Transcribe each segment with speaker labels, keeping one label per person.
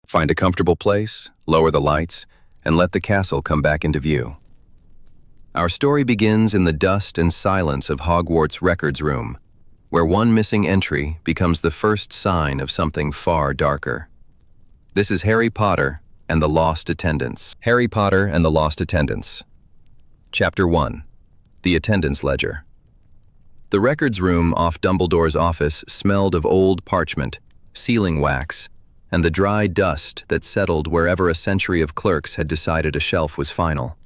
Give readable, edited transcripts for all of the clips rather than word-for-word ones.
Speaker 1: Find a comfortable place, lower the lights, and let the castle come back into view. Our story begins in the dust and silence of Hogwarts records room, where one missing entry becomes the first sign of something far darker. This is Harry Potter and the Lost Attendants. Harry Potter and the Lost Attendants. Chapter 1. The Attendance Ledger. The records room off Dumbledore's office smelled of old parchment, sealing wax, and the dry dust that settled wherever a century of clerks had decided a shelf was final.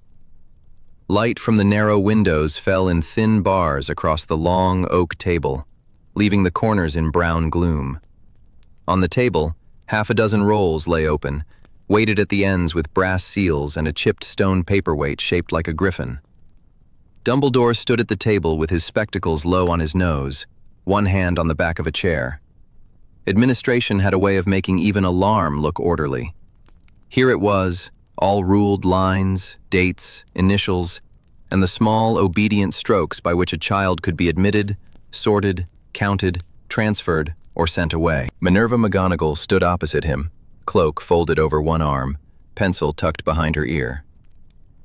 Speaker 1: Light from the narrow windows fell in thin bars across the long oak table, leaving the corners in brown gloom. On the table, half a dozen rolls lay open, weighted at the ends with brass seals and a chipped stone paperweight shaped like a griffin. Dumbledore stood at the table with his spectacles low on his nose, one hand on the back of a chair. Administration had a way of making even alarm look orderly. Here it was, all ruled lines, dates, initials, and the small, obedient strokes by which a child could be admitted, sorted, counted, transferred, or sent away. Minerva McGonagall stood opposite him, cloak folded over one arm, pencil tucked behind her ear.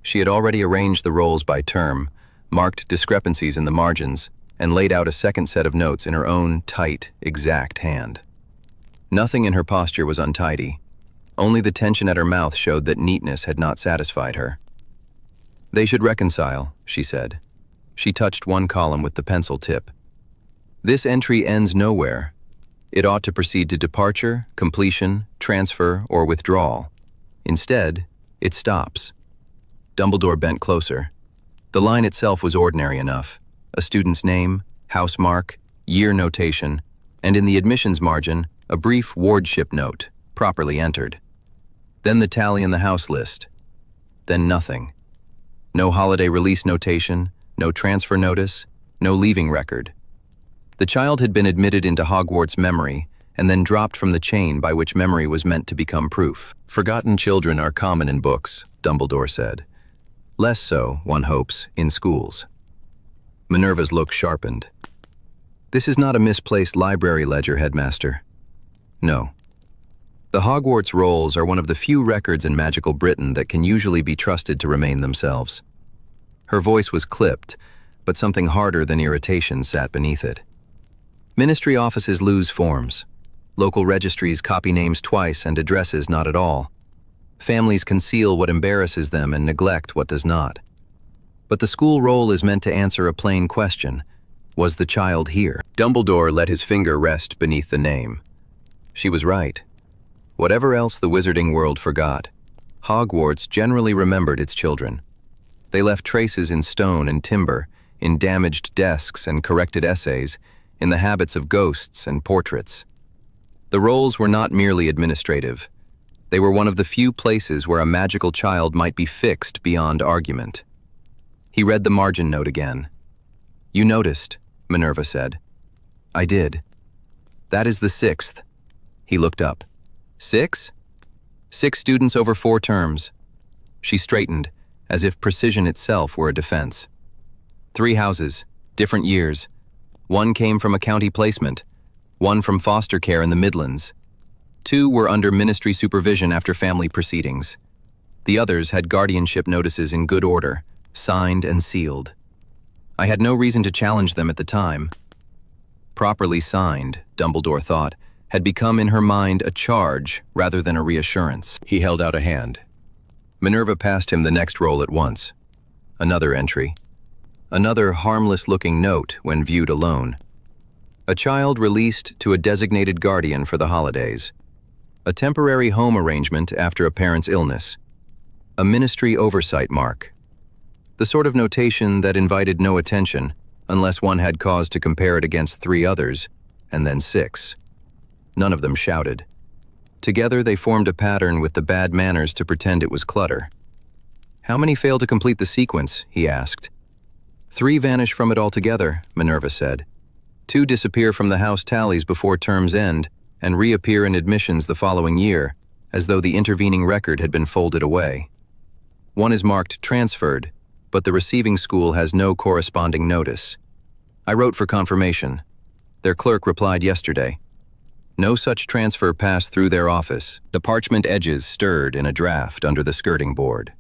Speaker 1: She had already arranged the rolls by term, marked discrepancies in the margins, and laid out a second set of notes in her own tight, exact hand. Nothing in her posture was untidy. Only the tension at her mouth showed that neatness had not satisfied her. "They should reconcile," she said. She touched one column with the pencil tip. "This entry ends nowhere. It ought to proceed to departure, completion, transfer, or withdrawal. Instead, it stops." Dumbledore bent closer. The line itself was ordinary enough. A student's name, house mark, year notation, and in the admissions margin, a brief wardship note, properly entered. Then the tally in the house list. Then nothing. No holiday release notation, no transfer notice, no leaving record. The child had been admitted into Hogwarts memory and then dropped from the chain by which memory was meant to become proof. "Forgotten children are common in books," Dumbledore said. "Less so, one hopes, in schools." Minerva's look sharpened. "This is not a misplaced library ledger, Headmaster." "No. The Hogwarts rolls are one of the few records in magical Britain that can usually be trusted to remain themselves." Her voice was clipped, but something harder than irritation sat beneath it. "Ministry offices lose forms. Local registries copy names twice and addresses not at all. Families conceal what embarrasses them and neglect what does not. But the school roll is meant to answer a plain question. Was the child here?" Dumbledore let his finger rest beneath the name. She was right. Whatever else the wizarding world forgot, Hogwarts generally remembered its children. They left traces in stone and timber, in damaged desks and corrected essays, in the habits of ghosts and portraits. The rolls were not merely administrative. They were one of the few places where a magical child might be fixed beyond argument. He read the margin note again. "You noticed," Minerva said. "I did. That is the 6th. He looked up. 6? 6 students over 4 terms. She straightened, as if precision itself were a defense. 3 houses, different years. One came from a county placement, one from foster care in the Midlands. 2 were under ministry supervision after family proceedings. The others had guardianship notices in good order, signed and sealed. I had no reason to challenge them at the time. Properly signed, Dumbledore thought, had become in her mind a charge rather than a reassurance. He held out a hand. Minerva passed him the next roll at once. Another entry. Another harmless-looking note when viewed alone. A child released to a designated guardian for the holidays. A temporary home arrangement after a parent's illness. A ministry oversight mark. The sort of notation that invited no attention unless one had cause to compare it against 3 others, and then 6. None of them shouted. Together they formed a pattern with the bad manners to pretend it was clutter. "How many fail to complete the sequence?" he asked. 3 vanish from it altogether, Minerva said. 2 disappear from the house tallies before term's end and reappear in admissions the following year, as though the intervening record had been folded away. 1 is marked transferred, but the receiving school has no corresponding notice. I wrote for confirmation. Their clerk replied yesterday. No such transfer passed through their office. The parchment edges stirred in a draft under the skirting board.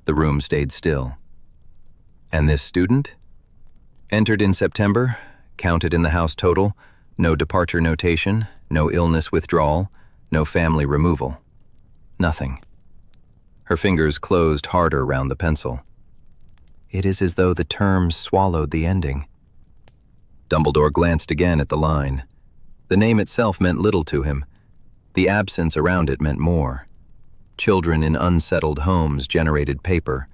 Speaker 1: The room stayed still. And this student? Entered in September, counted in the house total, no departure notation, no illness withdrawal, no family removal. Nothing. Her fingers closed harder round the pencil. It is as though the term swallowed the ending. Dumbledore glanced again at the line. The name itself meant little to him. The absence around it meant more. Children in unsettled homes generated paper.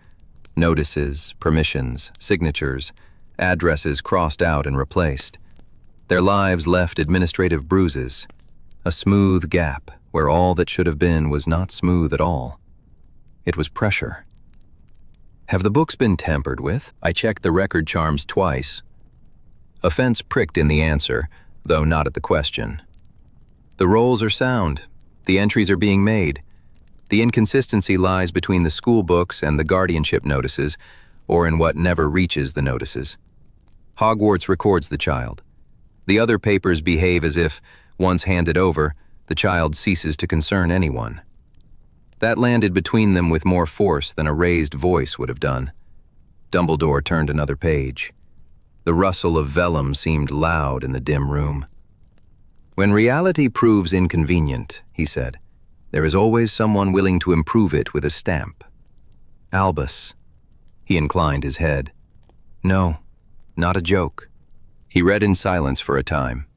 Speaker 1: Notices, permissions, signatures, addresses crossed out and replaced. Their lives left administrative bruises. A smooth gap where all that should have been was not smooth at all. It was pressure. Have the books been tampered with? I checked the record charms twice. Offense pricked in the answer, though not at the question. The rolls are sound. The entries are being made. The inconsistency lies between the school books and the guardianship notices, or in what never reaches the notices. Hogwarts records the child. The other papers behave as if, once handed over, the child ceases to concern anyone. That landed between them with more force than a raised voice would have done. Dumbledore turned another page. The rustle of vellum seemed loud in the dim room. When reality proves inconvenient, he said, there is always someone willing to improve it with a stamp. Albus. He inclined his head. No, not a joke. He read in silence for a time.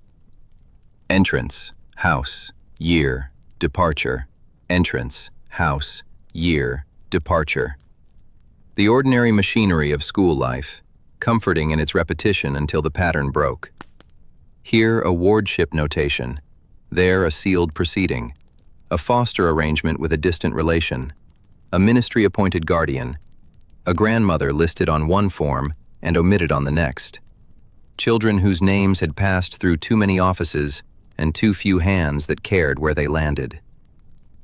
Speaker 1: Entrance, house, year, departure. Entrance, house, year, departure. The ordinary machinery of school life, comforting in its repetition until the pattern broke. Here a wardship notation, there a sealed proceeding, a foster arrangement with a distant relation, a ministry-appointed guardian, a grandmother listed on one form and omitted on the next, children whose names had passed through too many offices and too few hands that cared where they landed.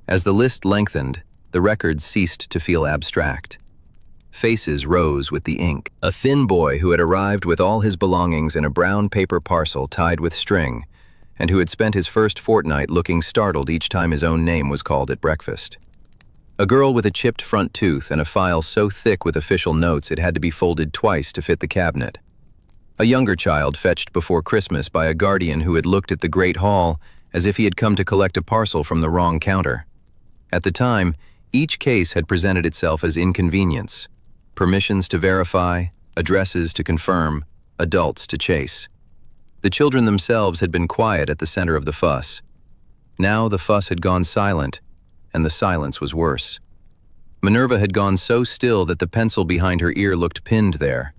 Speaker 1: As the list lengthened, the records ceased to feel abstract. Faces rose with the ink. A thin boy who had arrived with all his belongings in a brown paper parcel tied with string, and who had spent his first fortnight looking startled each time his own name was called at breakfast. A girl with a chipped front tooth and a file so thick with official notes it had to be folded twice to fit the cabinet. A younger child fetched before Christmas by a guardian who had looked at the Great Hall as if he had come to collect a parcel from the wrong counter. At the time, each case had presented itself as inconvenience. Permissions to verify, addresses to confirm, adults to chase. The children themselves had been quiet at the center of the fuss. Now the fuss had gone silent, and the silence was worse. Minerva had gone so still that the pencil behind her ear looked pinned there.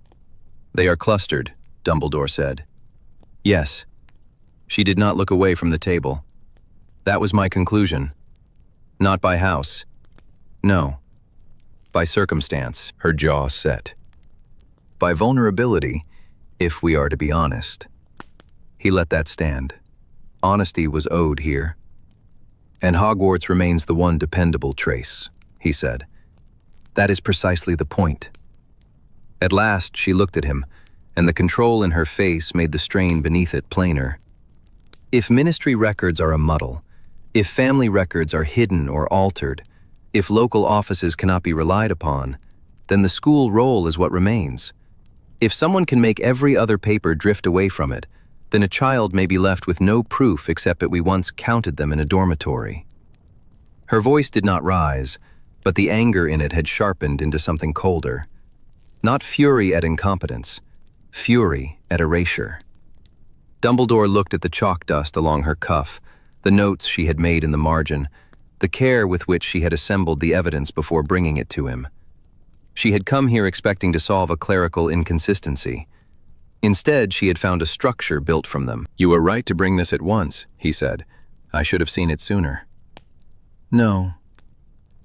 Speaker 1: They are clustered, Dumbledore said. Yes. She did not look away from the table. That was my conclusion. Not by house. No. By circumstance, her jaw set. By vulnerability, if we are to be honest. He let that stand. Honesty was owed here. And Hogwarts remains the one dependable trace, he said. That is precisely the point. At last she looked at him, and the control in her face made the strain beneath it plainer. If ministry records are a muddle, if family records are hidden or altered, if local offices cannot be relied upon, then the school roll is what remains. If someone can make every other paper drift away from it, then a child may be left with no proof except that we once counted them in a dormitory. Her voice did not rise, but the anger in it had sharpened into something colder. Not fury at incompetence, fury at erasure. Dumbledore looked at the chalk dust along her cuff, the notes she had made in the margin, the care with which she had assembled the evidence before bringing it to him. She had come here expecting to solve a clerical inconsistency. Instead, she had found a structure built from them. You were right to bring this at once, he said. I should have seen it sooner. No.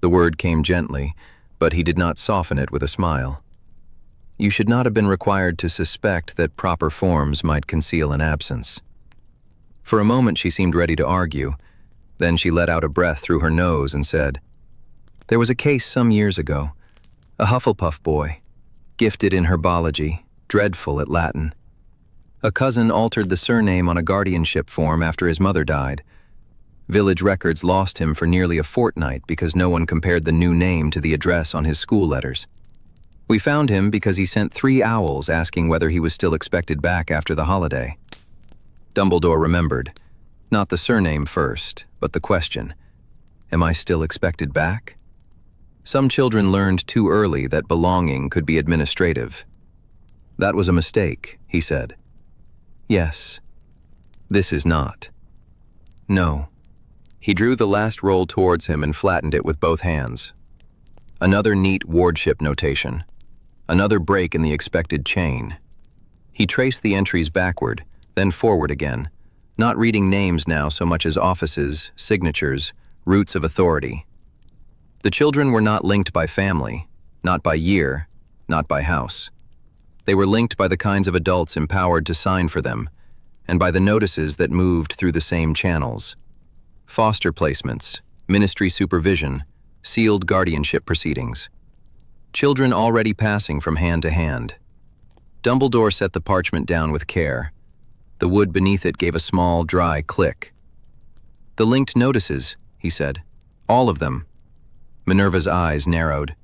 Speaker 1: The word came gently, but he did not soften it with a smile. You should not have been required to suspect that proper forms might conceal an absence. For a moment she seemed ready to argue. Then she let out a breath through her nose and said, There was a case some years ago. A Hufflepuff boy, gifted in herbology, dreadful at Latin. A cousin altered the surname on a guardianship form after his mother died, Village records lost him for nearly a fortnight because no one compared the new name to the address on his school letters. We found him because he sent 3 owls asking whether he was still expected back after the holiday. Dumbledore remembered, not the surname first, but the question, "Am I still expected back?" Some children learned too early that belonging could be administrative. "That was a mistake," he said. "Yes. This is not." "No." He drew the last roll towards him and flattened it with both hands. Another neat wardship notation. Another break in the expected chain. He traced the entries backward, then forward again, not reading names now so much as offices, signatures, roots of authority. The children were not linked by family, not by year, not by house. They were linked by the kinds of adults empowered to sign for them, and by the notices that moved through the same channels. Foster placements, ministry supervision, sealed guardianship proceedings. Children already passing from hand to hand. Dumbledore set the parchment down with care. The wood beneath it gave a small, dry click. "The linked notices," he said. "All of them." Minerva's eyes narrowed.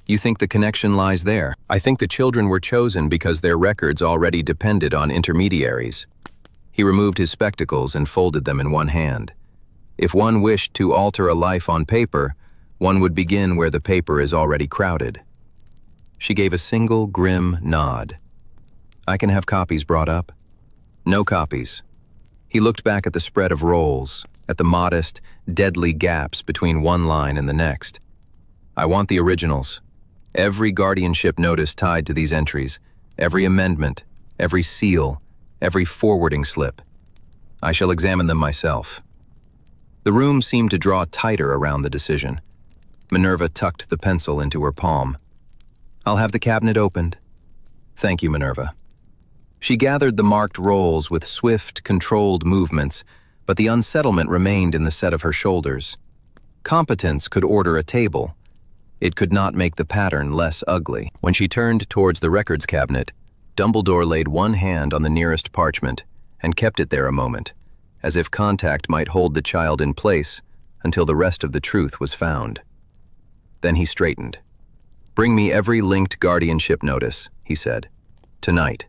Speaker 1: "You think the connection lies there?" "I think the children were chosen because their records already depended on intermediaries." He removed his spectacles and folded them in one hand. "If one wished to alter a life on paper, one would begin where the paper is already crowded." She gave a single grim nod. "I can have copies brought up." "No copies." He looked back at the spread of rolls, at the modest, deadly gaps between one line and the next. "I want the originals. Every guardianship notice tied to these entries, every amendment, every seal, every forwarding slip. I shall examine them myself." The room seemed to draw tighter around the decision. Minerva tucked the pencil into her palm. "I'll have the cabinet opened." "Thank you, Minerva." She gathered the marked rolls with swift, controlled movements, but the unsettlement remained in the set of her shoulders. Competence could order a table. It could not make the pattern less ugly. When she turned towards the records cabinet, Dumbledore laid one hand on the nearest parchment and kept it there a moment, as if contact might hold the child in place until the rest of the truth was found. Then he straightened. "Bring me every linked guardianship notice," he said. "Tonight."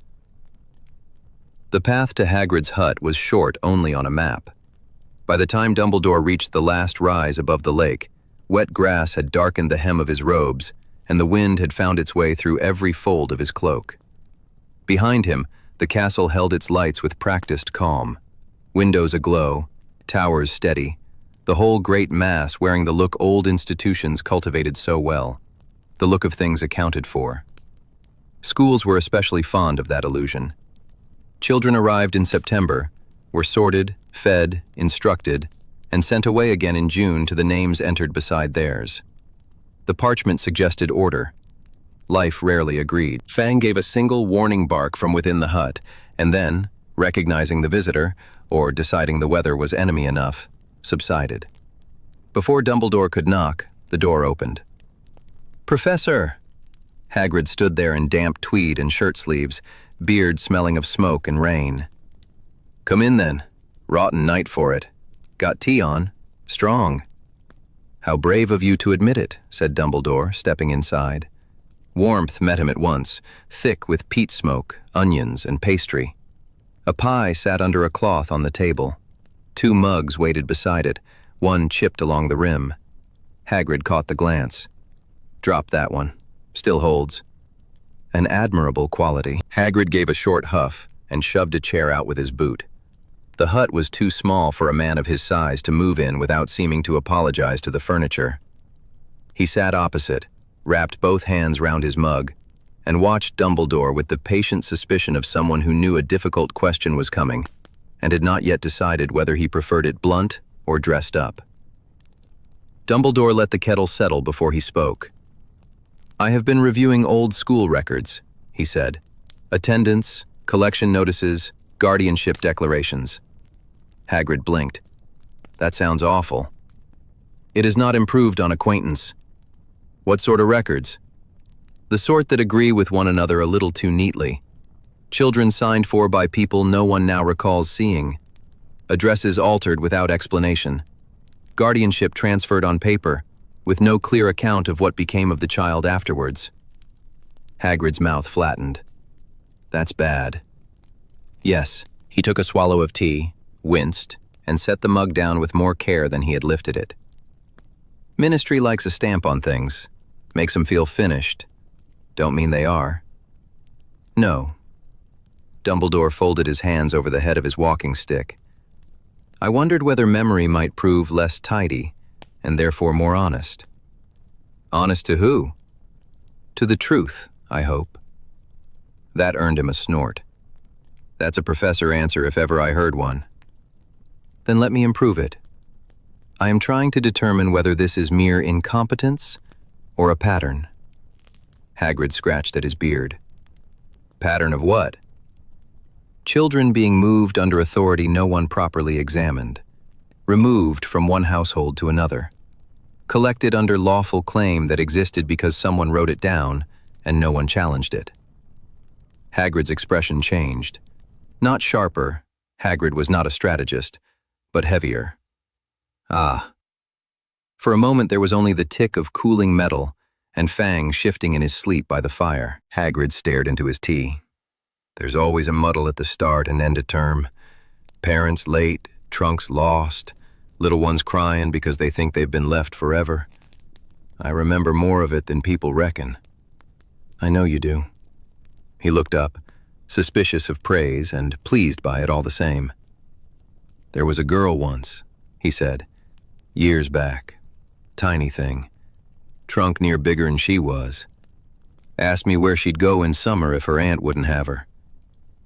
Speaker 1: The path to Hagrid's hut was short only on a map. By the time Dumbledore reached the last rise above the lake, wet grass had darkened the hem of his robes, and the wind had found its way through every fold of his cloak. Behind him, the castle held its lights with practiced calm. Windows aglow, towers steady, the whole great mass wearing the look old institutions cultivated so well, the look of things accounted for. Schools were especially fond of that illusion. Children arrived in September, were sorted, fed, instructed, and sent away again in June to the names entered beside theirs. The parchment suggested order. Life rarely agreed. Fang gave a single warning bark from within the hut, and then, recognizing the visitor, or deciding the weather was enemy enough, subsided. Before Dumbledore could knock, the door opened. "Professor!" Hagrid stood there in damp tweed and shirt sleeves, beard smelling of smoke and rain. "Come in then. Rotten night for it. Got tea on? Strong." "How brave of you to admit it," said Dumbledore, stepping inside. Warmth met him at once, thick with peat smoke, onions, and pastry. A pie sat under a cloth on the table. 2 mugs waited beside it, one chipped along the rim. Hagrid caught the glance. "Drop that one. Still holds." An admirable quality. Hagrid gave a short huff and shoved a chair out with his boot. The hut was too small for a man of his size to move in without seeming to apologize to the furniture. He sat opposite, wrapped both hands round his mug, and watched Dumbledore with the patient suspicion of someone who knew a difficult question was coming and had not yet decided whether he preferred it blunt or dressed up. Dumbledore let the kettle settle before he spoke. "I have been reviewing old school records," he said. "Attendance, collection notices, guardianship declarations." Hagrid blinked. "That sounds awful." "It is not improved on acquaintance." "What sort of records?" "The sort that agree with one another a little too neatly. Children signed for by people no one now recalls seeing. Addresses altered without explanation. Guardianship transferred on paper, with no clear account of what became of the child afterwards. Hagrid's mouth flattened. That's bad. Yes, he took a swallow of tea, winced, and set the mug down with more care than he had lifted it. Ministry likes a stamp on things, makes them feel finished. Don't mean they are. No. Dumbledore folded his hands over the head of his walking stick. I wondered whether memory might prove less tidy, and therefore more honest. Honest to who? To the truth, I hope. That earned him a snort. That's a professor answer if ever I heard one. Then let me improve it. I am trying to determine whether this is mere incompetence or a pattern. Hagrid scratched at his beard. Pattern of what? Children being moved under authority no one properly examined, removed from one household to another, collected under lawful claim that existed because someone wrote it down and no one challenged it. Hagrid's expression changed. Not sharper, Hagrid was not a strategist, but heavier. Ah. For a moment there was only the tick of cooling metal and Fang shifting in his sleep by the fire. Hagrid stared into his tea. There's always a muddle at the start and end of term. Parents late, trunks lost, little ones crying because they think they've been left forever. I remember more of it than people reckon. I know you do. He looked up, suspicious of praise and pleased by it all the same. There was a girl once, he said, years back. Tiny thing. Trunk near bigger than she was. Asked me where she'd go in summer if her aunt wouldn't have her.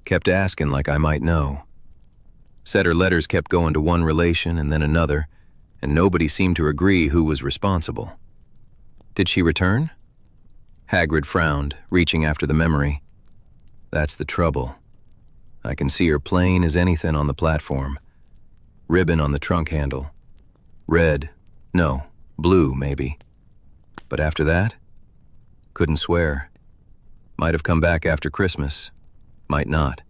Speaker 1: Kept asking like I might know. Said her letters kept going to one relation and then another, and nobody seemed to agree who was responsible. Did she return? Hagrid frowned, reaching after the memory. That's the trouble. I can see her plain as anything on the platform. Ribbon on the trunk handle. Red, no, blue maybe. But after that? Couldn't swear. Might have come back after Christmas. Might not.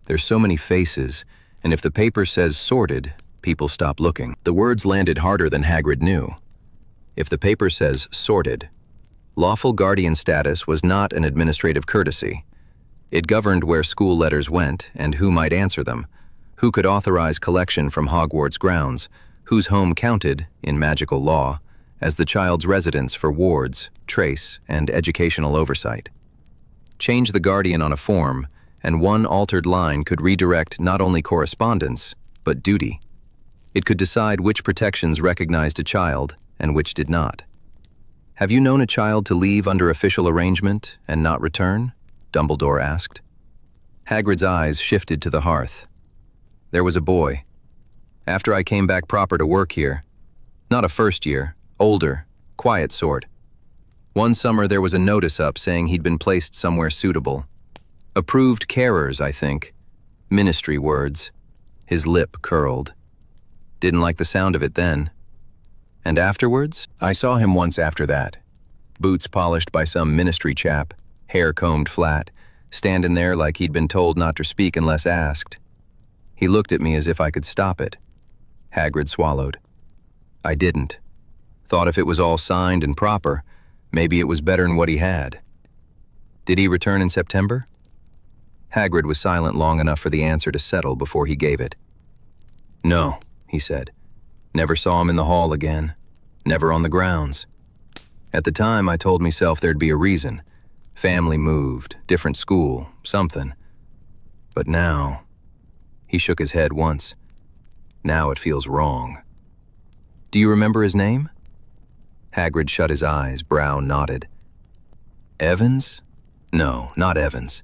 Speaker 1: There's so many faces, and if the paper says sorted, people stop looking. The words landed harder than Hagrid knew. If the paper says sorted, lawful guardian status was not an administrative courtesy. It governed where school letters went and who might answer them, who could authorize collection from Hogwarts grounds, whose home counted, in magical law, as the child's residence for wards, trace, and educational oversight. Change the guardian on a form, and one altered line could redirect not only correspondence, but duty. It could decide which protections recognized a child and which did not. Have you known a child to leave under official arrangement and not return? Dumbledore asked. Hagrid's eyes shifted to the hearth. There was a boy. After I came back proper to work here, not a first year, older, quiet sort. One summer there was a notice up saying he'd been placed somewhere suitable. Approved carers, I think. Ministry words. His lip curled. Didn't like the sound of it then. And afterwards? I saw him once after that. Boots polished by some ministry chap, hair combed flat, standing there like he'd been told not to speak unless asked. He looked at me as if I could stop it. Hagrid swallowed. I didn't. Thought if it was all signed and proper, maybe it was better'n what he had. Did he return in September? Hagrid was silent long enough for the answer to settle before he gave it. No, he said. Never saw him in the hall again. Never on the grounds. At the time, I told myself there'd be a reason. Family moved, different school, something. But now... He shook his head once. Now it feels wrong. Do you remember his name? Hagrid shut his eyes, brow knotted. Evans? No, not Evans.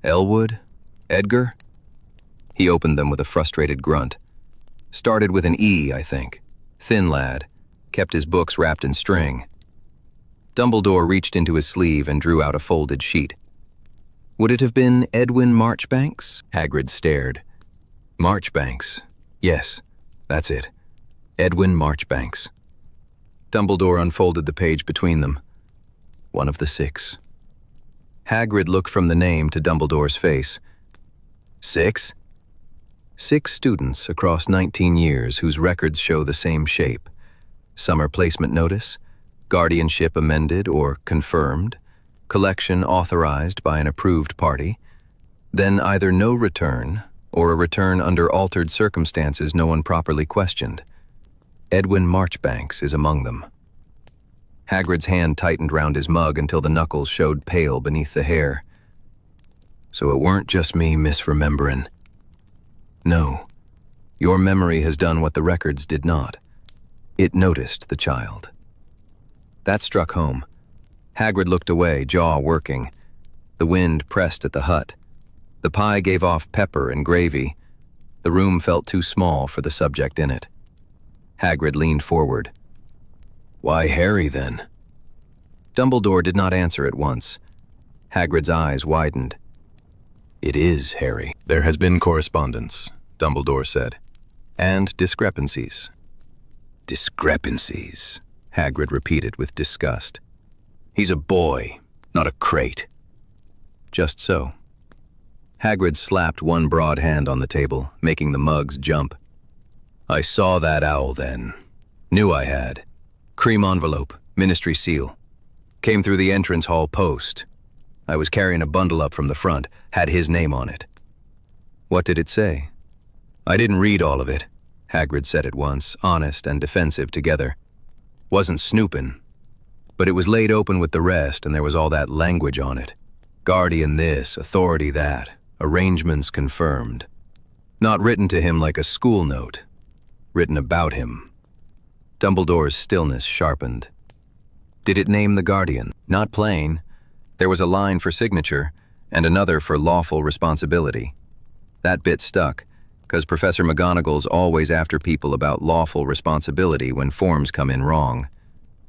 Speaker 1: Elwood? Edgar? He opened them with a frustrated grunt. Started with an E, I think. Thin lad. Kept his books wrapped in string. Dumbledore reached into his sleeve and drew out a folded sheet. Would it have been Edwin Marchbanks? Hagrid stared. Marchbanks. Yes, that's it. Edwin Marchbanks. Dumbledore unfolded the page between them. One of the 6. Hagrid looked from the name to Dumbledore's face. 6? 6 students across 19 years whose records show the same shape. Summer placement notice, guardianship amended or confirmed, collection authorized by an approved party, then either no return or a return under altered circumstances no one properly questioned. Edwin Marchbanks is among them. Hagrid's hand tightened round his mug until the knuckles showed pale beneath the hair. So it weren't just me misremembering. No, your memory has done what the records did not. It noticed the child. That struck home. Hagrid looked away, jaw working. The wind pressed at the hut. The pie gave off pepper and gravy. The room felt too small for the subject in it. Hagrid leaned forward. Why Harry, then? Dumbledore did not answer at once. Hagrid's eyes widened. It is Harry. There has been correspondence, Dumbledore said, and discrepancies. Discrepancies, Hagrid repeated with disgust. He's a boy, not a crate. Just so. Hagrid slapped one broad hand on the table, making the mugs jump. I saw that owl then. Knew I had. Cream envelope, ministry seal. Came through the entrance hall post. I was carrying a bundle up from the front, had his name on it. What did it say? I didn't read all of it, Hagrid said at once, honest and defensive together. Wasn't snooping. But it was laid open with the rest, and there was all that language on it. Guardian this, authority that, arrangements confirmed. Not written to him like a school note. Written about him. Dumbledore's stillness sharpened. Did it name the guardian? Not plain. There was a line for signature, and another for lawful responsibility. That bit stuck, 'cause Professor McGonagall's always after people about lawful responsibility when forms come in wrong.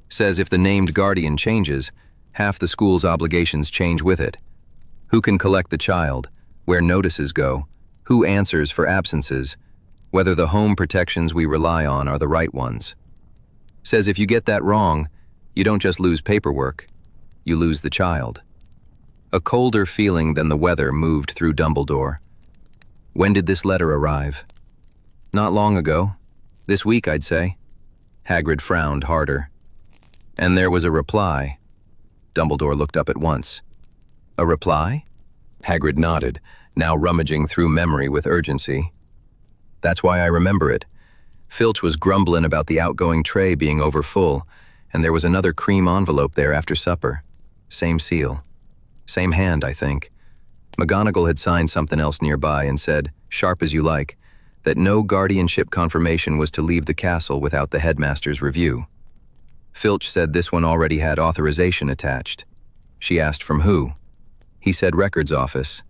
Speaker 1: Says if the named guardian changes, half the school's obligations change with it. Who can collect the child, where notices go, who answers for absences, whether the home protections we rely on are the right ones. Says if you get that wrong, you don't just lose paperwork, you lose the child. A colder feeling than the weather moved through Dumbledore. When did this letter arrive? Not long ago. This week, I'd say. Hagrid frowned harder. And there was a reply. Dumbledore looked up at once. A reply? Hagrid nodded, now rummaging through memory with urgency. That's why I remember it. Filch was grumbling about the outgoing tray being overfull, and there was another cream envelope there after supper. Same seal. Same hand, I think. McGonagall had signed something else nearby and said, sharp as you like, that no guardianship confirmation was to leave the castle without the headmaster's review. Filch said this one already had authorization attached. She asked from who. He said records office.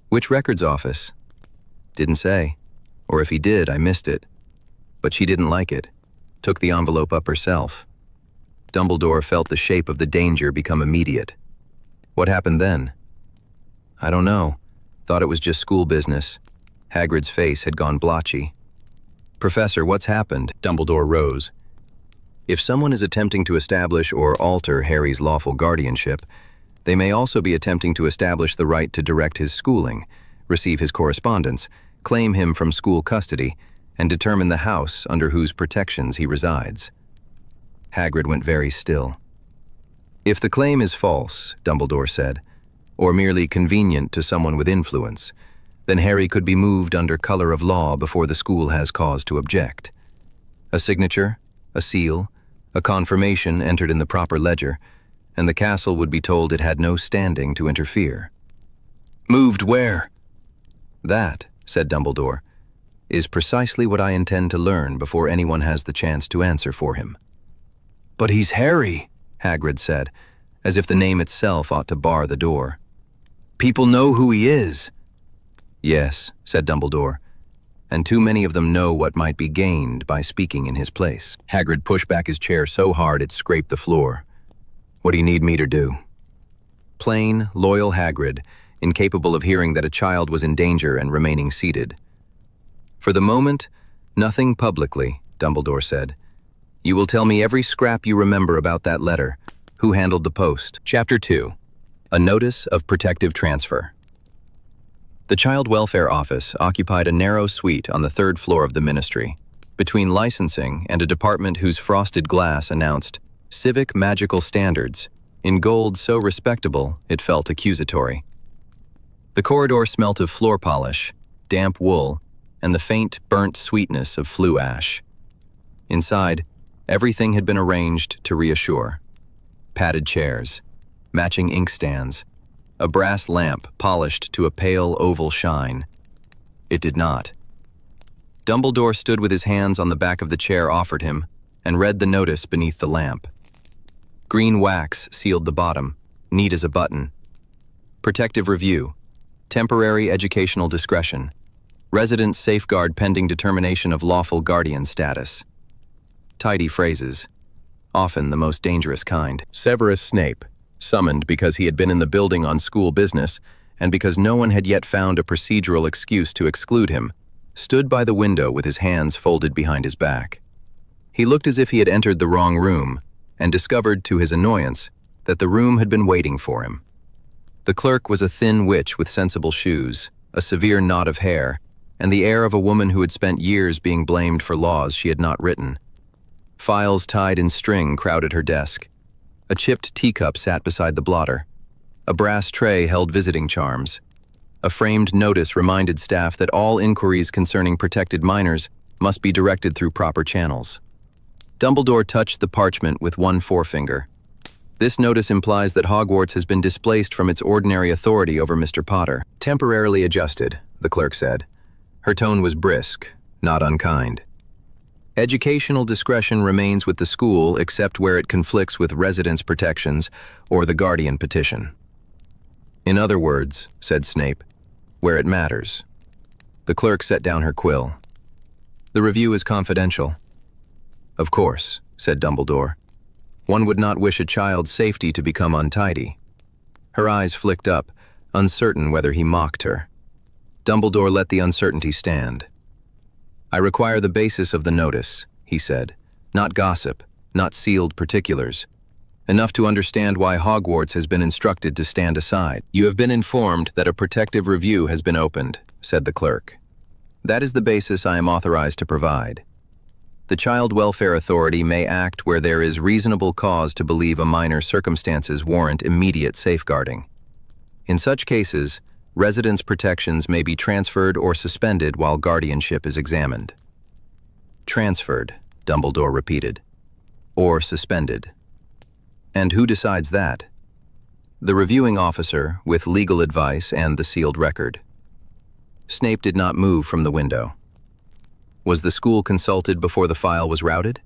Speaker 1: Which records office? Didn't say. Or if he did, I missed it. But she didn't like it. Took the envelope up herself. Dumbledore felt the shape of the danger become immediate. What happened then? I don't know. Thought it was just school business. Hagrid's face had gone blotchy. Professor, what's happened? Dumbledore rose. If someone is attempting to establish or alter Harry's lawful guardianship, they may also be attempting to establish the right to direct his schooling, receive his correspondence, claim him from school custody, and determine the house under whose protections he resides. Hagrid went very still. If the claim is false, Dumbledore said, or merely convenient to someone with influence, then Harry could be moved under color of law before the school has cause to object. A signature, a seal, a confirmation entered in the proper ledger, and the castle would be told it had no standing to interfere. Moved where? That, said Dumbledore, is precisely what I intend to learn before anyone has the chance to answer for him. But he's Harry, Hagrid said, as if the name itself ought to bar the door. People know who he is. Yes, said Dumbledore, and too many of them know what might be gained by speaking in his place. Hagrid pushed back his chair so hard it scraped the floor. What do you need me to do? Plain, loyal Hagrid, incapable of hearing that a child was in danger and remaining seated. For the moment, nothing publicly, Dumbledore said. You will tell me every scrap you remember about that letter. Who handled the post? Chapter 2. A Notice of Protective Transfer. The Child Welfare Office occupied a narrow suite on the third floor of the ministry, between licensing and a department whose frosted glass announced Civic Magical Standards, in gold so respectable it felt accusatory. The corridor smelt of floor polish, damp wool, and the faint, burnt sweetness of flue ash. Inside, everything had been arranged to reassure. Padded chairs, matching inkstands, a brass lamp polished to a pale oval shine. It did not. Dumbledore stood with his hands on the back of the chair offered him and read the notice beneath the lamp. Green wax sealed the bottom, neat as a button. Protective review. Temporary educational discretion. Residents safeguard pending determination of lawful guardian status. Tidy phrases, often the most dangerous kind. Severus Snape, summoned because he had been in the building on school business and because no one had yet found a procedural excuse to exclude him, stood by the window with his hands folded behind his back. He looked as if he had entered the wrong room and discovered, to his annoyance, that the room had been waiting for him. The clerk was a thin witch with sensible shoes, a severe knot of hair, and the air of a woman who had spent years being blamed for laws she had not written. Files tied in string crowded her desk. A chipped teacup sat beside the blotter. A brass tray held visiting charms. A framed notice reminded staff that all inquiries concerning protected minors must be directed through proper channels. Dumbledore touched the parchment with one forefinger. This notice implies that Hogwarts has been displaced from its ordinary authority over Mr. Potter. Temporarily adjusted, the clerk said. Her tone was brisk, not unkind. Educational discretion remains with the school except where it conflicts with residence protections or the guardian petition. In other words, said Snape, where it matters. The clerk set down her quill. The review is confidential. Of course, said Dumbledore. One would not wish a child's safety to become untidy. Her eyes flicked up, uncertain whether he mocked her. Dumbledore let the uncertainty stand. I require the basis of the notice, he said, not gossip, not sealed particulars. Enough to understand why Hogwarts has been instructed to stand aside. You have been informed that a protective review has been opened, said the clerk. That is the basis I am authorized to provide. The Child Welfare Authority may act where there is reasonable cause to believe a minor's circumstances warrant immediate safeguarding. In such cases, residence protections may be transferred or suspended while guardianship is examined. Transferred, Dumbledore repeated. Or suspended. And who decides that? The reviewing officer, with legal advice and the sealed record. Snape did not move from the window. Was the school consulted before the file was routed?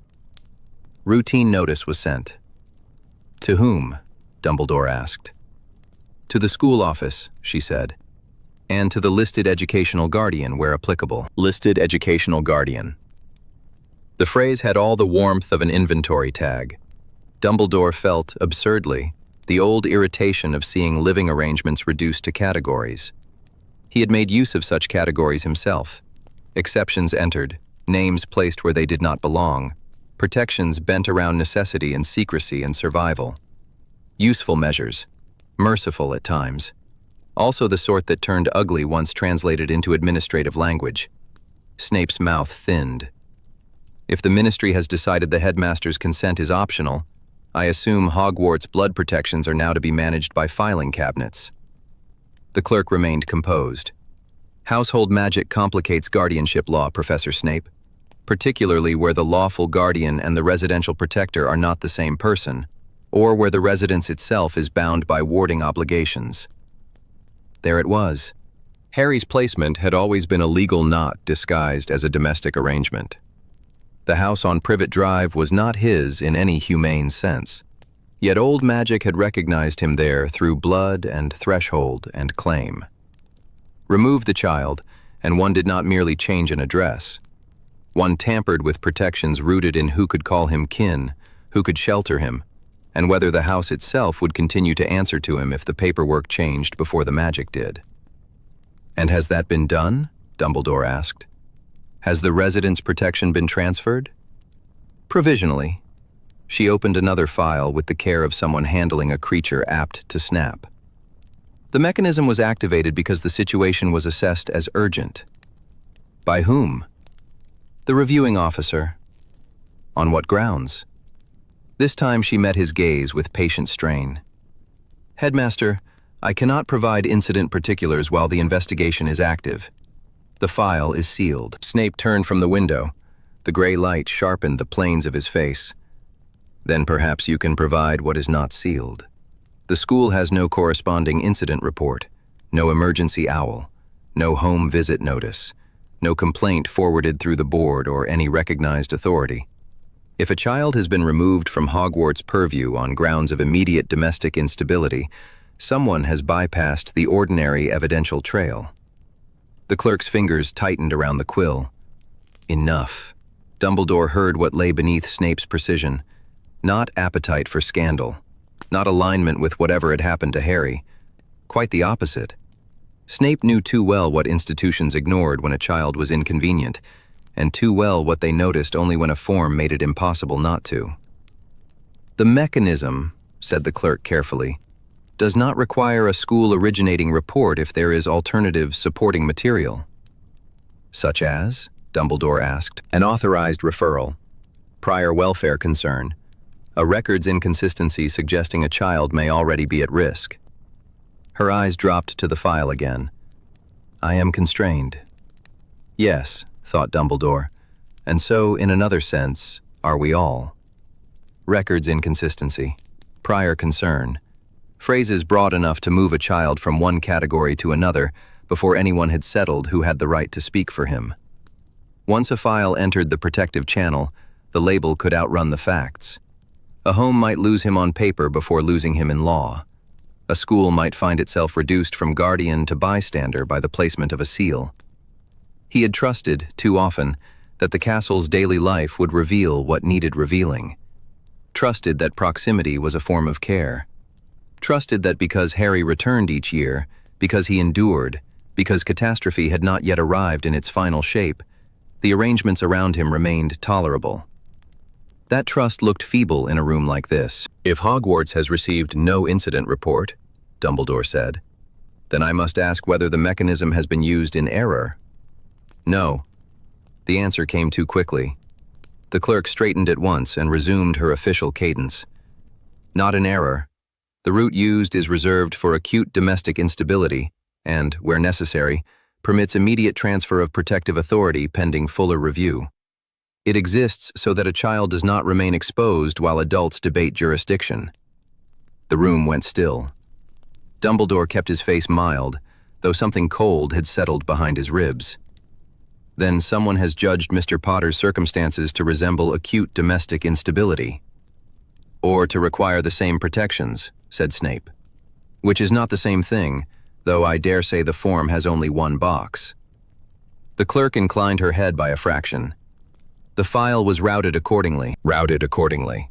Speaker 1: Routine notice was sent. To whom? Dumbledore asked. To the school office, she said, and to the listed educational guardian where applicable. Listed educational guardian. The phrase had all the warmth of an inventory tag. Dumbledore felt, absurdly, the old irritation of seeing living arrangements reduced to categories. He had made use of such categories himself. Exceptions entered, names placed where they did not belong, protections bent around necessity and secrecy and survival. Useful measures, merciful at times, also the sort that turned ugly once translated into administrative language. Snape's mouth thinned. If the ministry has decided the headmaster's consent is optional, I assume Hogwarts blood protections are now to be managed by filing cabinets. The clerk remained composed. Household magic complicates guardianship law, Professor Snape, particularly where the lawful guardian and the residential protector are not the same person, or where the residence itself is bound by warding obligations. There it was. Harry's placement had always been a legal knot disguised as a domestic arrangement. The house on Privet Drive was not his in any humane sense, yet old magic had recognized him there through blood and threshold and claim. Remove the child, and one did not merely change an address. One tampered with protections rooted in who could call him kin, who could shelter him, and whether the house itself would continue to answer to him if the paperwork changed before the magic did. And has that been done? Dumbledore asked. Has the residence protection been transferred? Provisionally. She opened another file with the care of someone handling a creature apt to snap. The mechanism was activated because the situation was assessed as urgent. By whom? The reviewing officer. On what grounds? This time she met his gaze with patient strain. Headmaster, I cannot provide incident particulars while the investigation is active. The file is sealed. Snape turned from the window. The gray light sharpened the planes of his face. Then perhaps you can provide what is not sealed. The school has no corresponding incident report, no emergency owl, no home visit notice, no complaint forwarded through the board or any recognized authority. If a child has been removed from Hogwarts' purview on grounds of immediate domestic instability, someone has bypassed the ordinary evidential trail. The clerk's fingers tightened around the quill. Enough. Dumbledore heard what lay beneath Snape's precision. Not appetite for scandal. Not alignment with whatever had happened to Harry. Quite the opposite. Snape knew too well what institutions ignored when a child was inconvenient, and too well what they noticed only when a form made it impossible not to. The mechanism, said the clerk carefully, does not require a school-originating report if there is alternative supporting material. Such as? Dumbledore asked. An authorized referral. Prior welfare concern. A records inconsistency suggesting a child may already be at risk. Her eyes dropped to the file again. I am constrained. Yes, thought Dumbledore, and so, in another sense, are we all. Records inconsistency. Prior concern. Phrases broad enough to move a child from one category to another before anyone had settled who had the right to speak for him. Once a file entered the protective channel, the label could outrun the facts. A home might lose him on paper before losing him in law. A school might find itself reduced from guardian to bystander by the placement of a seal. He had trusted, too often, that the castle's daily life would reveal what needed revealing. Trusted that proximity was a form of care. Trusted that because Harry returned each year, because he endured, because catastrophe had not yet arrived in its final shape, the arrangements around him remained tolerable. That trust looked feeble in a room like this. If Hogwarts has received no incident report, Dumbledore said, then I must ask whether the mechanism has been used in error. No. The answer came too quickly. The clerk straightened at once and resumed her official cadence. Not in error. The route used is reserved for acute domestic instability and, where necessary, permits immediate transfer of protective authority pending fuller review. It exists so that a child does not remain exposed while adults debate jurisdiction. The room went still. Dumbledore kept his face mild, though something cold had settled behind his ribs. Then someone has judged Mr. Potter's circumstances to resemble acute domestic instability. Or to require the same protections, said Snape. Which is not the same thing, though I dare say the form has only one box. The clerk inclined her head by a fraction. The file was routed accordingly. Routed accordingly.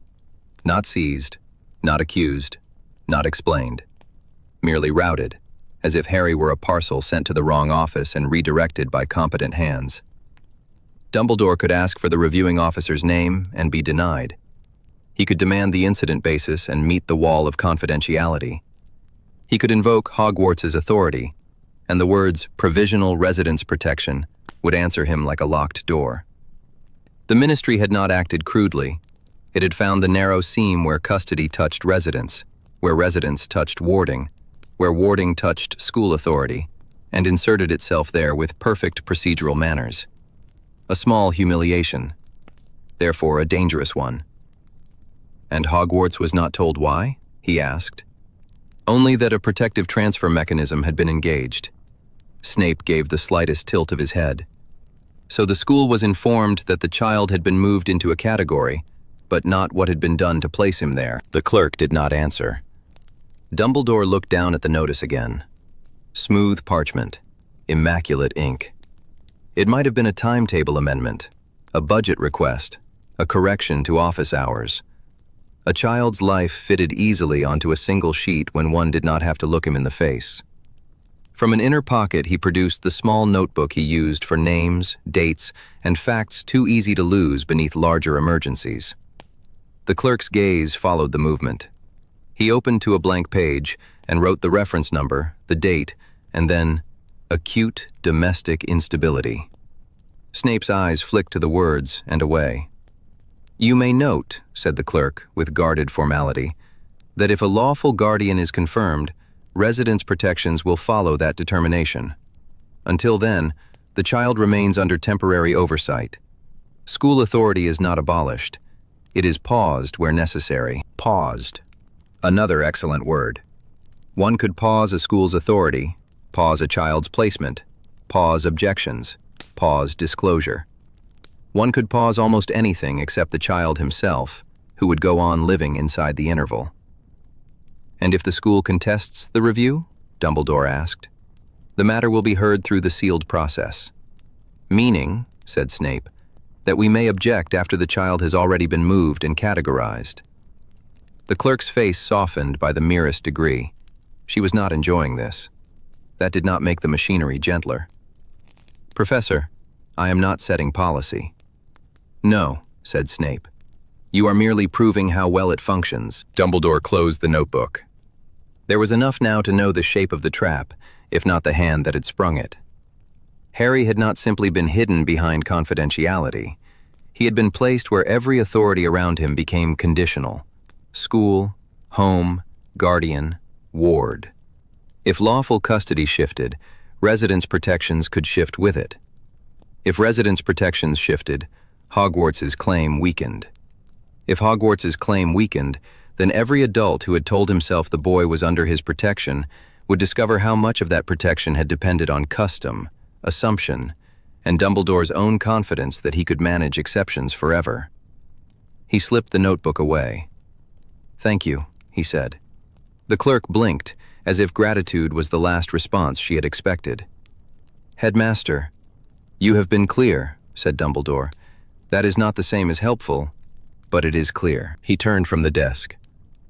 Speaker 1: Not seized, not accused, not explained. Merely routed, as if Harry were a parcel sent to the wrong office and redirected by competent hands. Dumbledore could ask for the reviewing officer's name and be denied. He could demand the incident basis and meet the wall of confidentiality. He could invoke Hogwarts' authority, and the words provisional residence protection would answer him like a locked door. The ministry had not acted crudely. It had found the narrow seam where custody touched residence, where residence touched warding, where warding touched school authority, and inserted itself there with perfect procedural manners. A small humiliation, therefore a dangerous one. And Hogwarts was not told why? He asked. Only that a protective transfer mechanism had been engaged. Snape gave the slightest tilt of his head. So the school was informed that the child had been moved into a category, but not what had been done to place him there. The clerk did not answer. Dumbledore looked down at the notice again. Smooth parchment, immaculate ink. It might have been a timetable amendment, a budget request, a correction to office hours. A child's life fitted easily onto a single sheet when one did not have to look him in the face. From an inner pocket, he produced the small notebook he used for names, dates, and facts too easy to lose beneath larger emergencies. The clerk's gaze followed the movement. He opened to a blank page and wrote the reference number, the date, and then acute domestic instability. Snape's eyes flicked to the words and away. "You may note," said the clerk with guarded formality, "that if a lawful guardian is confirmed, residence protections will follow that determination. Until then, the child remains under temporary oversight. School authority is not abolished. It is paused where necessary." Paused. Another excellent word. One could pause a school's authority, pause a child's placement, pause objections, pause disclosure. One could pause almost anything except the child himself, who would go on living inside the interval. "And if the school contests the review?" Dumbledore asked. "The matter will be heard through the sealed process." "Meaning," said Snape, "that we may object after the child has already been moved and categorized." The clerk's face softened by the merest degree. She was not enjoying this. That did not make the machinery gentler. "Professor, I am not setting policy." "No," said Snape. "You are merely proving how well it functions." Dumbledore closed the notebook. There was enough now to know the shape of the trap, if not the hand that had sprung it. Harry had not simply been hidden behind confidentiality. He had been placed where every authority around him became conditional: school, home, guardian, ward. If lawful custody shifted, residence protections could shift with it. If residence protections shifted, Hogwarts's claim weakened. If Hogwarts's claim weakened, then every adult who had told himself the boy was under his protection would discover how much of that protection had depended on custom, assumption, and Dumbledore's own confidence that he could manage exceptions forever. He slipped the notebook away. "Thank you," he said. The clerk blinked, as if gratitude was the last response she had expected. "Headmaster, you have been clear," said Dumbledore. "That is not the same as helpful, but it is clear." He turned from the desk.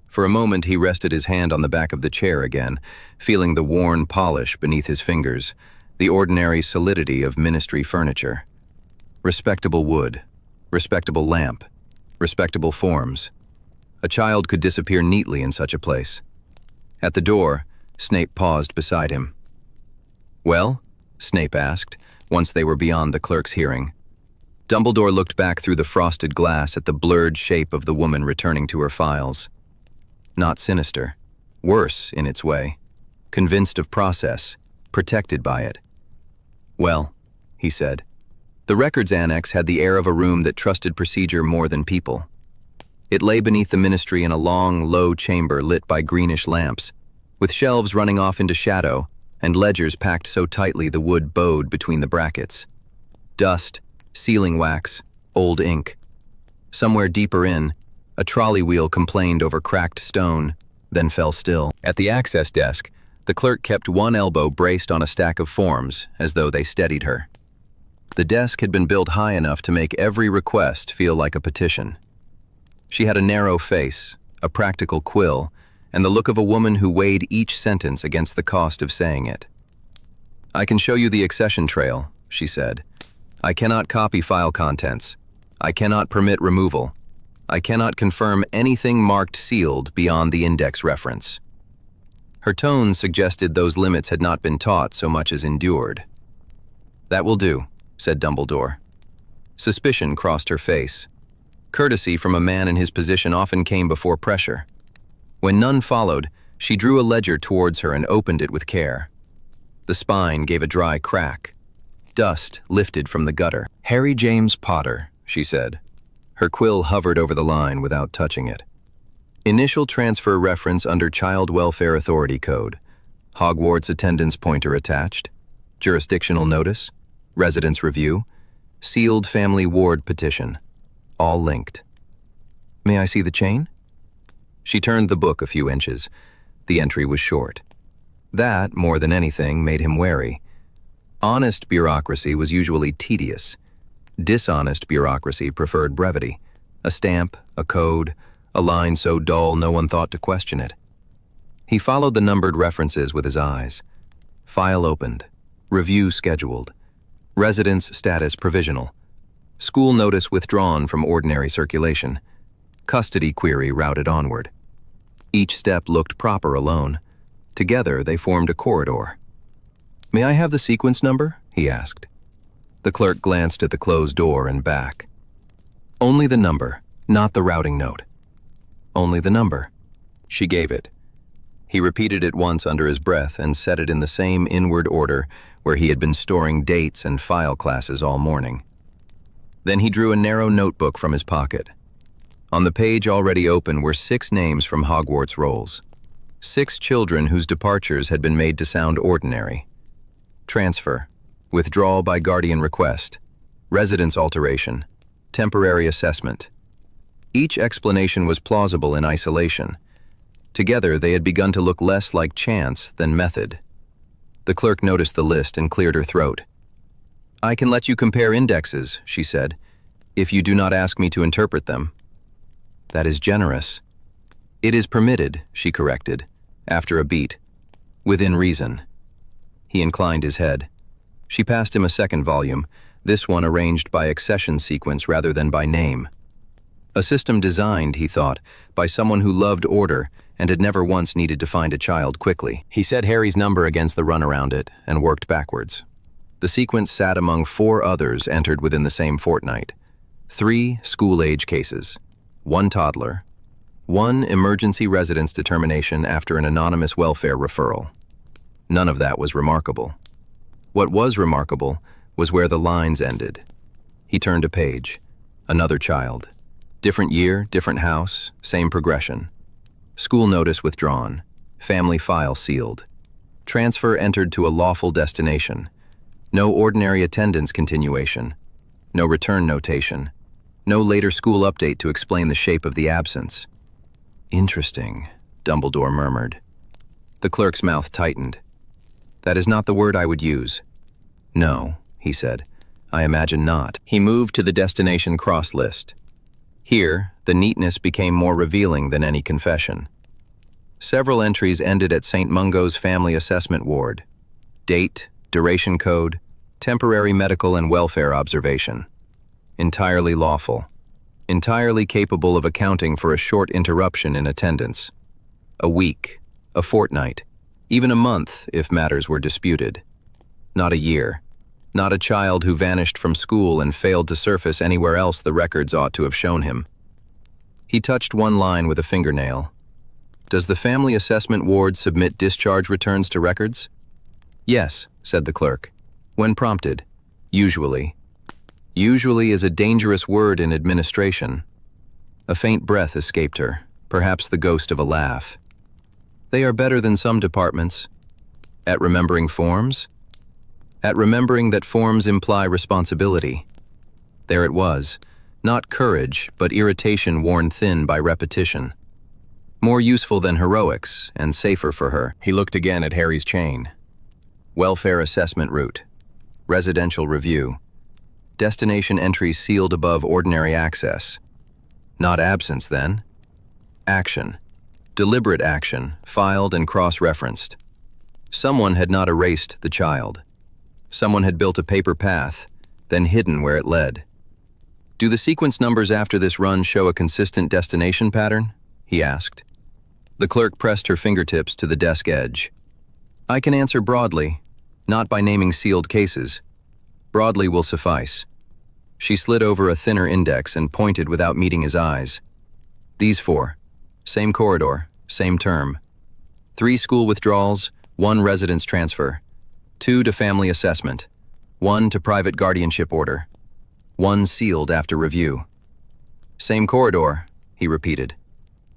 Speaker 1: For a moment he rested his hand on the back of the chair again, feeling the worn polish beneath his fingers, the ordinary solidity of ministry furniture. Respectable wood, respectable lamp, respectable forms. A child could disappear neatly in such a place. At the door, Snape paused beside him. "Well?" Snape asked, once they were beyond the clerk's hearing. Dumbledore looked back through the frosted glass at the blurred shape of the woman returning to her files. Not sinister. Worse, in its way. Convinced of process. Protected by it. "Well," he said. The records annex had the air of a room that trusted procedure more than people. It lay beneath the ministry in a long, low chamber lit by greenish lamps, with shelves running off into shadow and ledgers packed so tightly the wood bowed between the brackets. Dust, sealing wax, old ink. Somewhere deeper in, a trolley wheel complained over cracked stone, then fell still. At the access desk, the clerk kept one elbow braced on a stack of forms, as though they steadied her. The desk had been built high enough to make every request feel like a petition. She had a narrow face, a practical quill, and the look of a woman who weighed each sentence against the cost of saying it. "I can show you the accession trail," she said. "I cannot copy file contents. I cannot permit removal. I cannot confirm anything marked sealed beyond the index reference." Her tone suggested those limits had not been taught so much as endured. "That will do," said Dumbledore. Suspicion crossed her face. Courtesy from a man in his position often came before pressure. When none followed, she drew a ledger towards her and opened it with care. The spine gave a dry crack. Dust lifted from the gutter. "Harry James Potter," she said. Her quill hovered over the line without touching it. "Initial transfer reference under Child Welfare Authority Code. Hogwarts attendance pointer attached. Jurisdictional notice. Residence review. Sealed family ward petition. All linked. May I see the chain?" She turned the book a few inches. The entry was short. That, more than anything, made him wary. Honest bureaucracy was usually tedious. Dishonest bureaucracy preferred brevity. A stamp, a code, a line so dull no one thought to question it. He followed the numbered references with his eyes. File opened. Review scheduled. Residence status provisional. School notice withdrawn from ordinary circulation. Custody query routed onward. Each step looked proper alone. Together, they formed a corridor. "May I have the sequence number?" he asked. The clerk glanced at the closed door and back. "Only the number, not the routing note." "Only the number." She gave it. He repeated it once under his breath and set it in the same inward order where he had been storing dates and file classes all morning. Then he drew a narrow notebook from his pocket. On the page already open were 6 names from Hogwarts rolls. 6 children whose departures had been made to sound ordinary. Transfer, withdrawal by guardian request, residence alteration, temporary assessment. Each explanation was plausible in isolation. Together, they had begun to look less like chance than method. The clerk noticed the list and cleared her throat. "I can let you compare indexes," she said, "if you do not ask me to interpret them." "That is generous." "It is permitted," she corrected, after a beat. "Within reason." He inclined his head. She passed him a second volume, this one arranged by accession sequence rather than by name. A system designed, he thought, by someone who loved order and had never once needed to find a child quickly. He set Harry's number against the run around it and worked backwards. The sequence sat among 4 others entered within the same fortnight. 3 school-age cases, 1 toddler, 1 emergency residence determination after an anonymous welfare referral. None of that was remarkable. What was remarkable was where the lines ended. He turned a page. Another child. Different year, different house, same progression. School notice withdrawn. Family file sealed. Transfer entered to a lawful destination. No ordinary attendance continuation. No return notation. No later school update to explain the shape of the absence. "Interesting," Dumbledore murmured. The clerk's mouth tightened. "That is not the word I would use." "No," he said. "I imagine not." He moved to the destination cross list. Here, the neatness became more revealing than any confession. Several entries ended at St. Mungo's Family Assessment Ward. Date, duration code, temporary medical and welfare observation. Entirely lawful. Entirely capable of accounting for a short interruption in attendance. A week, a fortnight, even a month if matters were disputed. Not a year. Not a child who vanished from school and failed to surface anywhere else the records ought to have shown him. He touched one line with a fingernail. "Does the Family Assessment Ward submit discharge returns to records?" "Yes," said the clerk. "When prompted. Usually." Usually is a dangerous word in administration. A faint breath escaped her, perhaps the ghost of a laugh. "They are better than some departments." "At remembering forms?" "At remembering that forms imply responsibility." There it was, not courage, but irritation worn thin by repetition. More useful than heroics, and safer for her. He looked again at Harry's chain. Welfare assessment route. Residential review. Destination entries sealed above ordinary access. Not absence, then. Action. Deliberate action, filed and cross-referenced. Someone had not erased the child. Someone had built a paper path, then hidden where it led. "Do the sequence numbers after this run show a consistent destination pattern?" he asked. The clerk pressed her fingertips to the desk edge. "I can answer broadly, not by naming sealed cases. Broadly will suffice." She slid over a thinner index and pointed without meeting his eyes. "These 4. Same corridor, same term. 3 school withdrawals, 1 residence transfer. 2 to family assessment. 1 to private guardianship order. 1 sealed after review." "Same corridor," he repeated.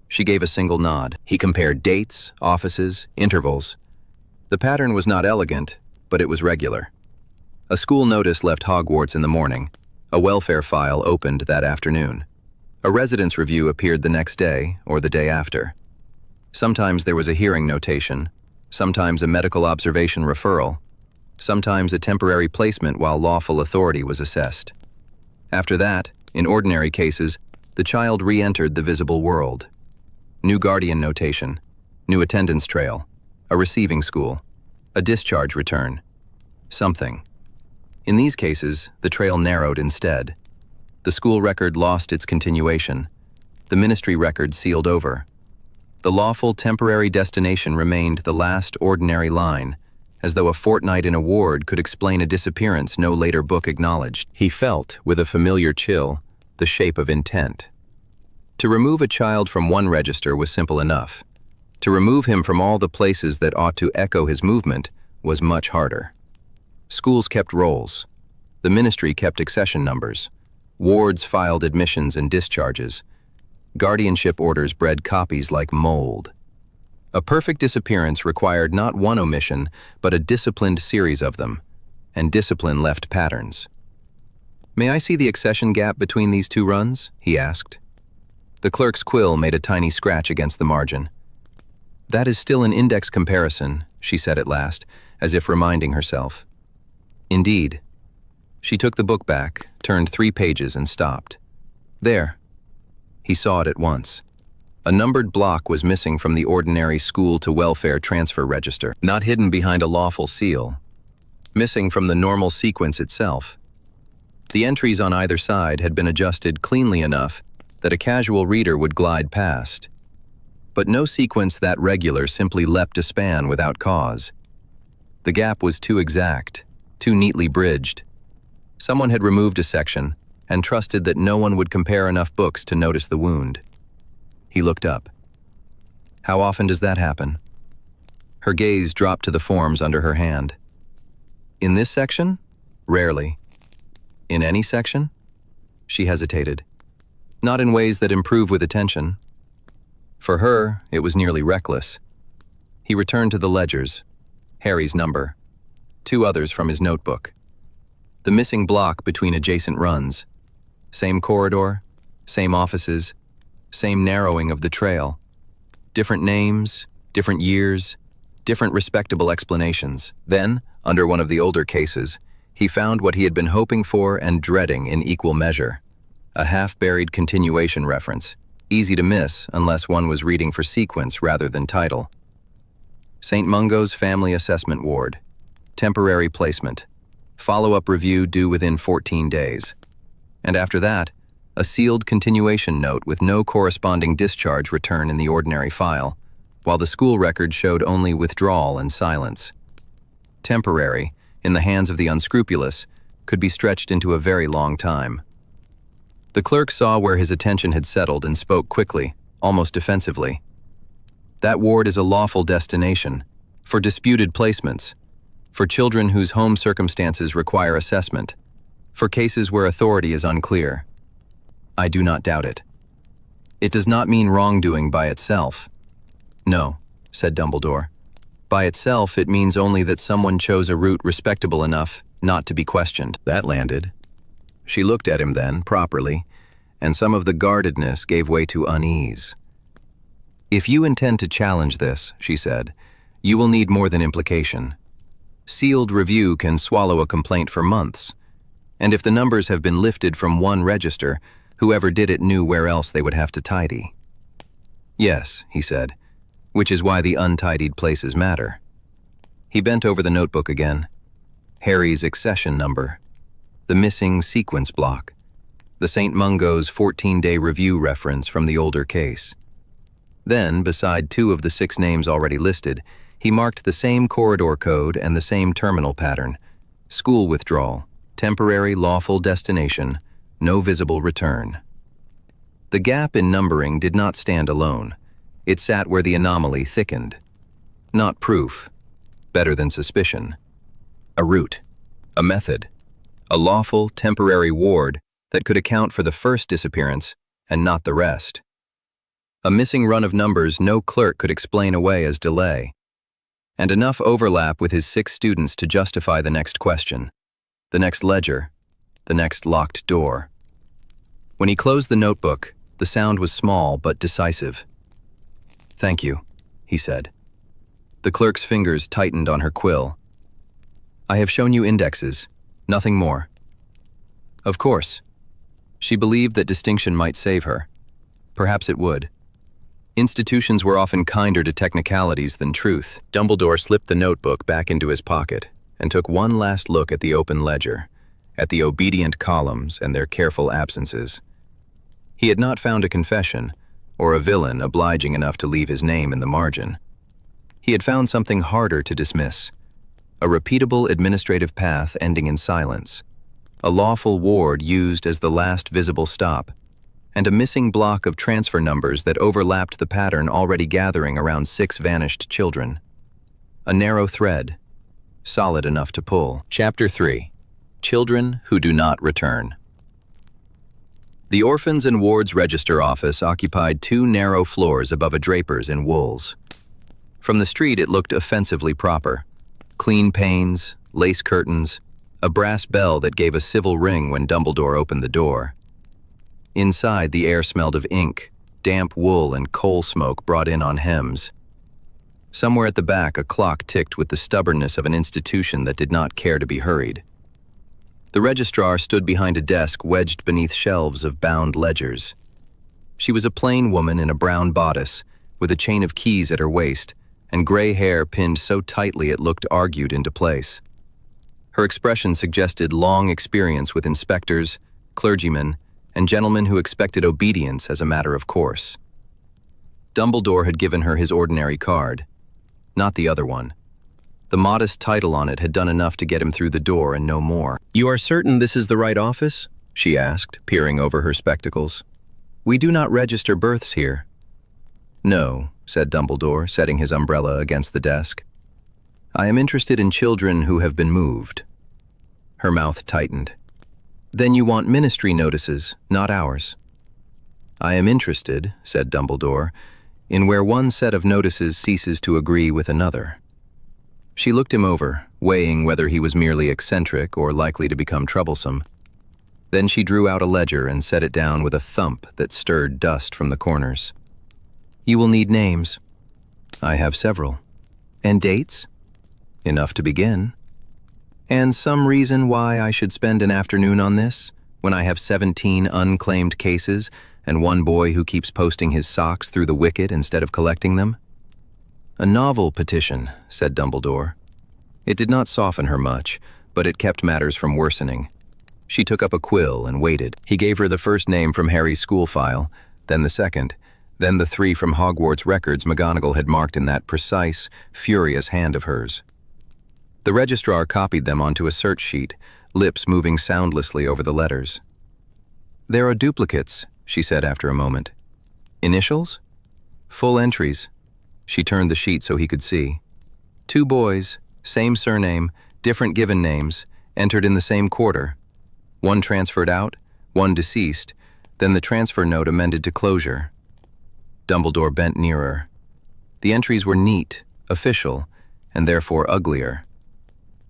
Speaker 1: She gave a single nod. He compared dates, offices, intervals. The pattern was not elegant, but it was regular. A school notice left Hogwarts in the morning. A welfare file opened that afternoon. A residence review appeared the next day or the day after. Sometimes there was a hearing notation, sometimes a medical observation referral, sometimes a temporary placement while lawful authority was assessed. After that, in ordinary cases, the child re-entered the visible world. New guardian notation, new attendance trail, a receiving school, a discharge return, something. In these cases, the trail narrowed instead. The school record lost its continuation. The ministry record sealed over. The lawful temporary destination remained the last ordinary line, as though a fortnight in a ward could explain a disappearance no later book acknowledged. He felt, with a familiar chill, the shape of intent. To remove a child from one register was simple enough. To remove him from all the places that ought to echo his movement was much harder. Schools kept rolls. The ministry kept accession numbers. Wards filed admissions and discharges. Guardianship orders bred copies like mold. A perfect disappearance required not one omission, but a disciplined series of them, and discipline left patterns. "May I see the accession gap between these two runs?" he asked. The clerk's quill made a tiny scratch against the margin. "That is still an index comparison," she said at last, as if reminding herself. "Indeed." She took the book back, turned 3 pages, and stopped. There. He saw it at once. A numbered block was missing from the ordinary school-to-welfare transfer register, not hidden behind a lawful seal. Missing from the normal sequence itself. The entries on either side had been adjusted cleanly enough that a casual reader would glide past. But no sequence that regular simply leapt a span without cause. The gap was too exact, too neatly bridged. Someone had removed a section and trusted that no one would compare enough books to notice the wound. He looked up. "How often does that happen?" Her gaze dropped to the forms under her hand. "In this section? Rarely. In any section?" She hesitated. "Not in ways that improve with attention." For her, it was nearly reckless. He returned to the ledgers. Harry's number. 2 others from his notebook. The missing block between adjacent runs. Same corridor, same offices, same narrowing of the trail. Different names, different years, different respectable explanations. Then, under one of the older cases, he found what he had been hoping for and dreading in equal measure. A half-buried continuation reference, easy to miss unless one was reading for sequence rather than title. St. Mungo's Family Assessment Ward. Temporary placement. Follow-up review due within 14 days. And after that, a sealed continuation note with no corresponding discharge return in the ordinary file, while the school record showed only withdrawal and silence. Temporary, in the hands of the unscrupulous, could be stretched into a very long time. The clerk saw where his attention had settled and spoke quickly, almost defensively. "That ward is a lawful destination, for disputed placements, for children whose home circumstances require assessment, for cases where authority is unclear. I do not doubt it. It does not mean wrongdoing by itself." "No," said Dumbledore. "By itself, it means only that someone chose a route respectable enough not to be questioned." That landed. She looked at him then, properly, and some of the guardedness gave way to unease. "If you intend to challenge this," she said, "you will need more than implication. Sealed review can swallow a complaint for months, and if the numbers have been lifted from one register, whoever did it knew where else they would have to tidy." "Yes," he said, "which is why the untidied places matter." He bent over the notebook again. Harry's accession number. The missing sequence block. The St. Mungo's 14-day review reference from the older case. Then, beside 2 of the 6 names already listed, he marked the same corridor code and the same terminal pattern. School withdrawal, temporary lawful destination, no visible return. The gap in numbering did not stand alone. It sat where the anomaly thickened. Not proof. Better than suspicion. A route. A method. A lawful, temporary ward that could account for the first disappearance and not the rest. A missing run of numbers no clerk could explain away as delay. And enough overlap with his 6 students to justify the next question, the next ledger, the next locked door. When he closed the notebook, the sound was small but decisive. "Thank you," he said. The clerk's fingers tightened on her quill. "I have shown you indexes, nothing more." Of course. She believed that distinction might save her. Perhaps it would. Institutions were often kinder to technicalities than truth. Dumbledore slipped the notebook back into his pocket and took one last look at the open ledger, at the obedient columns and their careful absences. He had not found a confession, or a villain obliging enough to leave his name in the margin. He had found something harder to dismiss, a repeatable administrative path ending in silence, a lawful ward used as the last visible stop, and a missing block of transfer numbers that overlapped the pattern already gathering around 6 vanished children. A narrow thread, solid enough to pull. Chapter 3. Children Who Do Not Return. The Orphans and Wards Register Office occupied 2 narrow floors above a draper's in Wools. From the street it looked offensively proper. Clean panes, lace curtains, a brass bell that gave a civil ring when Dumbledore opened the door. Inside, the air smelled of ink, damp wool and coal smoke brought in on hems. Somewhere at the back, a clock ticked with the stubbornness of an institution that did not care to be hurried. The registrar stood behind a desk wedged beneath shelves of bound ledgers. She was a plain woman in a brown bodice, with a chain of keys at her waist, and gray hair pinned so tightly it looked argued into place. Her expression suggested long experience with inspectors, clergymen, and gentlemen who expected obedience as a matter of course. Dumbledore had given her his ordinary card, not the other one. The modest title on it had done enough to get him through the door and no more. "You are certain this is the right office?" she asked, peering over her spectacles. "We do not register births here." "No," said Dumbledore, setting his umbrella against the desk. "I am interested in children who have been moved." Her mouth tightened. "Then you want ministry notices, not ours." "I am interested," said Dumbledore, "in where one set of notices ceases to agree with another." She looked him over, weighing whether he was merely eccentric or likely to become troublesome. Then she drew out a ledger and set it down with a thump that stirred dust from the corners. "You will need names." "I have several." "And dates?" "Enough to begin." "And some reason why I should spend an afternoon on this, when I have 17 unclaimed cases and one boy who keeps posting his socks through the wicket instead of collecting them?" "A novel petition," said Dumbledore. It did not soften her much, but it kept matters from worsening. She took up a quill and waited. He gave her the first name from Harry's school file, then the second, then the 3 from Hogwarts records McGonagall had marked in that precise, furious hand of hers. The registrar copied them onto a search sheet, lips moving soundlessly over the letters. "There are duplicates," she said after a moment. "Initials?" "Full entries." She turned the sheet so he could see. 2 boys, same surname, different given names, entered in the same quarter. One transferred out, one deceased, then the transfer note amended to closure. Dumbledore bent nearer. The entries were neat, official, and therefore uglier.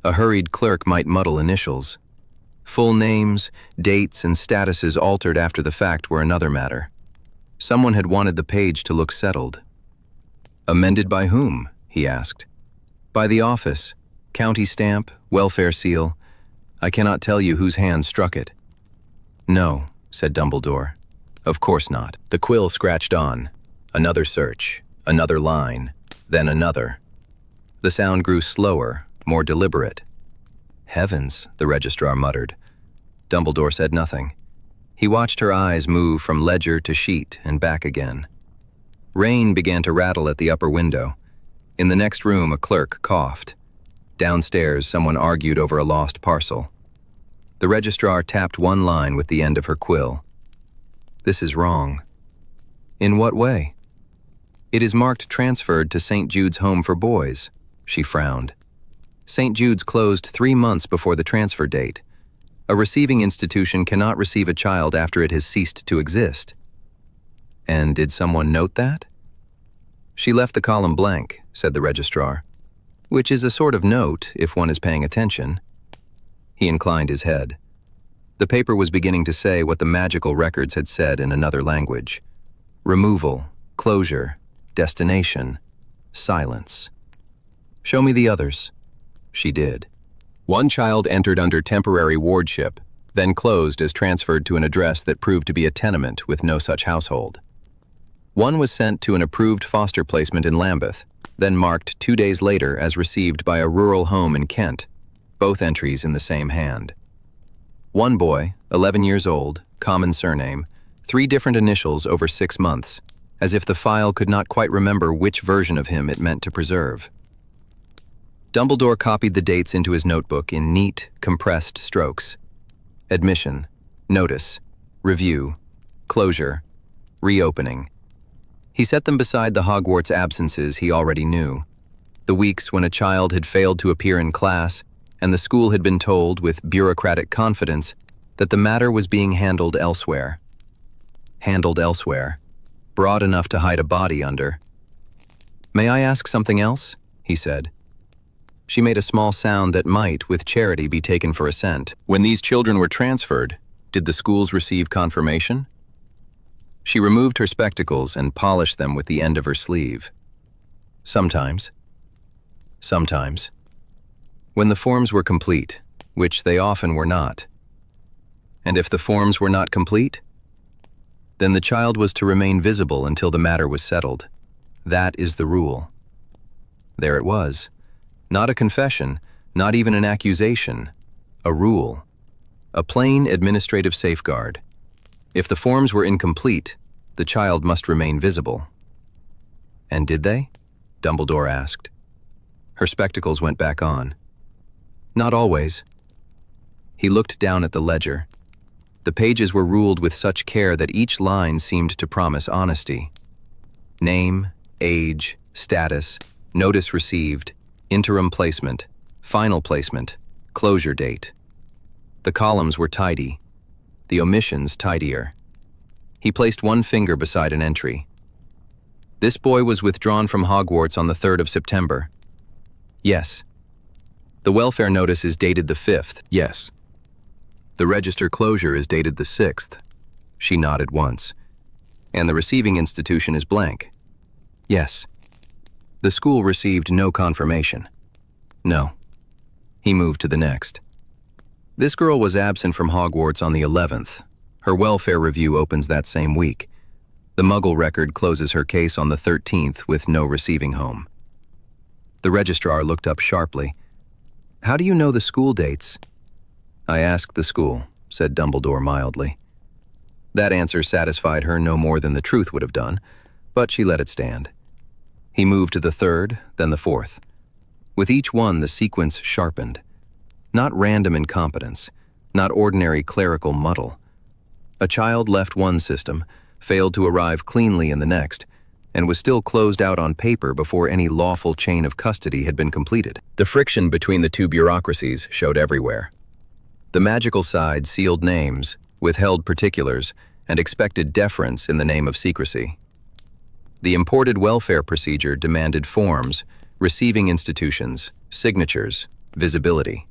Speaker 1: A hurried clerk might muddle initials. Full names, dates, and statuses altered after the fact were another matter. Someone had wanted the page to look settled. "Amended by whom?" he asked. "By the office. County stamp, welfare seal. I cannot tell you whose hand struck it." "No," said Dumbledore. "Of course not." The quill scratched on. Another search, another line, then another. The sound grew slower, more deliberate. "Heavens," the registrar muttered. Dumbledore said nothing. He watched her eyes move from ledger to sheet and back again. Rain began to rattle at the upper window. In the next room, a clerk coughed. Downstairs, someone argued over a lost parcel. The registrar tapped one line with the end of her quill. "This is wrong." "In what way?" "It is marked transferred to St. Jude's Home for Boys." She frowned. "St. Jude's closed 3 months before the transfer date. A receiving institution cannot receive a child after it has ceased to exist." "And did someone note that?" "She left the column blank," said the registrar, "which is a sort of note if one is paying attention." He inclined his head. The paper was beginning to say what the magical records had said in another language. Removal, closure, destination, silence. "Show me the others." She did. One child entered under temporary wardship, then closed as transferred to an address that proved to be a tenement with no such household. One was sent to an approved foster placement in Lambeth, then marked 2 days later as received by a rural home in Kent, both entries in the same hand. One boy, 11 years old, common surname, 3 different initials over 6 months, as if the file could not quite remember which version of him it meant to preserve. Dumbledore copied the dates into his notebook in neat, compressed strokes. Admission, notice, review, closure, reopening. He set them beside the Hogwarts absences he already knew. The weeks when a child had failed to appear in class, and the school had been told with bureaucratic confidence that the matter was being handled elsewhere. Handled elsewhere, broad enough to hide a body under. "May I ask something else?" he said. She made a small sound that might, with charity, be taken for assent. "When these children were transferred, did the schools receive confirmation?" She removed her spectacles and polished them with the end of her sleeve. "Sometimes. Sometimes. When the forms were complete, which they often were not. And if the forms were not complete, then the child was to remain visible until the matter was settled. That is the rule." There it was. Not a confession, not even an accusation. A rule. A plain administrative safeguard. If the forms were incomplete, the child must remain visible. "And did they?" Dumbledore asked. Her spectacles went back on. "Not always." He looked down at the ledger. The pages were ruled with such care that each line seemed to promise honesty. Name, age, status, notice received, interim placement, final placement, closure date. The columns were tidy, the omissions tidier. He placed one finger beside an entry. "This boy was withdrawn from Hogwarts on the 3rd of September. Yes. The welfare notice is dated the 5th. Yes. The register closure is dated the 6th. She nodded once. And the receiving institution is blank. Yes. The school received no confirmation. No. He moved to the next. This girl was absent from Hogwarts on the 11th. Her welfare review opens that same week. The Muggle record closes her case on the 13th with no receiving home. The registrar looked up sharply. "How do you know the school dates?" "I asked the school," said Dumbledore mildly. That answer satisfied her no more than the truth would have done, but she let it stand. He moved to the 3rd, then the 4th. With each one, the sequence sharpened. Not random incompetence, not ordinary clerical muddle. A child left one system, failed to arrive cleanly in the next, and was still closed out on paper before any lawful chain of custody had been completed. The friction between the two bureaucracies showed everywhere. The magical side sealed names, withheld particulars, and expected deference in the name of secrecy. The imported welfare procedure demanded forms, receiving institutions, signatures, visibility.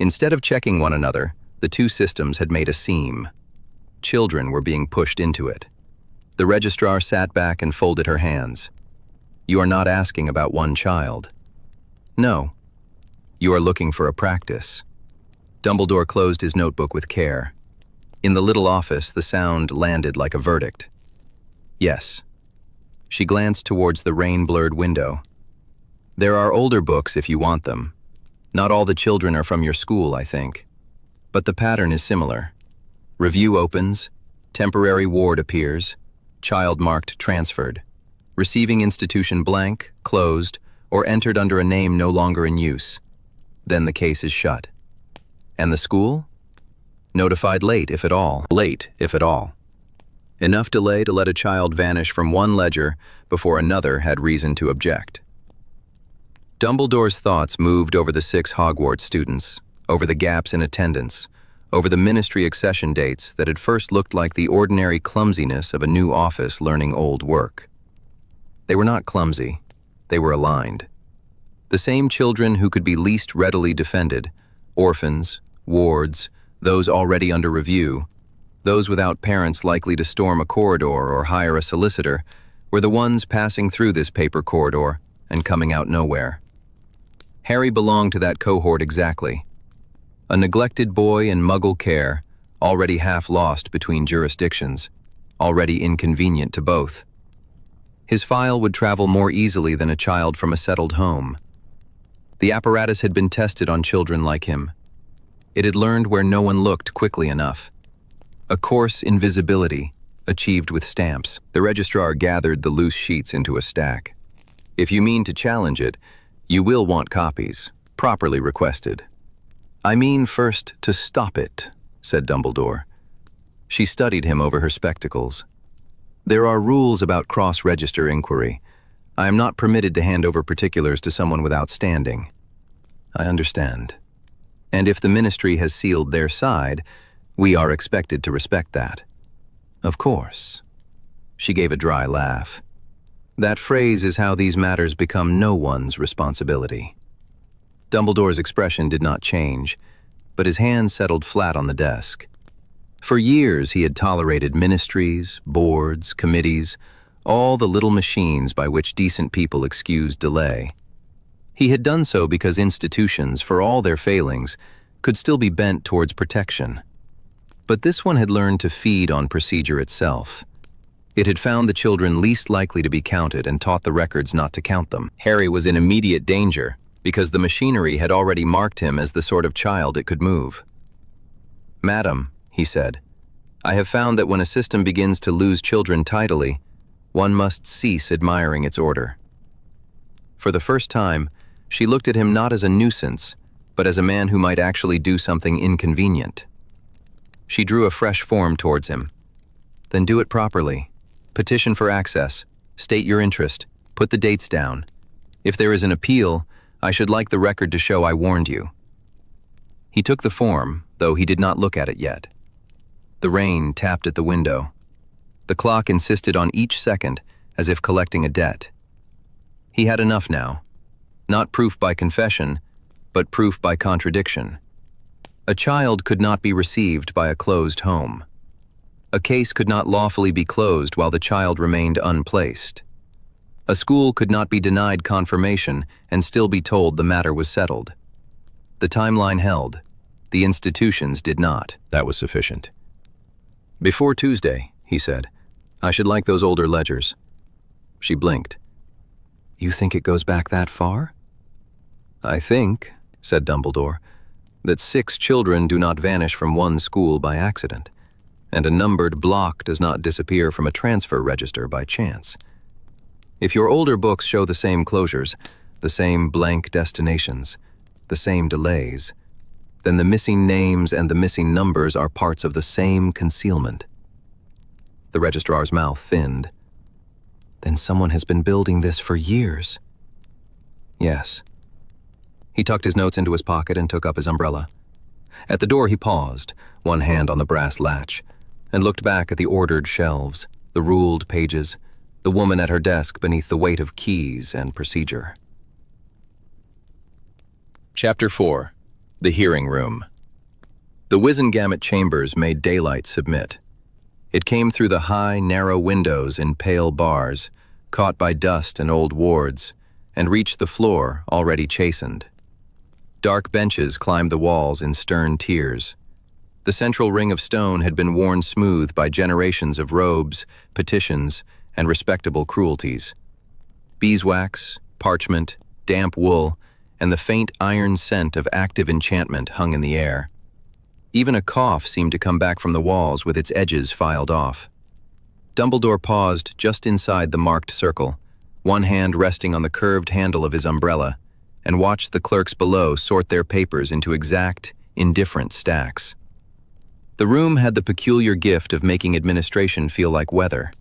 Speaker 1: Instead of checking one another, the two systems had made a seam. Children were being pushed into it. The registrar sat back and folded her hands. "You are not asking about one child." "No. You are looking for a practice." Dumbledore closed his notebook with care. In the little office, the sound landed like a verdict. "Yes." She glanced towards the rain-blurred window. "There are older books if you want them. Not all the children are from your school, I think. But the pattern is similar. Review opens, temporary ward appears, child marked transferred, receiving institution blank, closed, or entered under a name no longer in use. Then the case is shut. And the school? Notified late, if at all. Late, if at all. Enough delay to let a child vanish from one ledger before another had reason to object. Dumbledore's thoughts moved over the 6 Hogwarts students, over the gaps in attendance, over the ministry accession dates that had first looked like the ordinary clumsiness of a new office learning old work. They were not clumsy. They were aligned. The same children who could be least readily defended, orphans, wards, those already under review, those without parents likely to storm a corridor or hire a solicitor, were the ones passing through this paper corridor and coming out nowhere. Harry belonged to that cohort exactly. A neglected boy in Muggle care, already half lost between jurisdictions, already inconvenient to both. His file would travel more easily than a child from a settled home. The apparatus had been tested on children like him. It had learned where no one looked quickly enough. A coarse invisibility, achieved with stamps. The registrar gathered the loose sheets into a stack. If you mean to challenge it, you will want copies, properly requested. I mean first to stop it, said Dumbledore. She studied him over her spectacles. There are rules about cross-register inquiry. I am not permitted to hand over particulars to someone without standing. I understand. And if the ministry has sealed their side, we are expected to respect that. Of course. She gave a dry laugh. That phrase is how these matters become no one's responsibility. Dumbledore's expression did not change, but his hand settled flat on the desk. For years he had tolerated ministries, boards, committees, all the little machines by which decent people excused delay. He had done so because institutions, for all their failings, could still be bent towards protection. But this one had learned to feed on procedure itself. It had found the children least likely to be counted and taught the records not to count them. Harry was in immediate danger because the machinery had already marked him as the sort of child it could move. "Madam," he said, "I have found that when a system begins to lose children tidily, one must cease admiring its order." For the first time, she looked at him not as a nuisance, but as a man who might actually do something inconvenient. She drew a fresh form towards him. "Then do it properly. Petition for access. State your interest. Put the dates down. If there is an appeal, I should like the record to show I warned you." He took the form, though he did not look at it yet. The rain tapped at the window. The clock insisted on each second, as if collecting a debt. He had enough now. Not proof by confession, but proof by contradiction. A child could not be received by a closed home. A case could not lawfully be closed while the child remained unplaced. A school could not be denied confirmation and still be told the matter was settled. The timeline held. The institutions did not. That was sufficient. "Before Tuesday," he said, "I should like those older ledgers." She blinked. "You think it goes back that far?" "I think," said Dumbledore, "that 6 children do not vanish from one school by accident, and a numbered block does not disappear from a transfer register by chance. If your older books show the same closures, the same blank destinations, the same delays, then the missing names and the missing numbers are parts of the same concealment." The registrar's mouth thinned. "Then someone has been building this for years." "Yes." He tucked his notes into his pocket and took up his umbrella. At the door he paused, one hand on the brass latch, and looked back at the ordered shelves, the ruled pages, the woman at her desk beneath the weight of keys and procedure. Chapter 4. The Hearing Room. The Wizengamot chambers made daylight submit. It came through the high, narrow windows in pale bars, caught by dust and old wards, and reached the floor already chastened. Dark benches climbed the walls in stern tiers. The central ring of stone had been worn smooth by generations of robes, petitions, and respectable cruelties. Beeswax, parchment, damp wool, and the faint iron scent of active enchantment hung in the air. Even a cough seemed to come back from the walls with its edges filed off. Dumbledore paused just inside the marked circle, one hand resting on the curved handle of his umbrella, and watched the clerks below sort their papers into exact, indifferent stacks. The room had the peculiar gift of making administration feel like weather.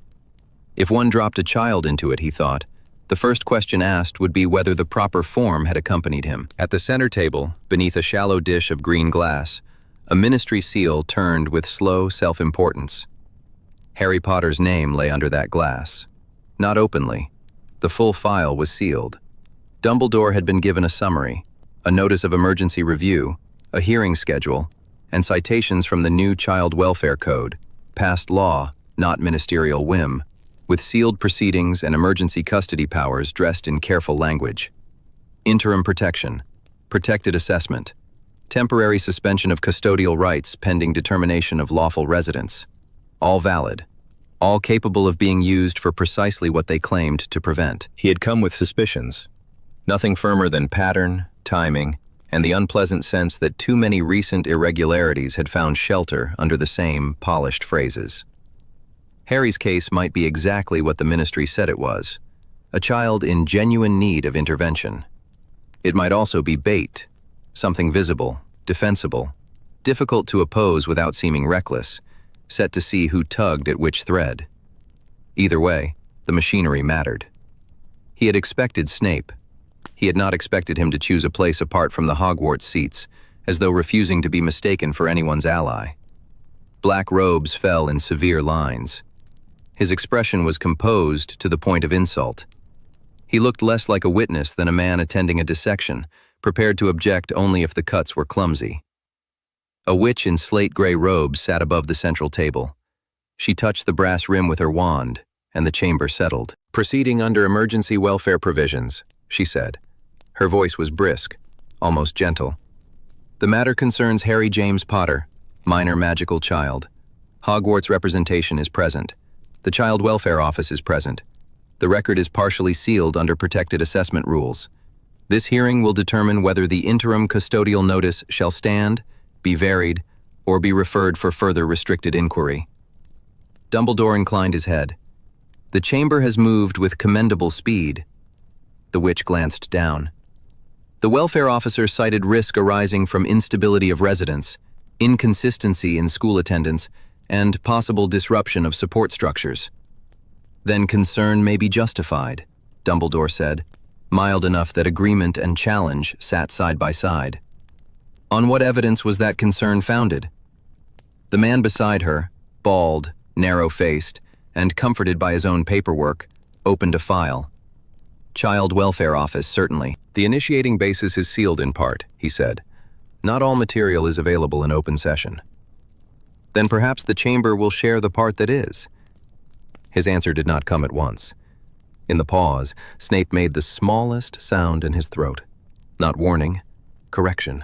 Speaker 1: If one dropped a child into it, he thought, the first question asked would be whether the proper form had accompanied him. At the center table, beneath a shallow dish of green glass, a ministry seal turned with slow self-importance. Harry Potter's name lay under that glass. Not openly. The full file was sealed. Dumbledore had been given a summary, a notice of emergency review, a hearing schedule, and citations from the new Child Welfare Code, passed law, not ministerial whim, with sealed proceedings and emergency custody powers dressed in careful language. Interim protection, protected assessment, temporary suspension of custodial rights pending determination of lawful residence. All valid, all capable of being used for precisely what they claimed to prevent. He had come with suspicions. Nothing firmer than pattern, timing, and the unpleasant sense that too many recent irregularities had found shelter under the same polished phrases. Harry's case might be exactly what the ministry said it was, a child in genuine need of intervention. It might also be bait, something visible, defensible, difficult to oppose without seeming reckless, set to see who tugged at which thread. Either way, the machinery mattered. He had expected Snape. He had not expected him to choose a place apart from the Hogwarts seats, as though refusing to be mistaken for anyone's ally. Black robes fell in severe lines. His expression was composed to the point of insult. He looked less like a witness than a man attending a dissection, prepared to object only if the cuts were clumsy. A witch in slate-gray robes sat above the central table. She touched the brass rim with her wand, and the chamber settled. "Proceeding under emergency welfare provisions," she said. Her voice was brisk, almost gentle. "The matter concerns Harry James Potter, minor magical child. Hogwarts representation is present. The Child Welfare Office is present. The record is partially sealed under protected assessment rules. This hearing will determine whether the interim custodial notice shall stand, be varied, or be referred for further restricted inquiry." Dumbledore inclined his head. "The chamber has moved with commendable speed." The witch glanced down. The welfare officer cited risk arising from instability of residence, inconsistency in school attendance, and possible disruption of support structures. "Then concern may be justified," Dumbledore said, mild enough that agreement and challenge sat side by side. "On what evidence was that concern founded?" The man beside her, bald, narrow-faced, and comforted by his own paperwork, opened a file. "Child Welfare Office, certainly. The initiating basis is sealed in part," he said. "Not all material is available in open session." "Then perhaps the chamber will share the part that is." His answer did not come at once. In the pause, Snape made the smallest sound in his throat. Not warning, correction.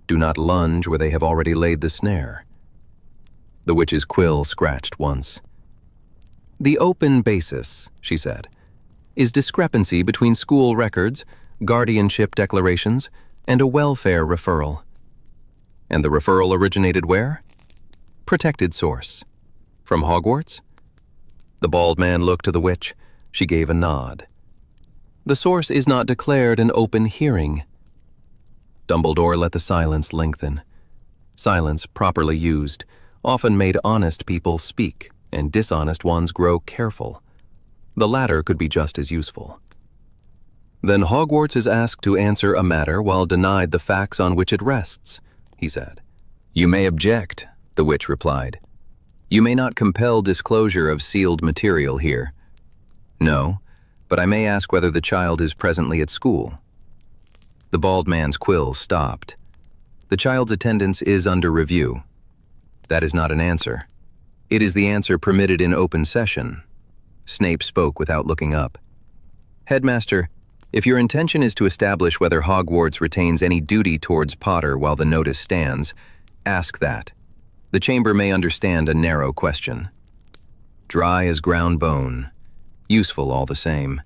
Speaker 1: Do not lunge where they have already laid the snare. The witch's quill scratched once. "The open basis," she said, "is discrepancy between school records, guardianship declarations, and a welfare referral." "And the referral originated where?" "Protected source." "From Hogwarts?" The bald man looked to the witch. She gave a nod. "The source is not declared an open hearing." Dumbledore let the silence lengthen. Silence, properly used, often made honest people speak, and dishonest ones grow careful. The latter could be just as useful. "Then Hogwarts is asked to answer a matter while denied the facts on which it rests," he said. "You may object," the witch replied. "You may not compel disclosure of sealed material here." "No, but I may ask whether the child is presently at school." The bald man's quill stopped. "The child's attendance is under review." "That is not an answer. It is the answer permitted in open session." Snape spoke without looking up. "Headmaster, if your intention is to establish whether Hogwarts retains any duty towards Potter while the notice stands, ask that. The chamber may understand a narrow question." Dry as ground bone. Useful all the same.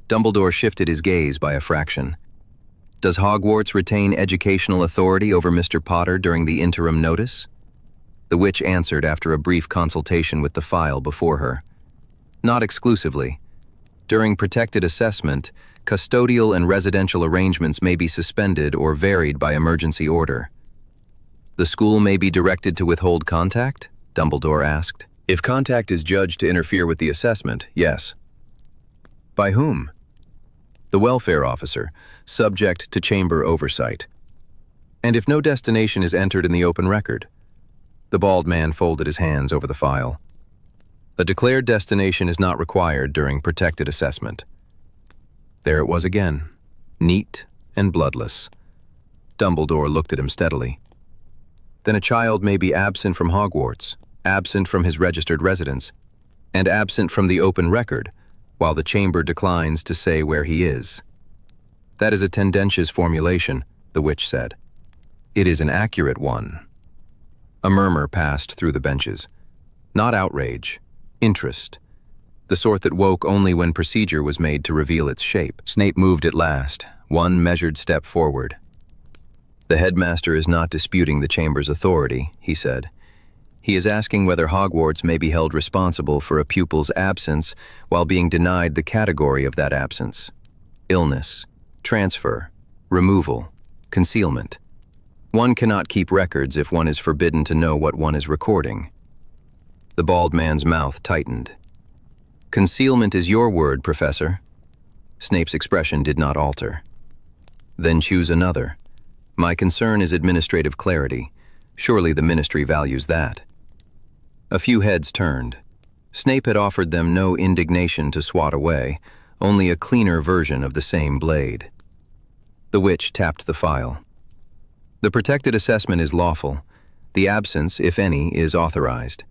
Speaker 1: Dumbledore shifted his gaze by a fraction. "Does Hogwarts retain educational authority over Mr. Potter during the interim notice?" The witch answered after a brief consultation with the file before her. "Not exclusively. During protected assessment, custodial and residential arrangements may be suspended or varied by emergency order." "The school may be directed to withhold contact?" Dumbledore asked. "If contact is judged to interfere with the assessment, yes." "By whom?" "The welfare officer, subject to chamber oversight." "And if no destination is entered in the open record?" The bald man folded his hands over the file. "A declared destination is not required during protected assessment." There it was again, neat and bloodless. Dumbledore looked at him steadily. "Then a child may be absent from Hogwarts, absent from his registered residence, and absent from the open record, while the chamber declines to say where he is." "That is a tendentious formulation," the witch said. "It is an accurate one." A murmur passed through the benches. Not outrage, interest. The sort that woke only when procedure was made to reveal its shape. Snape moved at last, one measured step forward. "The headmaster is not disputing the chamber's authority," he said. He is asking whether Hogwarts may be held responsible for a pupil's absence while being denied the category of that absence. Illness, transfer, removal, concealment. One cannot keep records if one is forbidden to know what one is recording. The bald man's mouth tightened. Concealment is your word, Professor. Snape's expression did not alter. Then choose another. My concern is administrative clarity. Surely the ministry values that. A few heads turned. Snape had offered them no indignation to swat away, only a cleaner version of the same blade. The witch tapped the file. The protected assessment is lawful. The absence, if any, is authorized.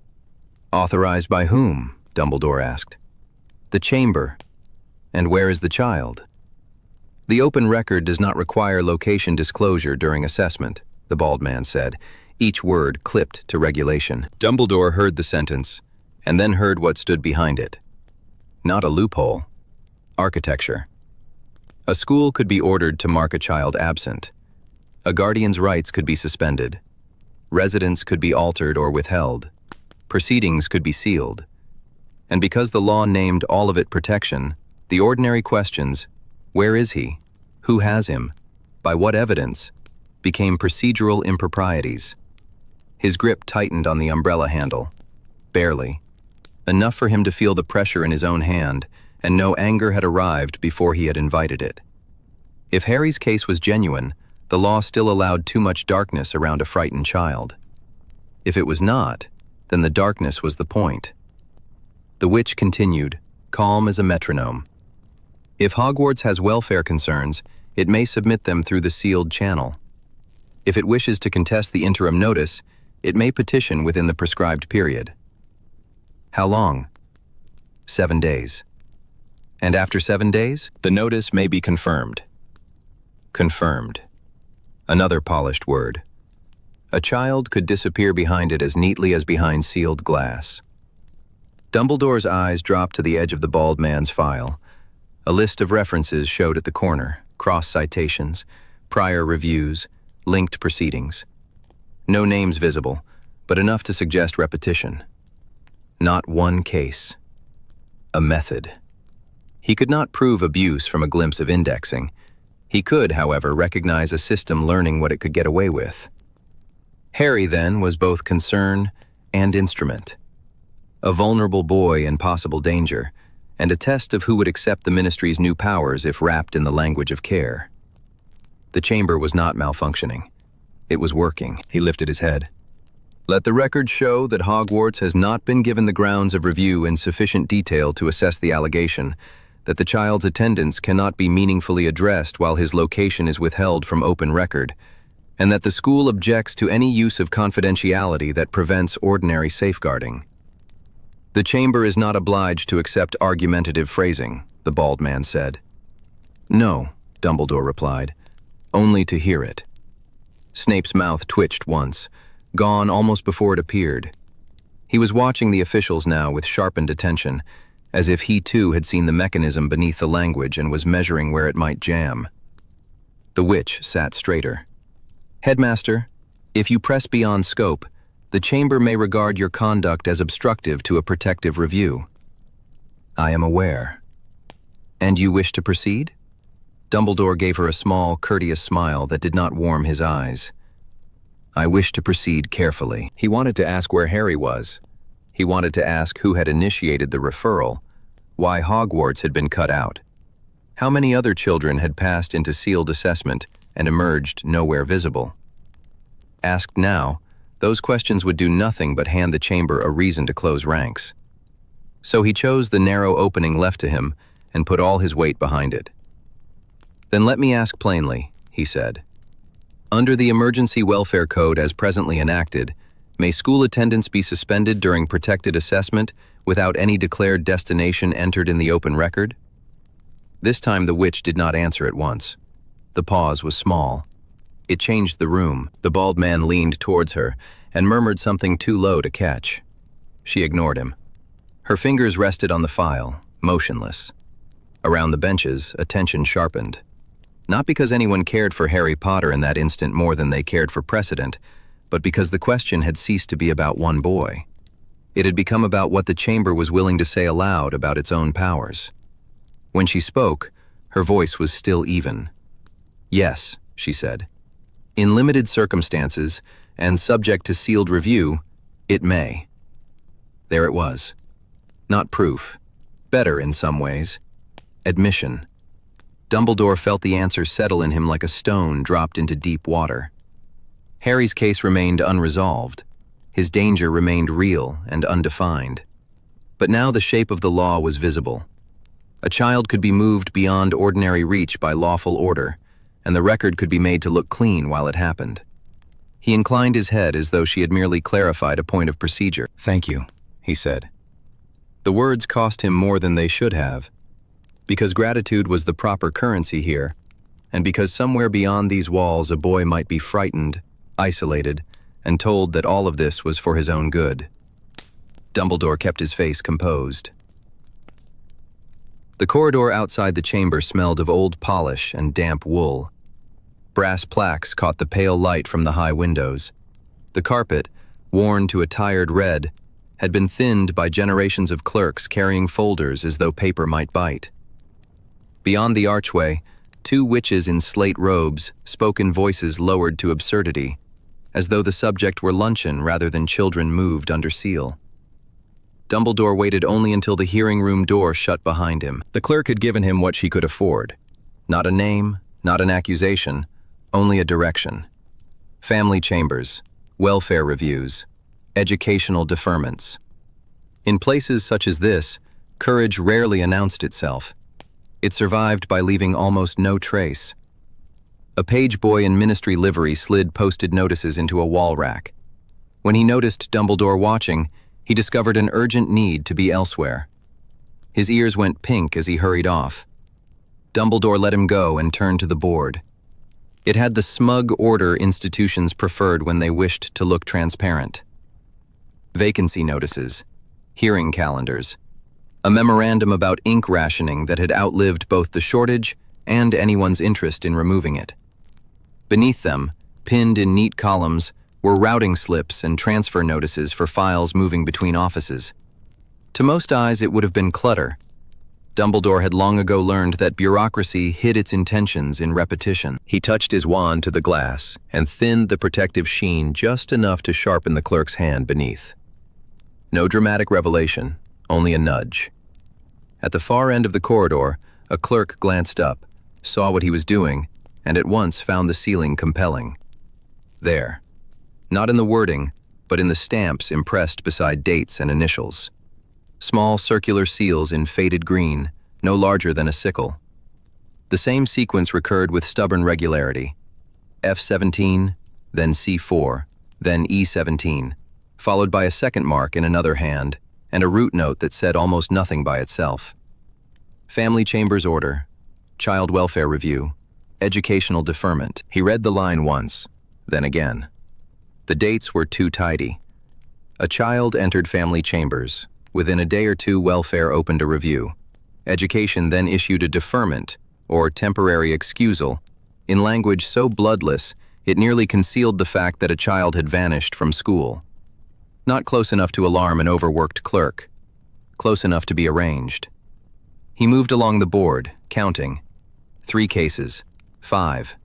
Speaker 1: Authorized by whom? Dumbledore asked. The chamber. And where is the child? The open record does not require location disclosure during assessment, the bald man said, each word clipped to regulation. Dumbledore heard the sentence, and then heard what stood behind it. Not a loophole. Architecture. A school could be ordered to mark a child absent. A guardian's rights could be suspended. Residence could be altered or withheld. Proceedings could be sealed. And because the law named all of it protection, the ordinary questions, where is he? Who has him? By what evidence? Became procedural improprieties. His grip tightened on the umbrella handle. Barely. Enough for him to feel the pressure in his own hand, and no anger had arrived before he had invited it. If Harry's case was genuine, the law still allowed too much darkness around a frightened child. If it was not, then the darkness was the point. The witch continued, calm as a metronome. If Hogwarts has welfare concerns, it may submit them through the sealed channel. If it wishes to contest the interim notice, it may petition within the prescribed period. How long? 7 days. And after 7 days, the notice may be confirmed. Confirmed. Another polished word. A child could disappear behind it as neatly as behind sealed glass. Dumbledore's eyes dropped to the edge of the bald man's file. A list of references showed at the corner, cross-citations, prior reviews, linked proceedings. No names visible, but enough to suggest repetition. Not one case. A method. He could not prove abuse from a glimpse of indexing. He could, however, recognize a system learning what it could get away with. Harry, then, was both concern and instrument. A vulnerable boy in possible danger, and a test of who would accept the ministry's new powers if wrapped in the language of care. The chamber was not malfunctioning. It was working. He lifted his head. Let the record show that Hogwarts has not been given the grounds of review in sufficient detail to assess the allegation, that the child's attendance cannot be meaningfully addressed while his location is withheld from open record, and that the school objects to any use of confidentiality that prevents ordinary safeguarding. The chamber is not obliged to accept argumentative phrasing, the bald man said. No, Dumbledore replied, only to hear it. Snape's mouth twitched once, gone almost before it appeared. He was watching the officials now with sharpened attention, as if he too had seen the mechanism beneath the language and was measuring where it might jam. The witch sat straighter. Headmaster, if you press beyond scope, the chamber may regard your conduct as obstructive to a protective review. I am aware. And you wish to proceed? Dumbledore gave her a small, courteous smile that did not warm his eyes. I wish to proceed carefully. He wanted to ask where Harry was. He wanted to ask who had initiated the referral, why Hogwarts had been cut out. How many other children had passed into sealed assessment and emerged nowhere visible? Asked now, those questions would do nothing but hand the chamber a reason to close ranks. So he chose the narrow opening left to him and put all his weight behind it. Then let me ask plainly, he said. Under the Emergency Welfare Code as presently enacted, may school attendance be suspended during protected assessment without any declared destination entered in the open record? This time the witch did not answer at once. The pause was small. It changed the room. The bald man leaned towards her and murmured something too low to catch. She ignored him. Her fingers rested on the file, motionless. Around the benches, attention sharpened. Not because anyone cared for Harry Potter in that instant more than they cared for precedent, but because the question had ceased to be about one boy. It had become about what the chamber was willing to say aloud about its own powers. When she spoke, her voice was still even. "Yes," she said. "In limited circumstances, and subject to sealed review, it may." There it was. Not proof. Better in some ways. Admission. Dumbledore felt the answer settle in him like a stone dropped into deep water. Harry's case remained unresolved. His danger remained real and undefined. But now the shape of the law was visible. A child could be moved beyond ordinary reach by lawful order, and the record could be made to look clean while it happened. He inclined his head as though she had merely clarified a point of procedure. "Thank you," he said. The words cost him more than they should have, because gratitude was the proper currency here, and because somewhere beyond these walls a boy might be frightened, isolated, and told that all of this was for his own good. Dumbledore kept his face composed. The corridor outside the chamber smelled of old polish and damp wool. Brass plaques caught the pale light from the high windows. The carpet, worn to a tired red, had been thinned by generations of clerks carrying folders as though paper might bite. Beyond the archway, two witches in slate robes spoke in voices lowered to absurdity, as though the subject were luncheon rather than children moved under seal. Dumbledore waited only until the hearing room door shut behind him. The clerk had given him what she could afford. Not a name, not an accusation, only a direction. Family chambers, welfare reviews, educational deferments. In places such as this, courage rarely announced itself. It survived by leaving almost no trace. A page boy in ministry livery slid posted notices into a wall rack. When he noticed Dumbledore watching, he discovered an urgent need to be elsewhere. His ears went pink as he hurried off. Dumbledore let him go and turned to the board. It had the smug order institutions preferred when they wished to look transparent. Vacancy notices, hearing calendars, a memorandum about ink rationing that had outlived both the shortage and anyone's interest in removing it. Beneath them, pinned in neat columns, were routing slips and transfer notices for files moving between offices. To most eyes, it would have been clutter. Dumbledore had long ago learned that bureaucracy hid its intentions in repetition. He touched his wand to the glass and thinned the protective sheen just enough to sharpen the clerk's hand beneath. No dramatic revelation, only a nudge. At the far end of the corridor, a clerk glanced up, saw what he was doing, and at once found the ceiling compelling. There. Not in the wording, but in the stamps impressed beside dates and initials. Small circular seals in faded green, no larger than a sickle. The same sequence recurred with stubborn regularity. F17, then C4, then E17, followed by a second mark in another hand, and a root note that said almost nothing by itself. Family Chambers Order, Child Welfare Review, Educational Deferment. He read the line once, then again. The dates were too tidy. A child entered family chambers. Within a day or two, welfare opened a review. Education then issued a deferment, or temporary excusal, in language so bloodless it nearly concealed the fact that a child had vanished from school. Not close enough to alarm an overworked clerk. Close enough to be arranged. He moved along the board, counting. 3 cases. 5.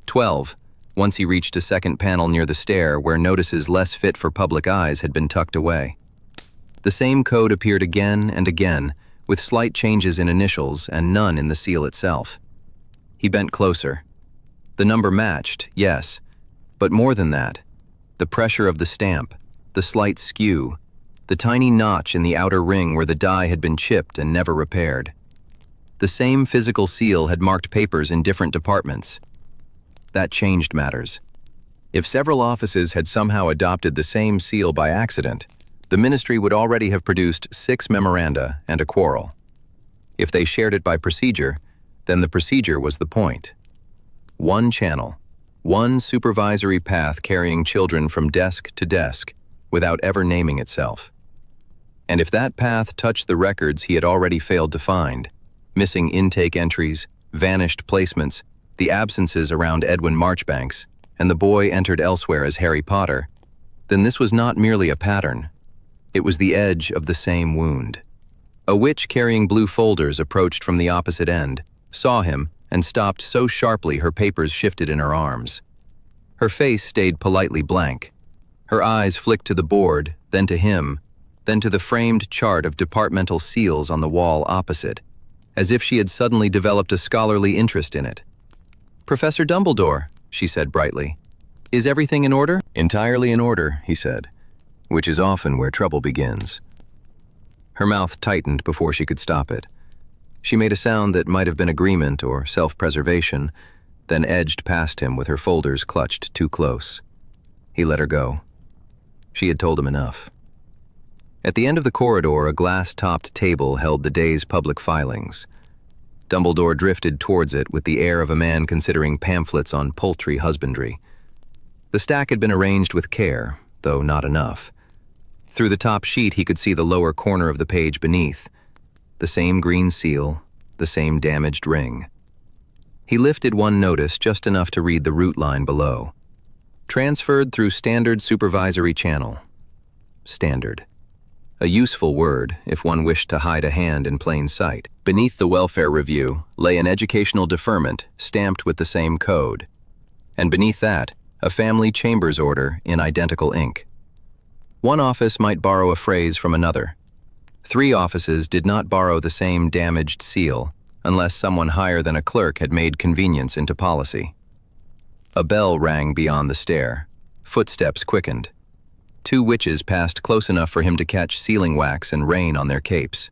Speaker 1: 12, once he reached a second panel near the stair where notices less fit for public eyes had been tucked away. The same code appeared again and again, with slight changes in initials and none in the seal itself. He bent closer. The number matched, yes, but more than that. The pressure of the stamp, the slight skew, the tiny notch in the outer ring where the die had been chipped and never repaired. The same physical seal had marked papers in different departments. That changed matters. If several offices had somehow adopted the same seal by accident, the ministry would already have produced 6 memoranda and a quarrel. If they shared it by procedure, then the procedure was the point. One channel, one supervisory path carrying children from desk to desk, without ever naming itself. And if that path touched the records he had already failed to find, missing intake entries, vanished placements, the absences around Edwin Marchbanks, and the boy entered elsewhere as Harry Potter, then this was not merely a pattern. It was the edge of the same wound. A witch carrying blue folders approached from the opposite end, saw him, and stopped so sharply her papers shifted in her arms. Her face stayed politely blank. Her eyes flicked to the board, then to him, then to the framed chart of departmental seals on the wall opposite, as if she had suddenly developed a scholarly interest in it. "Professor Dumbledore," she said brightly. "Is everything in order?" "Entirely in order," he said, which is often where trouble begins. Her mouth tightened before she could stop it. She made a sound that might have been agreement or self-preservation, then edged past him with her folders clutched too close. He let her go. She had told him enough. At the end of the corridor, a glass-topped table held the day's public filings. Dumbledore drifted towards it with the air of a man considering pamphlets on poultry husbandry. The stack had been arranged with care, though not enough. Through the top sheet he could see the lower corner of the page beneath. The same green seal, the same damaged ring. He lifted one notice just enough to read the root line below. Transferred through standard supervisory channel. Standard. A useful word if one wished to hide a hand in plain sight. Beneath the welfare review lay an educational deferment stamped with the same code. And beneath that, a family chambers order in identical ink. One office might borrow a phrase from another. 3 offices did not borrow the same damaged seal unless someone higher than a clerk had made convenience into policy. A bell rang beyond the stair. Footsteps quickened. 2 witches passed close enough for him to catch sealing wax and rain on their capes.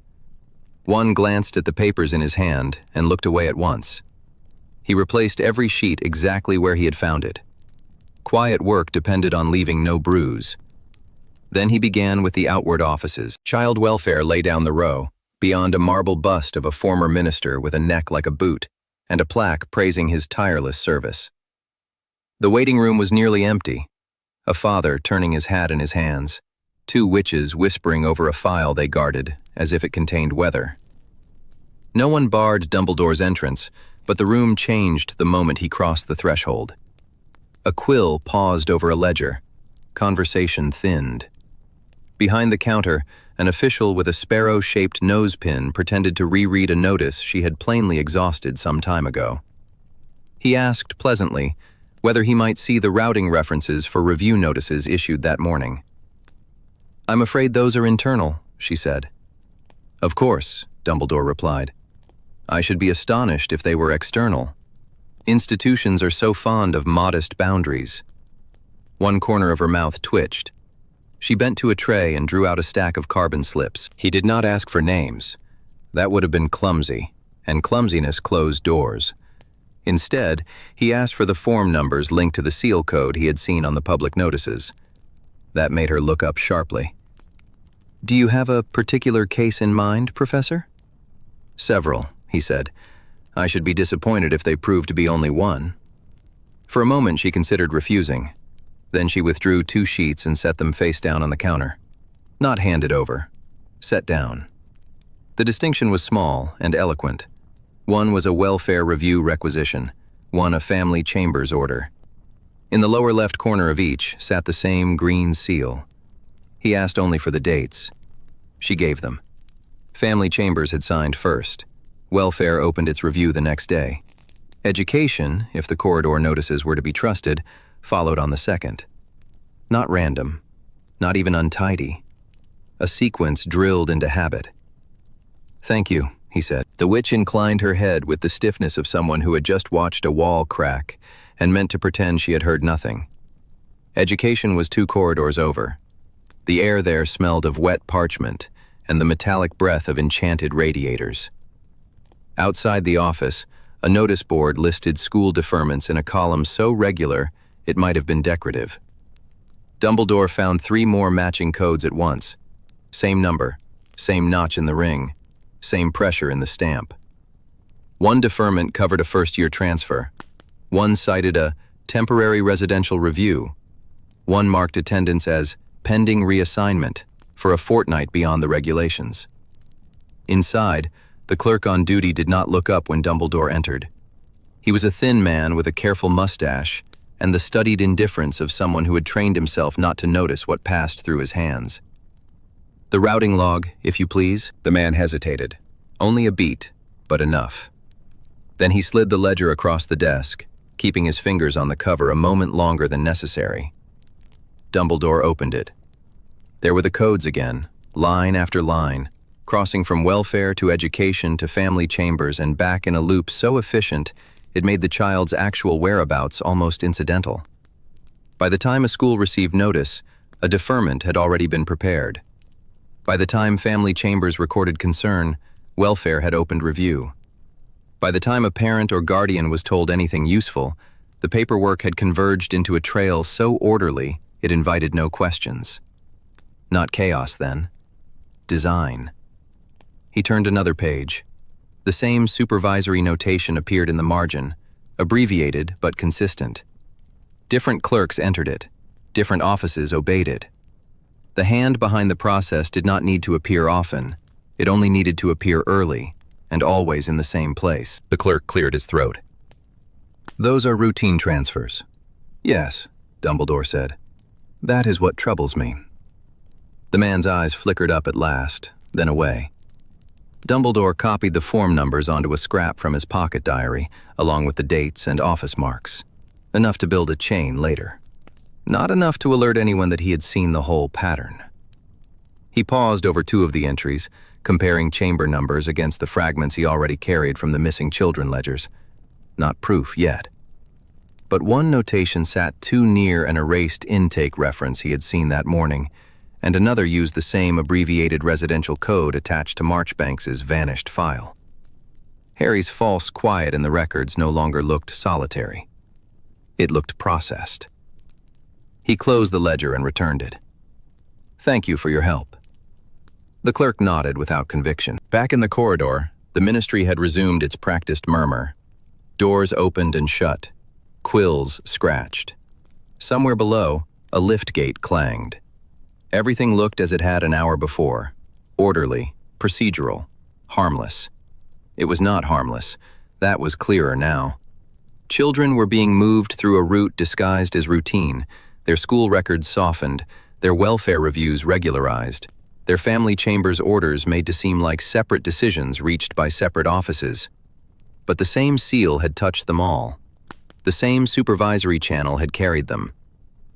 Speaker 1: One glanced at the papers in his hand and looked away at once. He replaced every sheet exactly where he had found it. Quiet work depended on leaving no bruise. Then he began with the outward offices. Child welfare lay down the row, beyond a marble bust of a former minister with a neck like a boot, and a plaque praising his tireless service. The waiting room was nearly empty. A father turning his hat in his hands, 2 witches whispering over a file they guarded, as if it contained weather. No one barred Dumbledore's entrance, but the room changed the moment he crossed the threshold. A quill paused over a ledger. Conversation thinned. Behind the counter, an official with a sparrow-shaped nosepin pretended to reread a notice she had plainly exhausted some time ago. He asked pleasantly whether he might see the routing references for review notices issued that morning. "I'm afraid those are internal," she said. "Of course," Dumbledore replied. "I should be astonished if they were external. Institutions are so fond of modest boundaries." One corner of her mouth twitched. She bent to a tray and drew out a stack of carbon slips. He did not ask for names. That would have been clumsy, and clumsiness closed doors. Instead, he asked for the form numbers linked to the seal code he had seen on the public notices. That made her look up sharply. "Do you have a particular case in mind, Professor?" "Several," he said. "I should be disappointed if they proved to be only one." For a moment she considered refusing. Then she withdrew 2 sheets and set them face down on the counter. Not handed over. Set down. The distinction was small and eloquent. One was a welfare review requisition, one a family chambers order. In the lower left corner of each sat the same green seal. He asked only for the dates. She gave them. Family chambers had signed first. Welfare opened its review the next day. Education, if the corridor notices were to be trusted, followed on the second. Not random, not even untidy. A sequence drilled into habit. "Thank you," he said. The witch inclined her head with the stiffness of someone who had just watched a wall crack and meant to pretend she had heard nothing. Education was 2 corridors over. The air there smelled of wet parchment and the metallic breath of enchanted radiators. Outside the office, a notice board listed school deferments in a column so regular it might have been decorative. Dumbledore found 3 more matching codes at once. Same number, same notch in the ring, same pressure in the stamp. One deferment covered a first-year transfer. One cited a temporary residential review. One marked attendance as pending reassignment for a fortnight beyond the regulations. Inside, the clerk on duty did not look up when Dumbledore entered. He was a thin man with a careful mustache and the studied indifference of someone who had trained himself not to notice what passed through his hands. "The routing log, if you please." The man hesitated. Only a beat, but enough. Then he slid the ledger across the desk, keeping his fingers on the cover a moment longer than necessary. Dumbledore opened it. There were the codes again, line after line, crossing from welfare to education to family chambers and back in a loop so efficient it made the child's actual whereabouts almost incidental. By the time a school received notice, a deferment had already been prepared. By the time family chambers recorded concern, welfare had opened review. By the time a parent or guardian was told anything useful, the paperwork had converged into a trail so orderly it invited no questions. Not chaos, then. Design. He turned another page. The same supervisory notation appeared in the margin, abbreviated but consistent. Different clerks entered it. Different offices obeyed it. The hand behind the process did not need to appear often. It only needed to appear early, and always in the same place. The clerk cleared his throat. "Those are routine transfers." "Yes," Dumbledore said. "That is what troubles me." The man's eyes flickered up at last, then away. Dumbledore copied the form numbers onto a scrap from his pocket diary, along with the dates and office marks. Enough to build a chain later. Not enough to alert anyone that he had seen the whole pattern. He paused over two of the entries, comparing chamber numbers against the fragments he already carried from the missing children ledgers. Not proof yet. But one notation sat too near an erased intake reference he had seen that morning, and another used the same abbreviated residential code attached to Marchbanks's vanished file. Harry's false quiet in the records no longer looked solitary. It looked processed. He closed the ledger and returned it. "Thank you for your help." The clerk nodded without conviction. Back in the corridor, the ministry had resumed its practiced murmur. Doors opened and shut. Quills scratched. Somewhere below, a lift gate clanged. Everything looked as it had an hour before. Orderly, procedural, harmless. It was not harmless. That was clearer now. Children were being moved through a route disguised as routine, their school records softened, their welfare reviews regularized, their family chambers' orders made to seem like separate decisions reached by separate offices. But the same seal had touched them all. The same supervisory channel had carried them.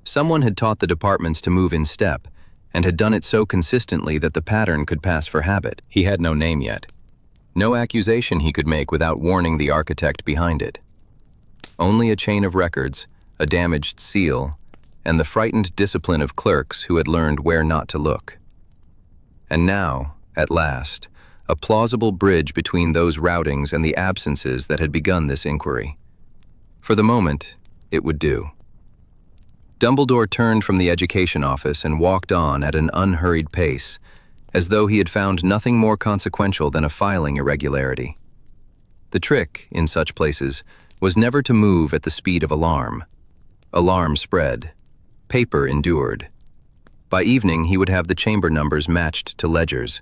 Speaker 1: Someone had taught the departments to move in step, and had done it so consistently that the pattern could pass for habit. He had no name yet. No accusation he could make without warning the architect behind it. Only a chain of records, a damaged seal, and the frightened discipline of clerks who had learned where not to look. And now, at last, a plausible bridge between those routings and the absences that had begun this inquiry. For the moment, it would do. Dumbledore turned from the education office and walked on at an unhurried pace, as though he had found nothing more consequential than a filing irregularity. The trick, in such places, was never to move at the speed of alarm. Alarm spread. Paper endured. By evening, he would have the chamber numbers matched to ledgers.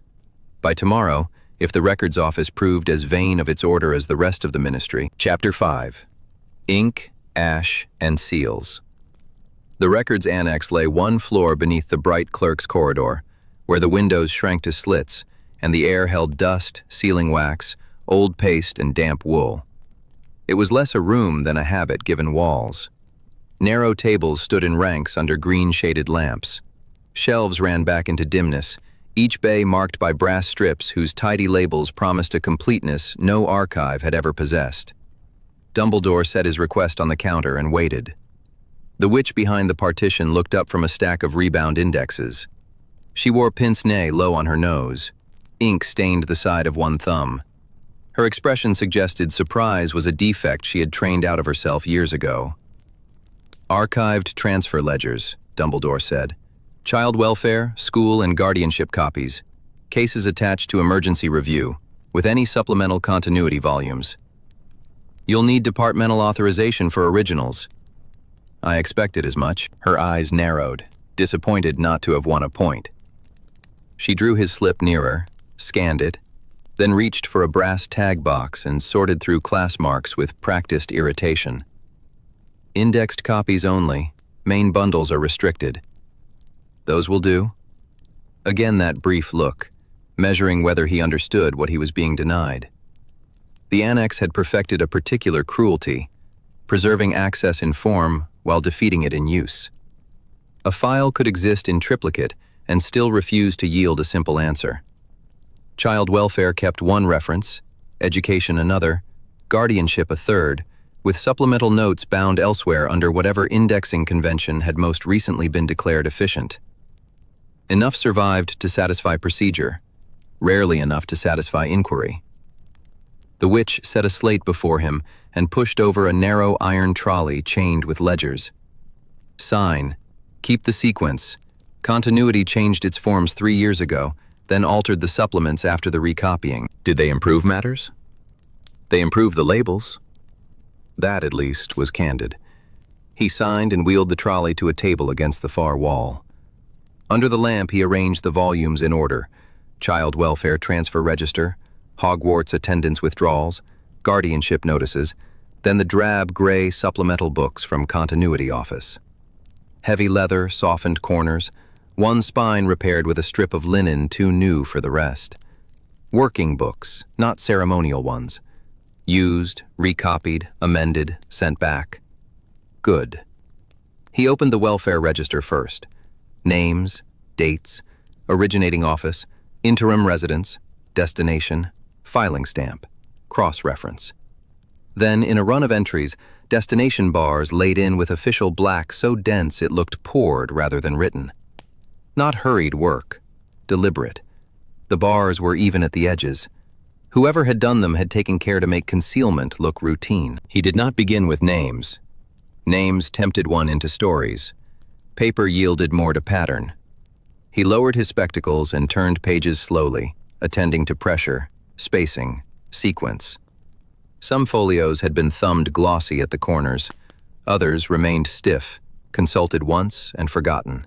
Speaker 1: By tomorrow, if the records office proved as vain of its order as the rest of the ministry. Chapter 5. Ink, Ash, and Seals. The records annex lay one floor beneath the bright clerk's corridor, where the windows shrank to slits, and the air held dust, sealing wax, old paste, and damp wool. It was less a room than a habit given walls. Narrow tables stood in ranks under green-shaded lamps. Shelves ran back into dimness, each bay marked by brass strips whose tidy labels promised a completeness no archive had ever possessed. Dumbledore set his request on the counter and waited. The witch behind the partition looked up from a stack of rebound indexes. She wore pince-nez low on her nose. Ink stained the side of one thumb. Her expression suggested surprise was a defect she had trained out of herself years ago. "Archived transfer ledgers," Dumbledore said. "Child welfare, school, and guardianship copies. Cases attached to emergency review, with any supplemental continuity volumes. You'll need departmental authorization for originals." I expected as much. Her eyes narrowed, disappointed not to have won a point. She drew his slip nearer, scanned it, then reached for a brass tag box and sorted through class marks with practiced irritation. Indexed copies only. Main bundles are restricted. Those will do. Again that brief look, measuring whether he understood what he was being denied. The annex had perfected a particular cruelty, preserving access in form while defeating it in use. A file could exist in triplicate and still refuse to yield a simple answer. Child welfare kept one reference, education another, guardianship a third, with supplemental notes bound elsewhere under whatever indexing convention had most recently been declared efficient. Enough survived to satisfy procedure, rarely enough to satisfy inquiry. The witch set a slate before him and pushed over a narrow iron trolley chained with ledgers. Sign, keep the sequence. Continuity changed its forms 3 years ago, then altered the supplements after the recopying. Did they improve matters? They improved the labels. That, at least, was candid. He signed and wheeled the trolley to a table against the far wall. Under the lamp, he arranged the volumes in order: Child Welfare Transfer Register, Hogwarts Attendance Withdrawals, Guardianship Notices, then the drab gray supplemental books from Continuity Office. Heavy leather, softened corners, one spine repaired with a strip of linen too new for the rest. Working books, not ceremonial ones. Used, recopied, amended, sent back. Good. He opened the welfare register first. Names, dates, originating office, interim residence, destination, filing stamp, cross-reference. Then, in a run of entries, destination bars laid in with official black so dense it looked poured rather than written. Not hurried work, deliberate. The bars were even at the edges. Whoever had done them had taken care to make concealment look routine. He did not begin with names. Names tempted one into stories. Paper yielded more to pattern. He lowered his spectacles and turned pages slowly, attending to pressure, spacing, sequence. Some folios had been thumbed glossy at the corners. Others remained stiff, consulted once and forgotten.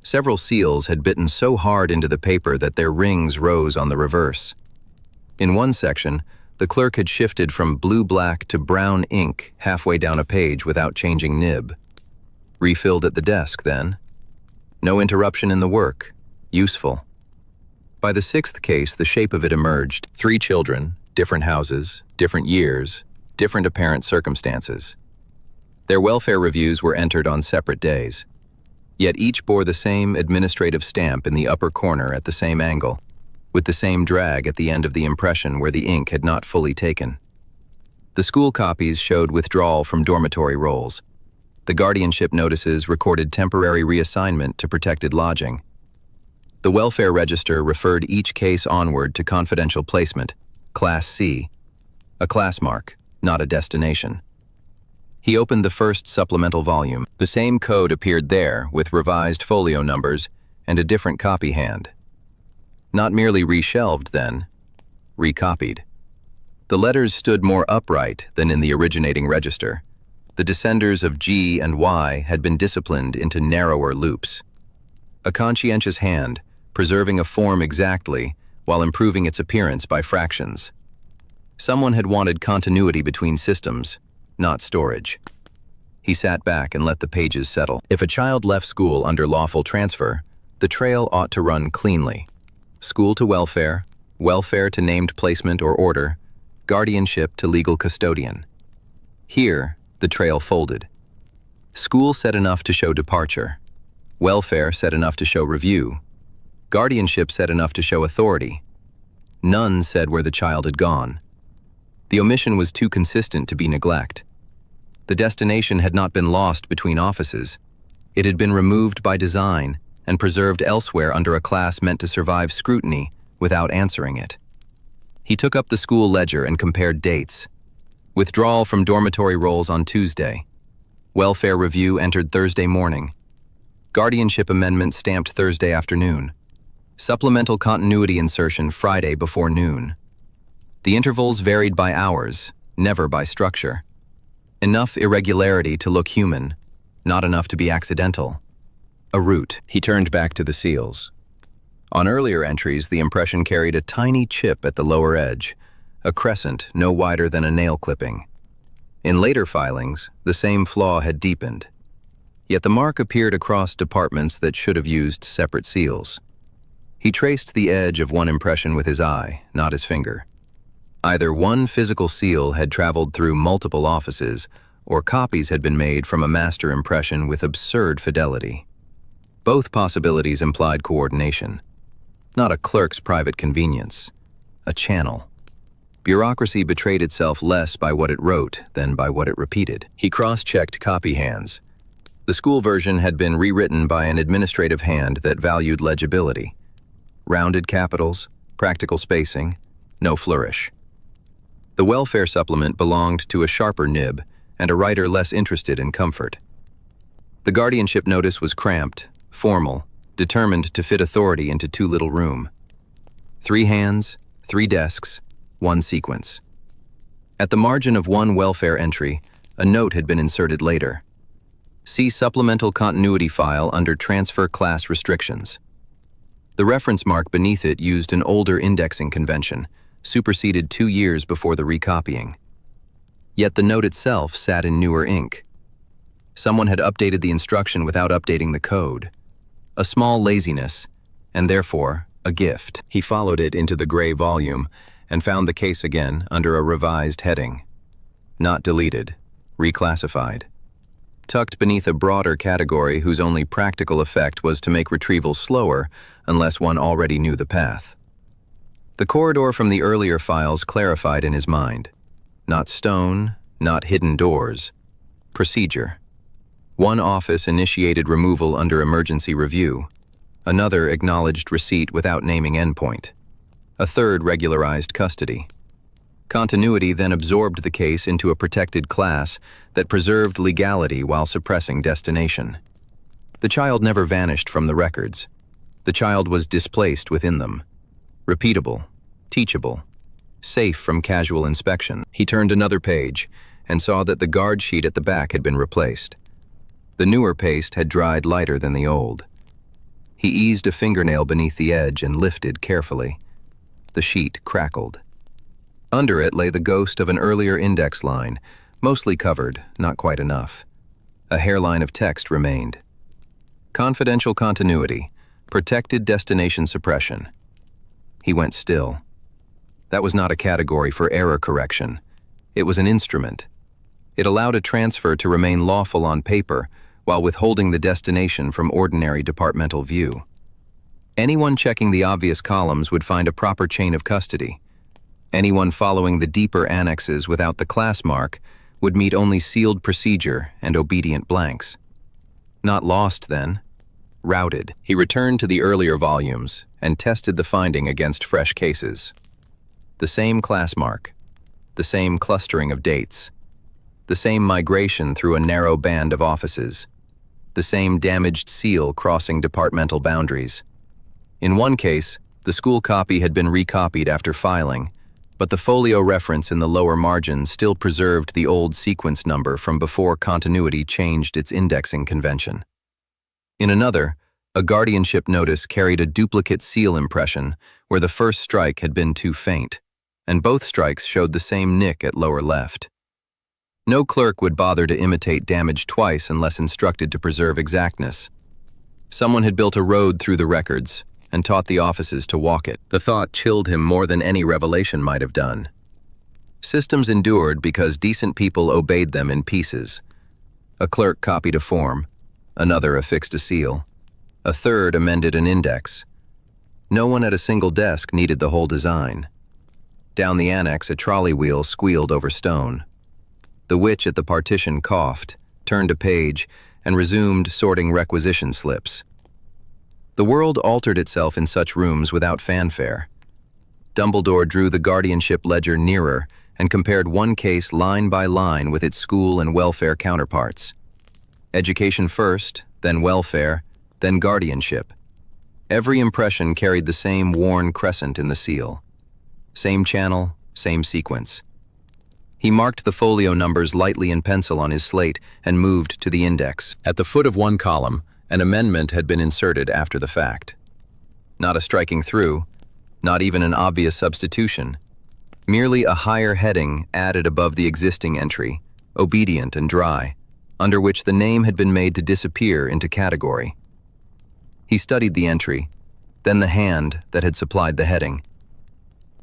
Speaker 1: Several seals had bitten so hard into the paper that their rings rose on the reverse. In one section, the clerk had shifted from blue-black to brown ink halfway down a page without changing nib. Refilled at the desk, then. No interruption in the work. Useful. By the 6th case, the shape of it emerged. 3 children, different houses, different years, different apparent circumstances. Their welfare reviews were entered on separate days. Yet each bore the same administrative stamp in the upper corner at the same angle, with the same drag at the end of the impression where the ink had not fully taken. The school copies showed withdrawal from dormitory rolls. The guardianship notices recorded temporary reassignment to protected lodging. The welfare register referred each case onward to confidential placement, Class C, a class mark, not a destination. He opened the first supplemental volume. The same code appeared there with revised folio numbers and a different copy hand. Not merely reshelved, then, recopied. The letters stood more upright than in the originating register. The descenders of G and Y had been disciplined into narrower loops. A conscientious hand, preserving a form exactly while improving its appearance by fractions. Someone had wanted continuity between systems, not storage. He sat back and let the pages settle. If a child left school under lawful transfer, the trail ought to run cleanly. School to welfare, welfare to named placement or order, guardianship to legal custodian. Here, the trail folded. School said enough to show departure. Welfare said enough to show review. Guardianship said enough to show authority. None said where the child had gone. The omission was too consistent to be neglect. The destination had not been lost between offices. It had been removed by design and preserved elsewhere under a class meant to survive scrutiny without answering it. He took up the school ledger and compared dates. Withdrawal from dormitory rolls on Tuesday. Welfare review entered Thursday morning. Guardianship amendment stamped Thursday afternoon. Supplemental continuity insertion Friday before noon. The intervals varied by hours, never by structure. Enough irregularity to look human, not enough to be accidental. A root. He turned back to the seals. On earlier entries, the impression carried a tiny chip at the lower edge, a crescent no wider than a nail clipping. In later filings, the same flaw had deepened. Yet the mark appeared across departments that should have used separate seals. He traced the edge of one impression with his eye, not his finger. Either one physical seal had traveled through multiple offices, or copies had been made from a master impression with absurd fidelity. Both possibilities implied coordination. Not a clerk's private convenience, a channel. Bureaucracy betrayed itself less by what it wrote than by what it repeated. He cross-checked copy hands. The school version had been rewritten by an administrative hand that valued legibility. Rounded capitals, practical spacing, no flourish. The welfare supplement belonged to a sharper nib and a writer less interested in comfort. The guardianship notice was cramped, formal, determined to fit authority into too little room. 3 hands, 3 desks, 1 sequence. At the margin of one welfare entry, a note had been inserted later. See supplemental continuity file under transfer class restrictions. The reference mark beneath it used an older indexing convention, superseded 2 years before the recopying. Yet the note itself sat in newer ink. Someone had updated the instruction without updating the code. A small laziness, and therefore a gift. He followed it into the gray volume and found the case again under a revised heading. Not deleted, reclassified. Tucked beneath a broader category whose only practical effect was to make retrieval slower unless one already knew the path. The corridor from the earlier files clarified in his mind. Not stone, not hidden doors. Procedure. One office initiated removal under emergency review. Another acknowledged receipt without naming endpoint. A third regularized custody. Continuity then absorbed the case into a protected class that preserved legality while suppressing destination. The child never vanished from the records. The child was displaced within them. Repeatable, teachable, safe from casual inspection. He turned another page and saw that the guard sheet at the back had been replaced. The newer paste had dried lighter than the old. He eased a fingernail beneath the edge and lifted carefully. The sheet crackled. Under it lay the ghost of an earlier index line, mostly covered, not quite enough. A hairline of text remained. Confidential continuity, protected destination suppression. He went still. That was not a category for error correction. It was an instrument. It allowed a transfer to remain lawful on paper while withholding the destination from ordinary departmental view. Anyone checking the obvious columns would find a proper chain of custody. Anyone following the deeper annexes without the class mark would meet only sealed procedure and obedient blanks. Not lost, then. Routed. He returned to the earlier volumes and tested the finding against fresh cases. The same class mark, the same clustering of dates, the same migration through a narrow band of offices, the same damaged seal crossing departmental boundaries. In one case, the school copy had been recopied after filing, but the folio reference in the lower margin still preserved the old sequence number from before continuity changed its indexing convention. In another, a guardianship notice carried a duplicate seal impression where the first strike had been too faint, and both strikes showed the same nick at lower left. No clerk would bother to imitate damage twice unless instructed to preserve exactness. Someone had built a road through the records and taught the offices to walk it. The thought chilled him more than any revelation might have done. Systems endured because decent people obeyed them in pieces. A clerk copied a form, another affixed a seal, a third amended an index. No one at a single desk needed the whole design. Down the annex, a trolley wheel squealed over stone. The witch at the partition coughed, turned a page, and resumed sorting requisition slips. The world altered itself in such rooms without fanfare. Dumbledore drew the guardianship ledger nearer and compared one case line by line with its school and welfare counterparts. Education first, then welfare, then guardianship. Every impression carried the same worn crescent in the seal. Same channel, same sequence. He marked the folio numbers lightly in pencil on his slate and moved to the index. At the foot of one column, an amendment had been inserted after the fact. Not a striking through, not even an obvious substitution. Merely a higher heading added above the existing entry, obedient and dry, under which the name had been made to disappear into category. He studied the entry, then the hand that had supplied the heading.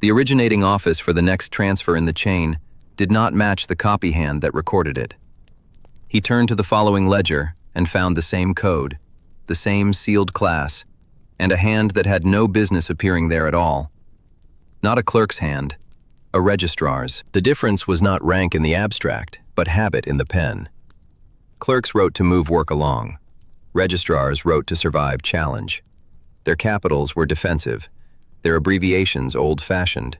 Speaker 1: The originating office for the next transfer in the chain did not match the copy hand that recorded it. He turned to the following ledger and found the same code, the same sealed class, and a hand that had no business appearing there at all. Not a clerk's hand, a registrar's. The difference was not rank in the abstract, but habit in the pen. Clerks wrote to move work along. Registrars wrote to survive challenge. Their capitals were defensive, their abbreviations old-fashioned.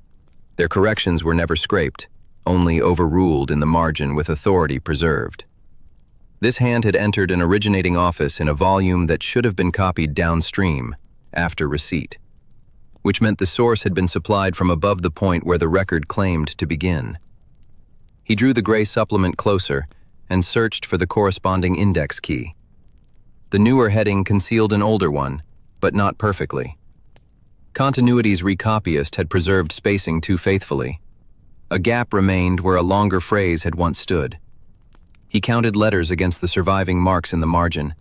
Speaker 1: Their corrections were never scraped, only overruled in the margin with authority preserved. This hand had entered an originating office in a volume that should have been copied downstream, after receipt, which meant the source had been supplied from above the point where the record claimed to begin. He drew the gray supplement closer and searched for the corresponding index key. The newer heading concealed an older one, but not perfectly. Continuity's recopyist had preserved spacing too faithfully. A gap remained where a longer phrase had once stood. He counted letters against the surviving marks in the margin,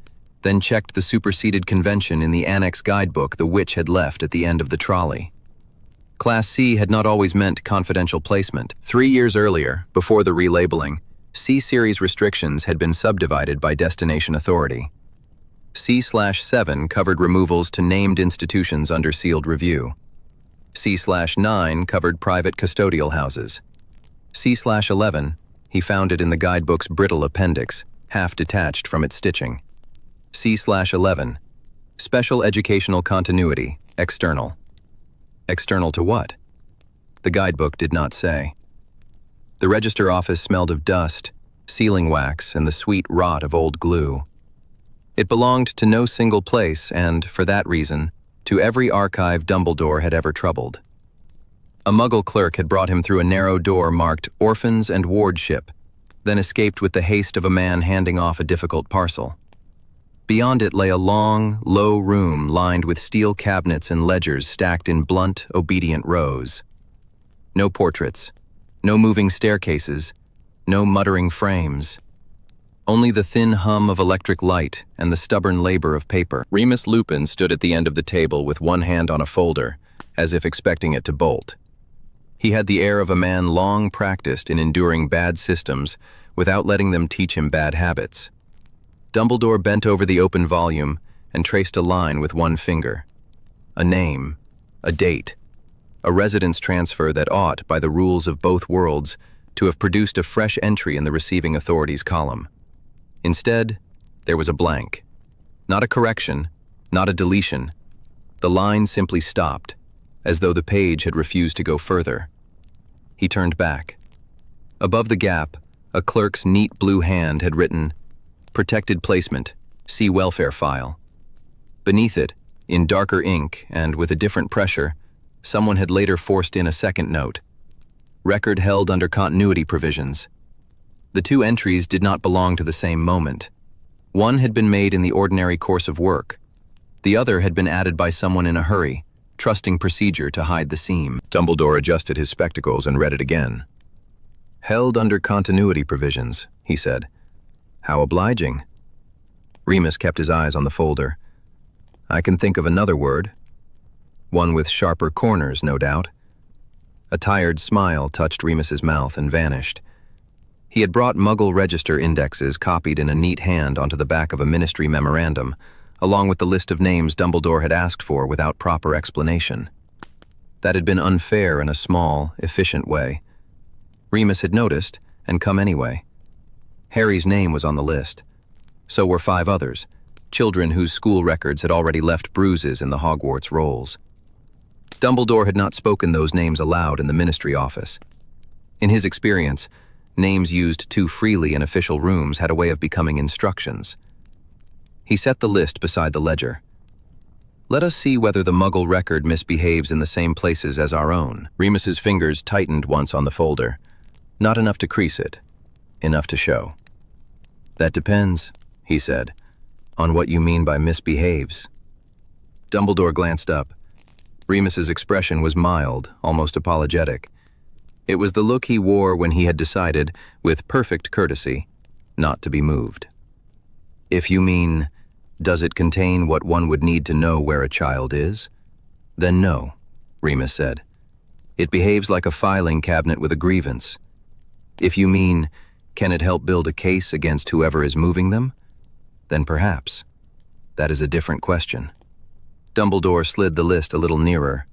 Speaker 1: then checked the superseded convention in the annex guidebook the witch had left at the end of the trolley. Class C had not always meant confidential placement. 3 years earlier, before the relabeling, C-Series restrictions had been subdivided by destination authority. C/7 covered removals to named institutions under sealed review. C/9 covered private custodial houses. C/11, he found it in the guidebook's brittle appendix, half detached from its stitching. C/11, special educational continuity, external. External to what? The guidebook did not say. The register office smelled of dust, sealing wax, and the sweet rot of old glue. It belonged to no single place and, for that reason, to every archive Dumbledore had ever troubled. A Muggle clerk had brought him through a narrow door marked Orphans and Wardship, then escaped with the haste of a man handing off a difficult parcel. Beyond it lay a long, low room lined with steel cabinets and ledgers stacked in blunt, obedient rows. No portraits, no moving staircases, no muttering frames. Only the thin hum of electric light and the stubborn labor of paper. Remus Lupin stood at the end of the table with one hand on a folder, as if expecting it to bolt. He had the air of a man long practiced in enduring bad systems without letting them teach him bad habits. Dumbledore bent over the open volume and traced a line with one finger. A name, a date, a residence transfer that ought, by the rules of both worlds, to have produced a fresh entry in the receiving authorities column. Instead, there was a blank. Not a correction, not a deletion. The line simply stopped, as though the page had refused to go further. He turned back. Above the gap, a clerk's neat blue hand had written, "Protected placement, see welfare file." Beneath it, in darker ink and with a different pressure, someone had later forced in a second note. Record held under continuity provisions. The two entries did not belong to the same moment. One had been made in the ordinary course of work. The other had been added by someone in a hurry, trusting procedure to hide the seam. Dumbledore adjusted his spectacles and read it again. "Held under continuity provisions," he said. "How obliging." Remus kept his eyes on the folder. "I can think of another word. One with sharper corners, no doubt." A tired smile touched Remus's mouth and vanished. He had brought Muggle register indexes copied in a neat hand onto the back of a ministry memorandum, along with the list of names Dumbledore had asked for without proper explanation. That had been unfair in a small, efficient way. Remus had noticed and come anyway. Harry's name was on the list. So were 5 others, children whose school records had already left bruises in the Hogwarts rolls. Dumbledore had not spoken those names aloud in the ministry office. In his experience, names used too freely in official rooms had a way of becoming instructions. He set the list beside the ledger. "Let us see whether the Muggle record misbehaves in the same places as our own." Remus's fingers tightened once on the folder. Not enough to crease it, enough to show. "That depends," he said, "on what you mean by misbehaves." Dumbledore glanced up. Remus's expression was mild, almost apologetic. It was the look he wore when he had decided, with perfect courtesy, not to be moved. If you mean, does it contain what one would need to know where a child is? Then no, Remus said. It behaves like a filing cabinet with a grievance. If you mean, can it help build a case against whoever is moving them? Then perhaps. That is a different question. Dumbledore slid the list a little nearer.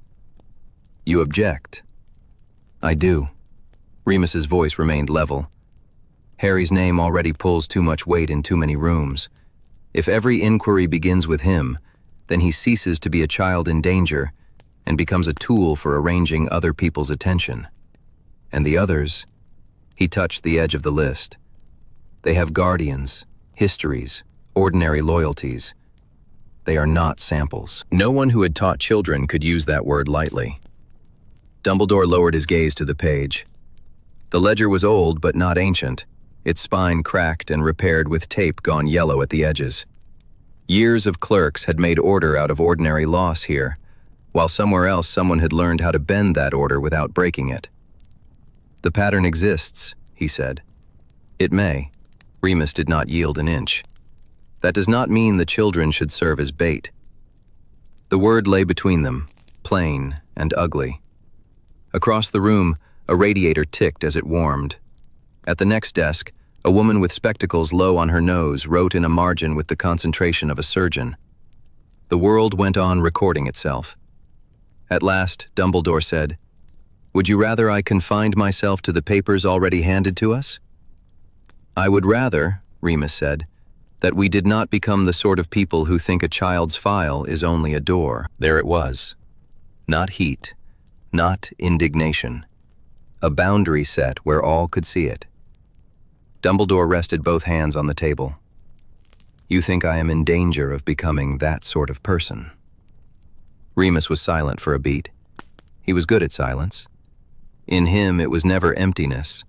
Speaker 1: You object? I do. Remus's voice remained level. Harry's name already pulls too much weight in too many rooms. If every inquiry begins with him, then he ceases to be a child in danger and becomes a tool for arranging other people's attention. And the others, he touched the edge of the list. They have guardians, histories, ordinary loyalties. They are not samples. No one who had taught children could use that word lightly. Dumbledore lowered his gaze to the page. The ledger was old but not ancient, its spine cracked and repaired with tape gone yellow at the edges. Years of clerks had made order out of ordinary loss here, while somewhere else someone had learned how to bend that order without breaking it. The pattern exists, he said. It may. Remus did not yield an inch. That does not mean the children should serve as bait. The word lay between them, plain and ugly. Across the room, a radiator ticked as it warmed. At the next desk, a woman with spectacles low on her nose wrote in a margin with the concentration of a surgeon. The world went on recording itself. At last, Dumbledore said, "Would you rather I confined myself to the papers already handed to us?" "I would rather," Remus said, "that we did not become the sort of people who think a child's file is only a door." There it was. Not heat, not indignation. A boundary set where all could see it. Dumbledore rested both hands on the table. "You think I am in danger of becoming that sort of person?" Remus was silent for a beat. He was good at silence. In him it was never emptiness,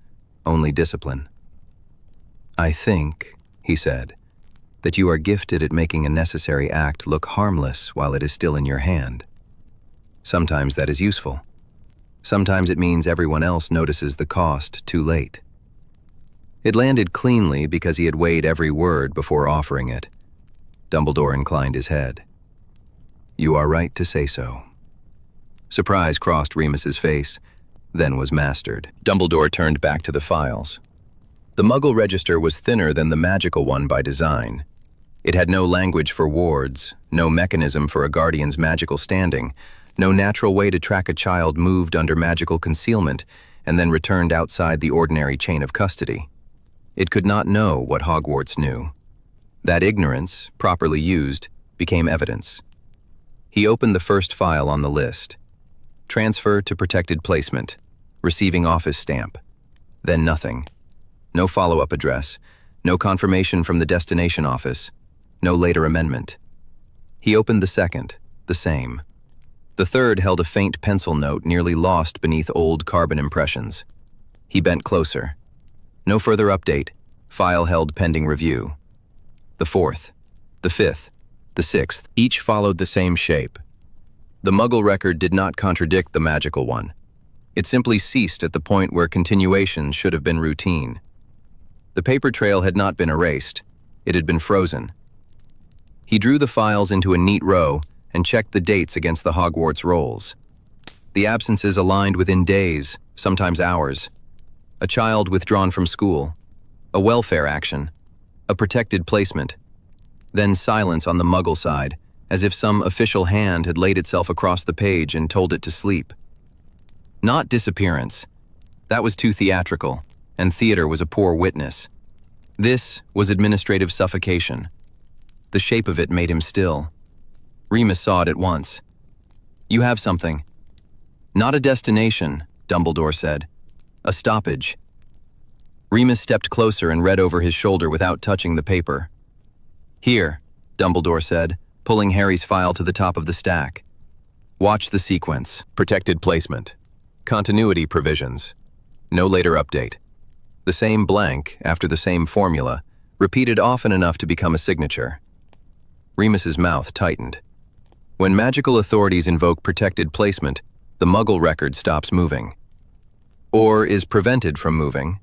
Speaker 1: only discipline. "I think," he said, "that you are gifted at making a necessary act look harmless while it is still in your hand. Sometimes that is useful. Sometimes it means everyone else notices the cost too late." It landed cleanly because he had weighed every word before offering it. Dumbledore inclined his head. "You are right to say so." Surprise crossed Remus's face, then was mastered. Dumbledore turned back to the files. The Muggle register was thinner than the magical one by design. It had no language for wards, no mechanism for a guardian's magical standing, no natural way to track a child moved under magical concealment and then returned outside the ordinary chain of custody. It could not know what Hogwarts knew. That ignorance, properly used, became evidence. He opened the first file on the list. Transfer to protected placement, receiving office stamp. Then nothing. No follow-up address, no confirmation from the destination office, no later amendment. He opened the second, the same. The third held a faint pencil note nearly lost beneath old carbon impressions. He bent closer. No further update, file held pending review. The fourth, the fifth, the sixth, each followed the same shape. The Muggle record did not contradict the magical one. It simply ceased at the point where continuation should have been routine. The paper trail had not been erased, it had been frozen. He drew the files into a neat row and checked the dates against the Hogwarts rolls. The absences aligned within days, sometimes hours. A child withdrawn from school, a welfare action, a protected placement. Then silence on the Muggle side, as if some official hand had laid itself across the page and told it to sleep. Not disappearance. That was too theatrical, and theater was a poor witness. This was administrative suffocation. The shape of it made him still. Remus saw it at once. "You have something." "Not a destination," Dumbledore said. "A stoppage." Remus stepped closer and read over his shoulder without touching the paper. "Here," Dumbledore said, pulling Harry's file to the top of the stack. "Watch the sequence. Protected placement. Continuity provisions. No later update. The same blank, after the same formula, repeated often enough to become a signature." Remus's mouth tightened. When magical authorities invoke protected placement, the Muggle record stops moving. or is prevented from moving,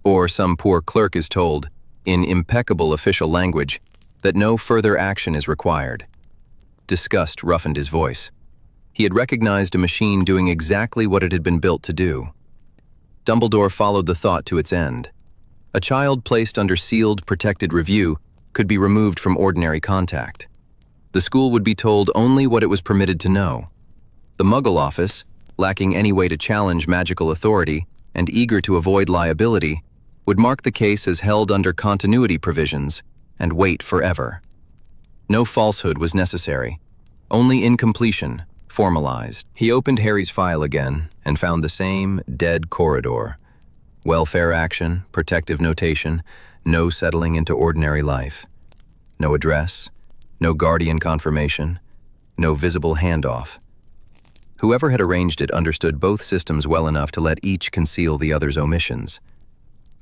Speaker 1: or some poor clerk is told, in impeccable official language, that no further action is required. Disgust roughened his voice. He had recognized a machine doing exactly what it had been built to do. Dumbledore followed the thought to its end. A child placed under sealed, protected review could be removed from ordinary contact. The school would be told only what it was permitted to know. The Muggle office, lacking any way to challenge magical authority and eager to avoid liability, would mark the case as held under continuity provisions and wait forever. No falsehood was necessary, only incompletion, formalized. He opened Harry's file again and found the same dead corridor. Welfare action, protective notation, no settling into ordinary life. No address, no guardian confirmation, no visible handoff. Whoever had arranged it understood both systems well enough to let each conceal the other's omissions.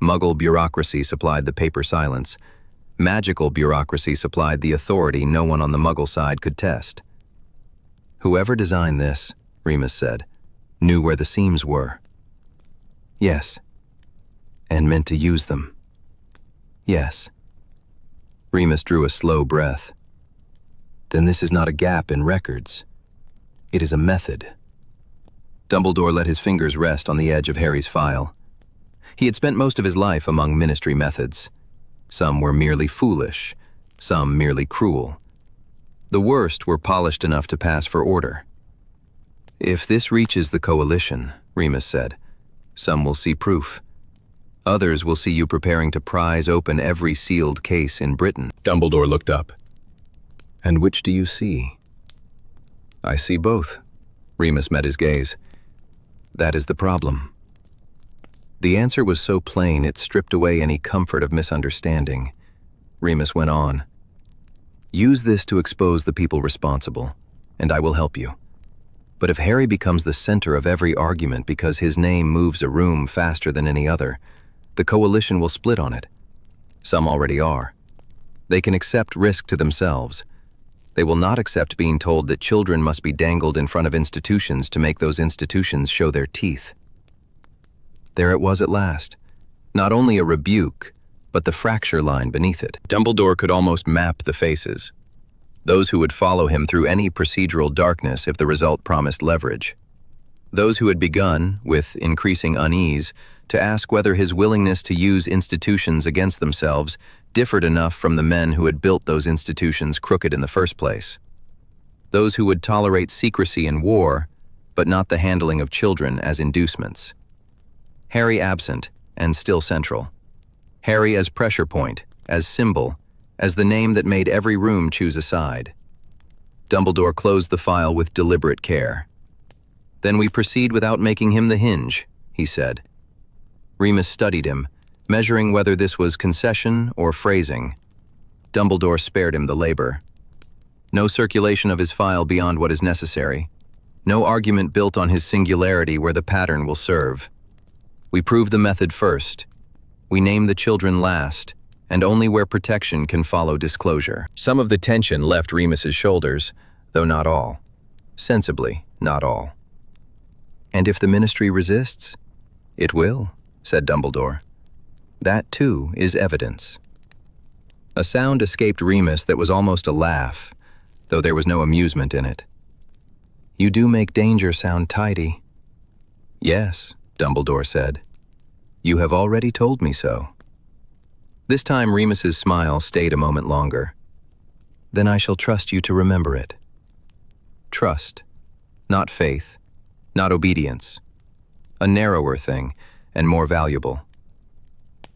Speaker 1: Muggle bureaucracy supplied the paper silence. Magical bureaucracy supplied the authority no one on the Muggle side could test. Whoever designed this, Remus said, knew where the seams were. Yes. And meant to use them. Yes. Remus drew a slow breath. Then this is not a gap in records. It is a method. Dumbledore let his fingers rest on the edge of Harry's file. He had spent most of his life among ministry methods. Some were merely foolish, some merely cruel. The worst were polished enough to pass for order. If this reaches the coalition, Remus said, some will see proof. Others will see you preparing to prise open every sealed case in Britain. Dumbledore looked up. And which do you see? I see both. Remus met his gaze. That is the problem. The answer was so plain it stripped away any comfort of misunderstanding. Remus went on. Use this to expose the people responsible, and I will help you. But if Harry becomes the center of every argument because his name moves a room faster than any other, the coalition will split on it. Some already are. They can accept risk to themselves. They will not accept being told that children must be dangled in front of institutions to make those institutions show their teeth. There it was at last. Not only a rebuke, but the fracture line beneath it. Dumbledore could almost map the faces. Those who would follow him through any procedural darkness if the result promised leverage. Those who had begun, with increasing unease, to ask whether his willingness to use institutions against themselves differed enough from the men who had built those institutions crooked in the first place. Those who would tolerate secrecy in war, but not the handling of children as inducements. Harry absent, and still central. Harry as pressure point, as symbol, as the name that made every room choose a side. Dumbledore closed the file with deliberate care. Then we proceed without making him the hinge, he said. Remus studied him, measuring whether this was concession or phrasing. Dumbledore spared him the labor. No circulation of his file beyond what is necessary. No argument built on his singularity where the pattern will serve. We prove the method first. We name the children last, and only where protection can follow disclosure. Some of the tension left Remus's shoulders, though not all. Sensibly, not all. And if the ministry resists? It will, said Dumbledore. That, too, is evidence. A sound escaped Remus that was almost a laugh, though there was no amusement in it. You do make danger sound tidy. Yes, Dumbledore said. You have already told me so. This time Remus's smile stayed a moment longer. Then I shall trust you to remember it. Trust, not faith, not obedience. A narrower thing, and more valuable.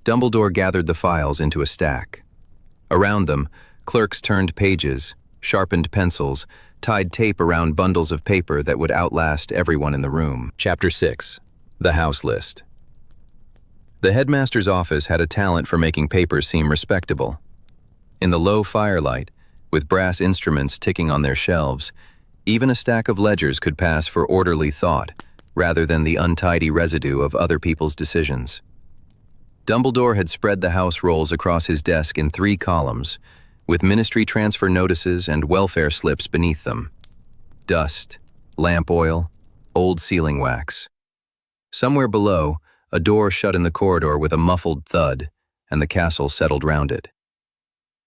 Speaker 1: Dumbledore gathered the files into a stack. Around them, clerks turned pages, sharpened pencils, tied tape around bundles of paper that would outlast everyone in the room. Chapter 6. The House List. The headmaster's office had a talent for making papers seem respectable. In the low firelight, with brass instruments ticking on their shelves, even a stack of ledgers could pass for orderly thought, rather than the untidy residue of other people's decisions. Dumbledore had spread the house rolls across his desk in 3 columns, with ministry transfer notices and welfare slips beneath them. Dust, lamp oil, old sealing wax. Somewhere below, a door shut in the corridor with a muffled thud, and the castle settled round it.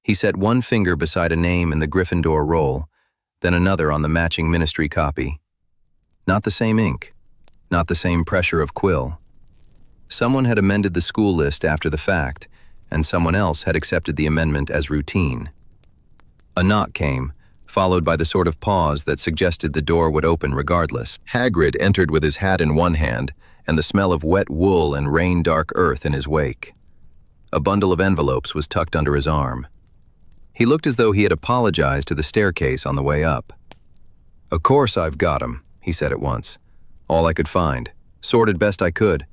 Speaker 1: He set one finger beside a name in the Gryffindor roll, then another on the matching ministry copy. Not the same ink, not the same pressure of quill. Someone had amended the school list after the fact, and someone else had accepted the amendment as routine. A knock came, followed by the sort of pause that suggested the door would open regardless. Hagrid entered with his hat in one hand and the smell of wet wool and rain-dark earth in his wake. A bundle of envelopes was tucked under his arm. He looked as though he had apologized to the staircase on the way up. "Of course I've got 'em," he said at once. "All I could find. Sorted best I could.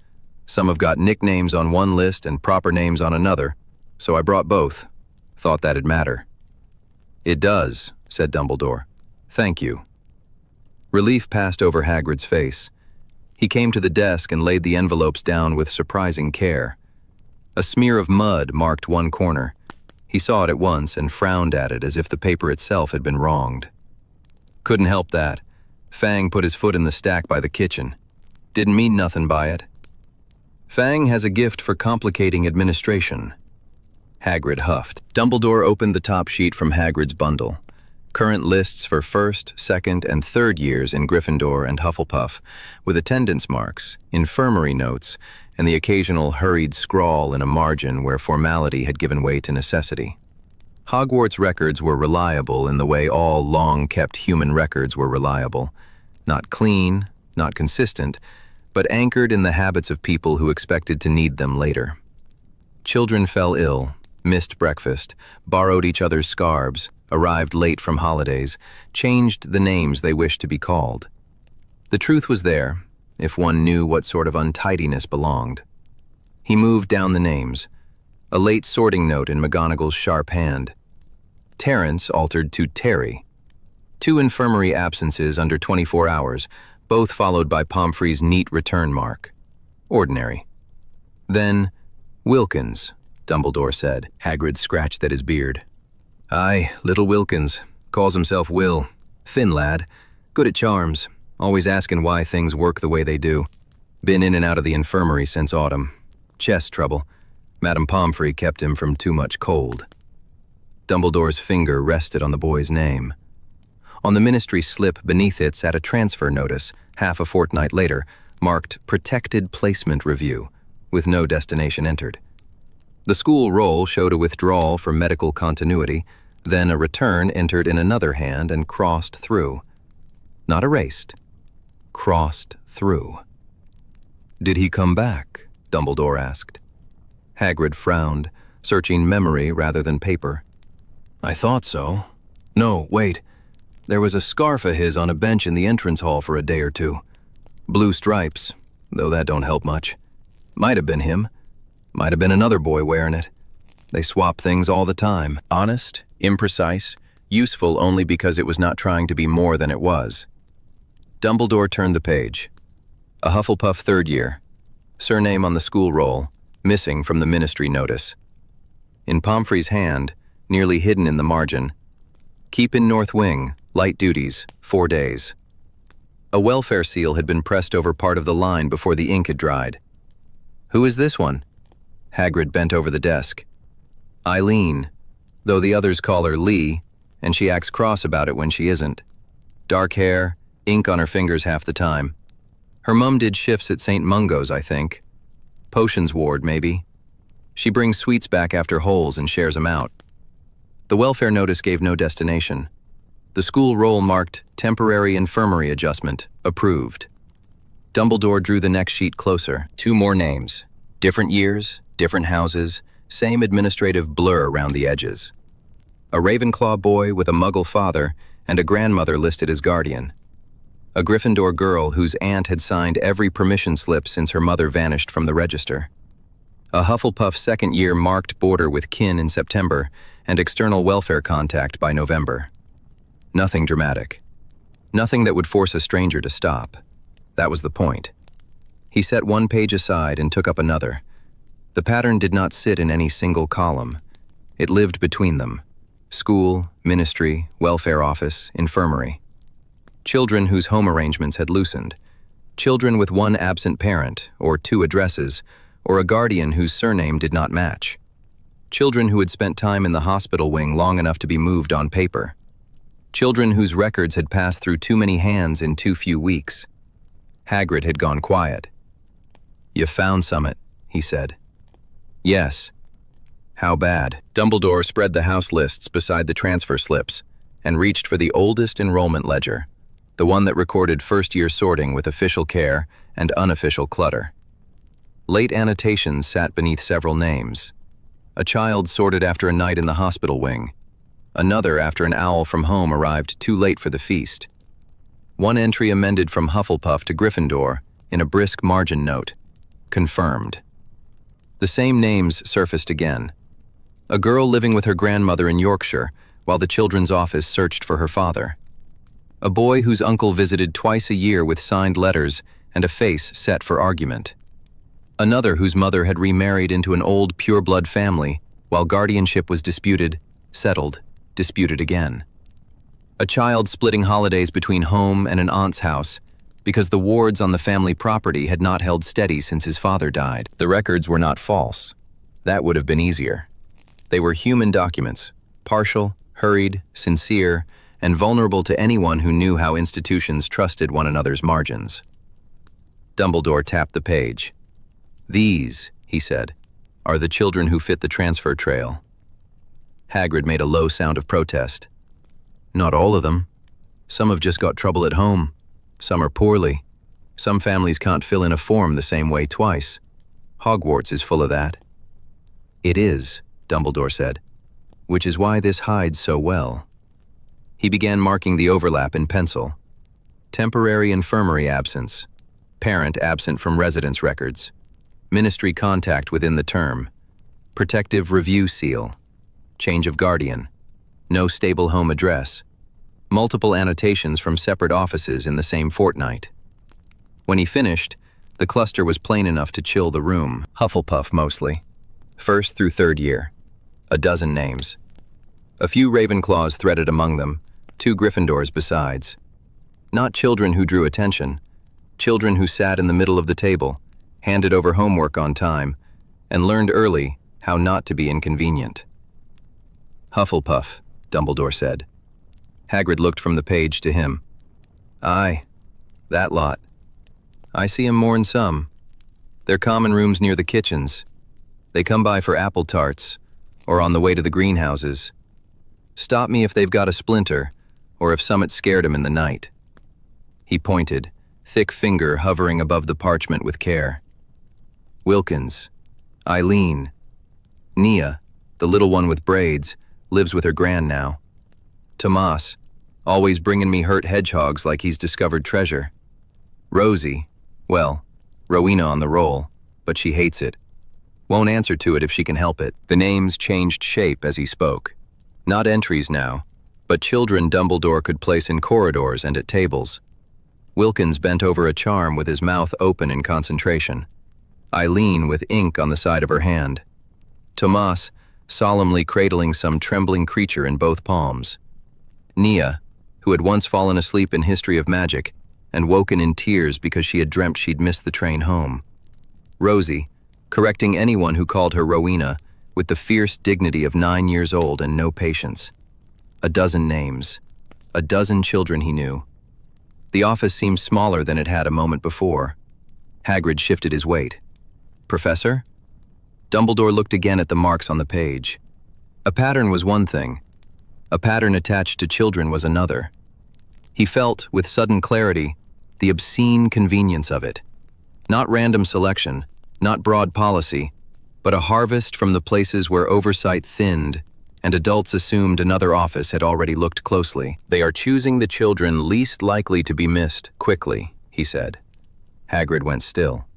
Speaker 1: Some have got nicknames on one list and proper names on another, so I brought both. Thought that'd matter." "It does," said Dumbledore. "Thank you." Relief passed over Hagrid's face. He came to the desk and laid the envelopes down with surprising care. A smear of mud marked one corner. He saw it at once and frowned at it as if the paper itself had been wronged. "Couldn't help that. Fang put his foot in the stack by the kitchen. Didn't mean nothing by it." Fang has a gift for complicating administration. Hagrid huffed. Dumbledore opened the top sheet from Hagrid's bundle. Current lists for first, second, and third years in Gryffindor and Hufflepuff, with attendance marks, infirmary notes, and the occasional hurried scrawl in a margin where formality had given way to necessity. Hogwarts records were reliable in the way all long-kept human records were reliable. Not clean, not consistent, but anchored in the habits of people who expected to need them later. Children fell ill, missed breakfast, borrowed each other's scarves, arrived late from holidays, changed the names they wished to be called. The truth was there, if one knew what sort of untidiness belonged. He moved down the names. A late sorting note in McGonagall's sharp hand. Terence altered to Terry. 2 infirmary absences under 24 hours, both followed by Pomfrey's neat return mark. Ordinary. Then, Wilkins, Dumbledore said. Hagrid scratched at his beard. "Aye, little Wilkins. Calls himself Will. Thin lad. Good at charms. Always asking why things work the way they do. Been in and out of the infirmary since autumn. Chest trouble. Madame Pomfrey kept him from too much cold." Dumbledore's finger rested on the boy's name. On the ministry slip beneath it sat a transfer notice, half a fortnight later, marked Protected Placement Review, with no destination entered. The school roll showed a withdrawal for medical continuity, then a return entered in another hand and crossed through. Not erased. Crossed through. "Did he come back?" Dumbledore asked. Hagrid frowned, searching memory rather than paper. "I thought so. No, wait. There was a scarf of his on a bench in the entrance hall for a day or two. Blue stripes, though that don't help much. Might have been him. Might have been another boy wearing it. They swap things all the time. Honest, imprecise, useful only because it was not trying to be more than it was." Dumbledore turned the page. A Hufflepuff third year. Surname on the school roll, missing from the ministry notice. In Pomfrey's hand, nearly hidden in the margin, "Keep in North Wing, light duties, 4 days." A welfare seal had been pressed over part of the line before the ink had dried. "Who is this one?" Hagrid bent over the desk. "Eileen, though the others call her Lee, and she acts cross about it when she isn't. Dark hair, ink on her fingers half the time. Her mum did shifts at St. Mungo's, I think. Potions ward, maybe. She brings sweets back after holes and shares 'em out." The welfare notice gave no destination. The school roll marked Temporary Infirmary Adjustment, approved. Dumbledore drew the next sheet closer. 2 more names. Different years, different houses, same administrative blur around the edges. A Ravenclaw boy with a Muggle father and a grandmother listed as guardian. A Gryffindor girl whose aunt had signed every permission slip since her mother vanished from the register. A Hufflepuff second year marked border with kin in September and external welfare contact by November. Nothing dramatic. Nothing that would force a stranger to stop. That was the point. He set one page aside and took up another. The pattern did not sit in any single column. It lived between them. School, ministry, welfare office, infirmary. Children whose home arrangements had loosened. Children with one absent parent, or two addresses, or a guardian whose surname did not match. Children who had spent time in the hospital wing long enough to be moved on paper. Children whose records had passed through too many hands in too few weeks. Hagrid had gone quiet. "You found Summit," he said. "Yes." "How bad?" Dumbledore spread the house lists beside the transfer slips and reached for the oldest enrollment ledger, the one that recorded first-year sorting with official care and unofficial clutter. Late annotations sat beneath several names. A child sorted after a night in the hospital wing. Another after an owl from home arrived too late for the feast. One entry amended from Hufflepuff to Gryffindor in a brisk margin note. Confirmed. The same names surfaced again. A girl living with her grandmother in Yorkshire while the children's office searched for her father. A boy whose uncle visited twice a year with signed letters and a face set for argument. Another whose mother had remarried into an old pure-blood family while guardianship was disputed, settled, disputed again. A child splitting holidays between home and an aunt's house because the wards on the family property had not held steady since his father died. The records were not false. That would have been easier. They were human documents, partial, hurried, sincere, and vulnerable to anyone who knew how institutions trusted one another's margins. Dumbledore tapped the page. "These," he said, "are the children who fit the transfer trail." Hagrid made a low sound of protest. "Not all of them. Some have just got trouble at home. Some are poorly. Some families can't fill in a form the same way twice. Hogwarts is full of that." "It is," Dumbledore said, "which is why this hides so well." He began marking the overlap in pencil. Temporary infirmary absence. Parent absent from residence records. Ministry contact within the term. Protective review seal. Change of guardian. No stable home address. Multiple annotations from separate offices in the same fortnight. When he finished, the cluster was plain enough to chill the room. Hufflepuff mostly. First through third year. A dozen names. A few Ravenclaws threaded among them, 2 Gryffindors besides. Not children who drew attention. Children who sat in the middle of the table, handed over homework on time, and learned early how not to be inconvenient. "Hufflepuff," Dumbledore said. Hagrid looked from the page to him. "Aye, that lot. I see 'em more'n some. They're common rooms near the kitchens. They come by for apple tarts, or on the way to the greenhouses. Stop me if they've got a splinter, or if Summit scared 'em in the night." He pointed, thick finger hovering above the parchment with care. "Wilkins, Eileen, Nia, the little one with braids, lives with her gran now. Tomas, always bringing me hurt hedgehogs like he's discovered treasure. Rosie, well, Rowena on the roll, but she hates it. Won't answer to it if she can help it." The names changed shape as he spoke. Not entries now, but children Dumbledore could place in corridors and at tables. Wilkins bent over a charm with his mouth open in concentration. Eileen with ink on the side of her hand. Tomas solemnly cradling some trembling creature in both palms. Nia, who had once fallen asleep in history of magic and woken in tears because she had dreamt she'd missed the train home. Rosie, correcting anyone who called her Rowena with the fierce dignity of 9 years old and no patience. A dozen names. A dozen children he knew. The office seemed smaller than it had a moment before. Hagrid shifted his weight. "Professor?" Dumbledore looked again at the marks on the page. A pattern was one thing. A pattern attached to children was another. He felt, with sudden clarity, the obscene convenience of it. Not random selection, not broad policy, but a harvest from the places where oversight thinned and adults assumed another office had already looked closely. "They are choosing the children least likely to be missed quickly," he said. Hagrid went still.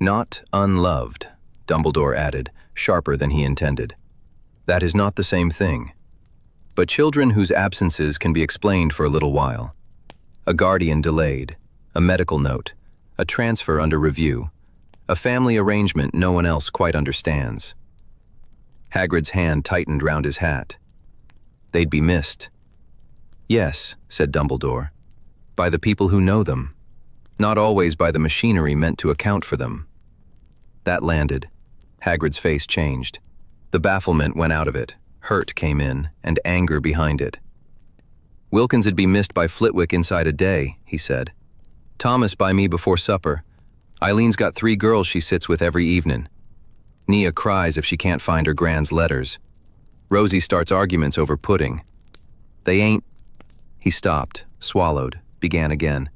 Speaker 1: "Not unloved," Dumbledore added, sharper than he intended. "That is not the same thing. But children whose absences can be explained for a little while. A guardian delayed, a medical note, a transfer under review, a family arrangement no one else quite understands." Hagrid's hand tightened round his hat. "They'd be missed." "Yes," said Dumbledore, "by the people who know them. not always by the machinery meant to account for them. That landed. Hagrid's face changed. The bafflement went out of it, hurt came in, and anger behind it. "Wilkins'd be missed by Flitwick inside a day," he said. "Thomas by me before supper. Eileen's got 3 girls she sits with every evening. Nia cries if she can't find her grand's letters. Rosie starts arguments over pudding. They ain't—" He stopped, swallowed, began again.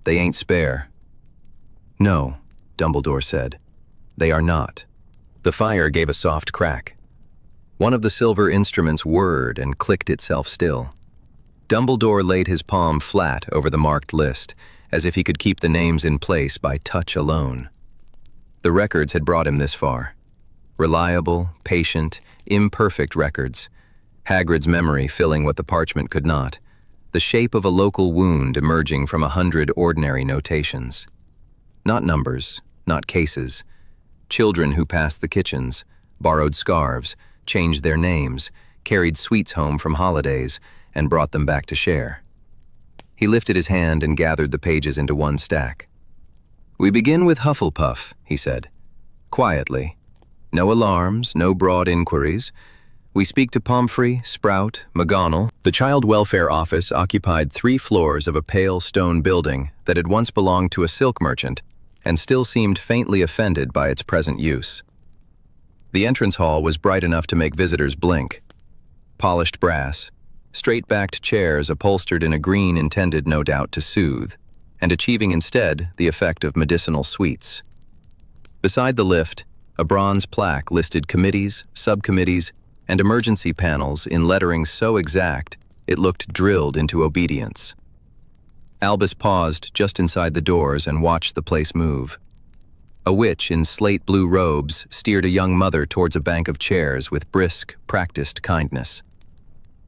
Speaker 1: "They ain't spare." "No," Dumbledore said. "They are not." The fire gave a soft crack. One of the silver instruments whirred and clicked itself still. Dumbledore laid his palm flat over the marked list, as if he could keep the names in place by touch alone. The records had brought him this far. Reliable, patient, imperfect records. Hagrid's memory filling what the parchment could not. The shape of a local wound emerging from 100 ordinary notations. Not numbers, not cases. Children who passed the kitchens, borrowed scarves, changed their names, carried sweets home from holidays, and brought them back to share. He lifted his hand and gathered the pages into one stack. "We begin with Hufflepuff," he said. "Quietly. No alarms, no broad inquiries. We speak to Pomfrey, Sprout, McGonagall." The Child Welfare Office occupied 3 floors of a pale stone building that had once belonged to a silk merchant and still seemed faintly offended by its present use. The entrance hall was bright enough to make visitors blink. Polished brass, straight-backed chairs upholstered in a green intended no doubt to soothe, and achieving instead the effect of medicinal sweets. Beside the lift, a bronze plaque listed committees, subcommittees, and emergency panels in lettering so exact it looked drilled into obedience. Albus paused just inside the doors and watched the place move. A witch in slate-blue robes steered a young mother towards a bank of chairs with brisk, practiced kindness.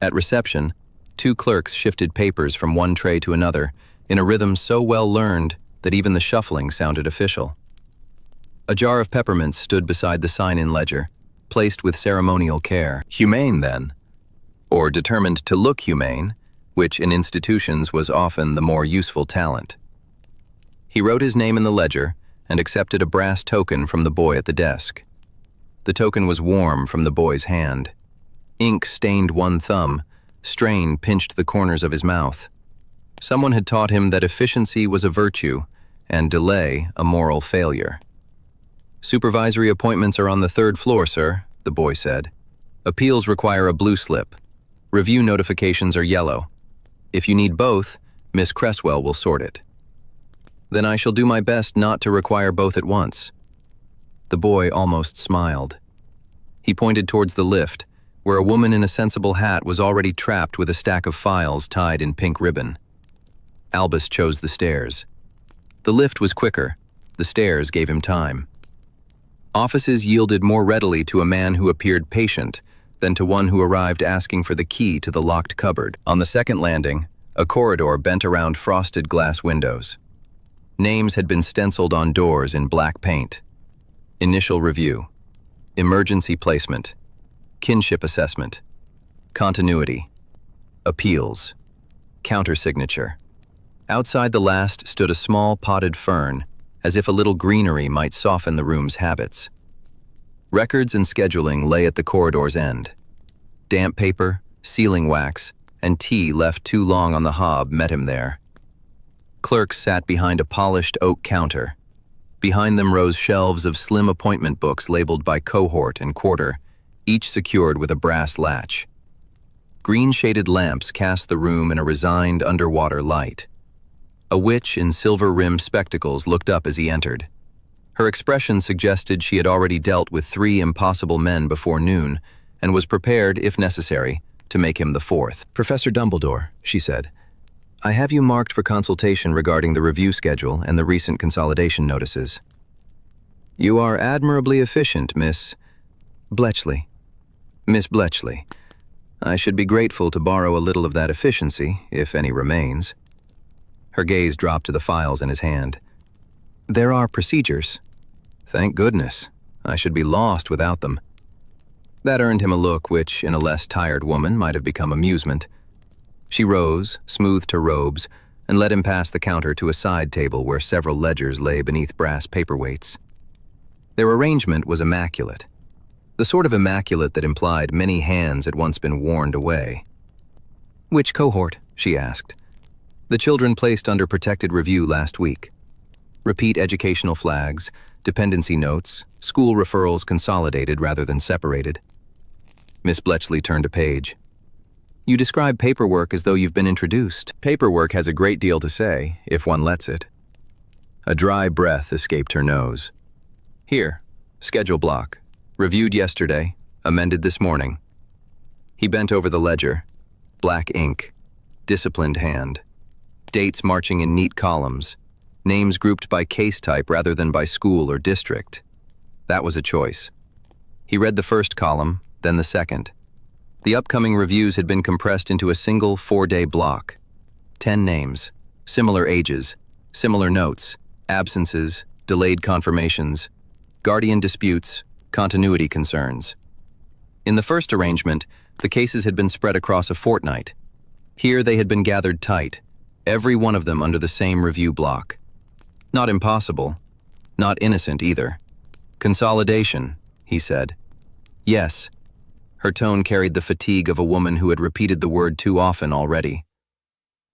Speaker 1: At reception, 2 clerks shifted papers from one tray to another in a rhythm so well learned that even the shuffling sounded official. A jar of peppermints stood beside the sign-in ledger, placed with ceremonial care. Humane, then, or determined to look humane, which in institutions was often the more useful talent. He wrote his name in the ledger and accepted a brass token from the boy at the desk. The token was warm from the boy's hand. Ink stained one thumb, strain pinched the corners of his mouth. Someone had taught him that efficiency was a virtue and delay a moral failure. "Supervisory appointments are on the 3rd floor, sir," the boy said. "Appeals require a blue slip. Review notifications are yellow. If you need both, Miss Cresswell will sort it." "Then I shall do my best not to require both at once." The boy almost smiled. He pointed towards the lift, where a woman in a sensible hat was already trapped with a stack of files tied in pink ribbon. Albus chose the stairs. The lift was quicker. The stairs gave him time. Offices yielded more readily to a man who appeared patient than to one who arrived asking for the key to the locked cupboard. On the second landing, a corridor bent around frosted glass windows. Names had been stenciled on doors in black paint. Initial review. Emergency placement. Kinship assessment. Continuity. Appeals. Countersignature. Outside the last stood a small potted fern, as if a little greenery might soften the room's habits. Records and scheduling lay at the corridor's end. Damp paper, sealing wax, and tea left too long on the hob met him there. Clerks sat behind a polished oak counter. Behind them rose shelves of slim appointment books labeled by cohort and quarter, each secured with a brass latch. Green-shaded lamps cast the room in a resigned underwater light. A witch in silver-rimmed spectacles looked up as he entered. Her expression suggested she had already dealt with 3 impossible men before noon and was prepared, if necessary, to make him the 4th. "Professor Dumbledore," she said, "I have you marked for consultation regarding the review schedule and the recent consolidation notices." "You are admirably efficient, Miss Bletchley." "Miss Bletchley. I should be grateful to borrow a little of that efficiency, if any remains." Her gaze dropped to the files in his hand. "There are procedures." "Thank goodness. I should be lost without them." That earned him a look which, in a less tired woman, might have become amusement. She rose, smoothed her robes, and led him past the counter to a side table where several ledgers lay beneath brass paperweights. Their arrangement was immaculate, the sort of immaculate that implied many hands had once been warned away. "Which cohort?" she asked. "The children placed under protected review last week. Repeat educational flags, dependency notes, school referrals consolidated rather than separated." Miss Bletchley turned a page. "You describe paperwork as though you've been introduced." "Paperwork has a great deal to say, if one lets it." A dry breath escaped her nose. "Here, schedule block. Reviewed yesterday, amended this morning." He bent over the ledger. Black ink, disciplined hand. Dates marching in neat columns. Names grouped by case type rather than by school or district. That was a choice. He read the first column, then the second. The upcoming reviews had been compressed into a single 4-day block. 10 names, similar ages, similar notes, absences, delayed confirmations, guardian disputes, continuity concerns. In the first arrangement, the cases had been spread across a fortnight. Here they had been gathered tight, every one of them under the same review block. Not impossible, not innocent either. "Consolidation," he said. "Yes." Her tone carried the fatigue of a woman who had repeated the word too often already.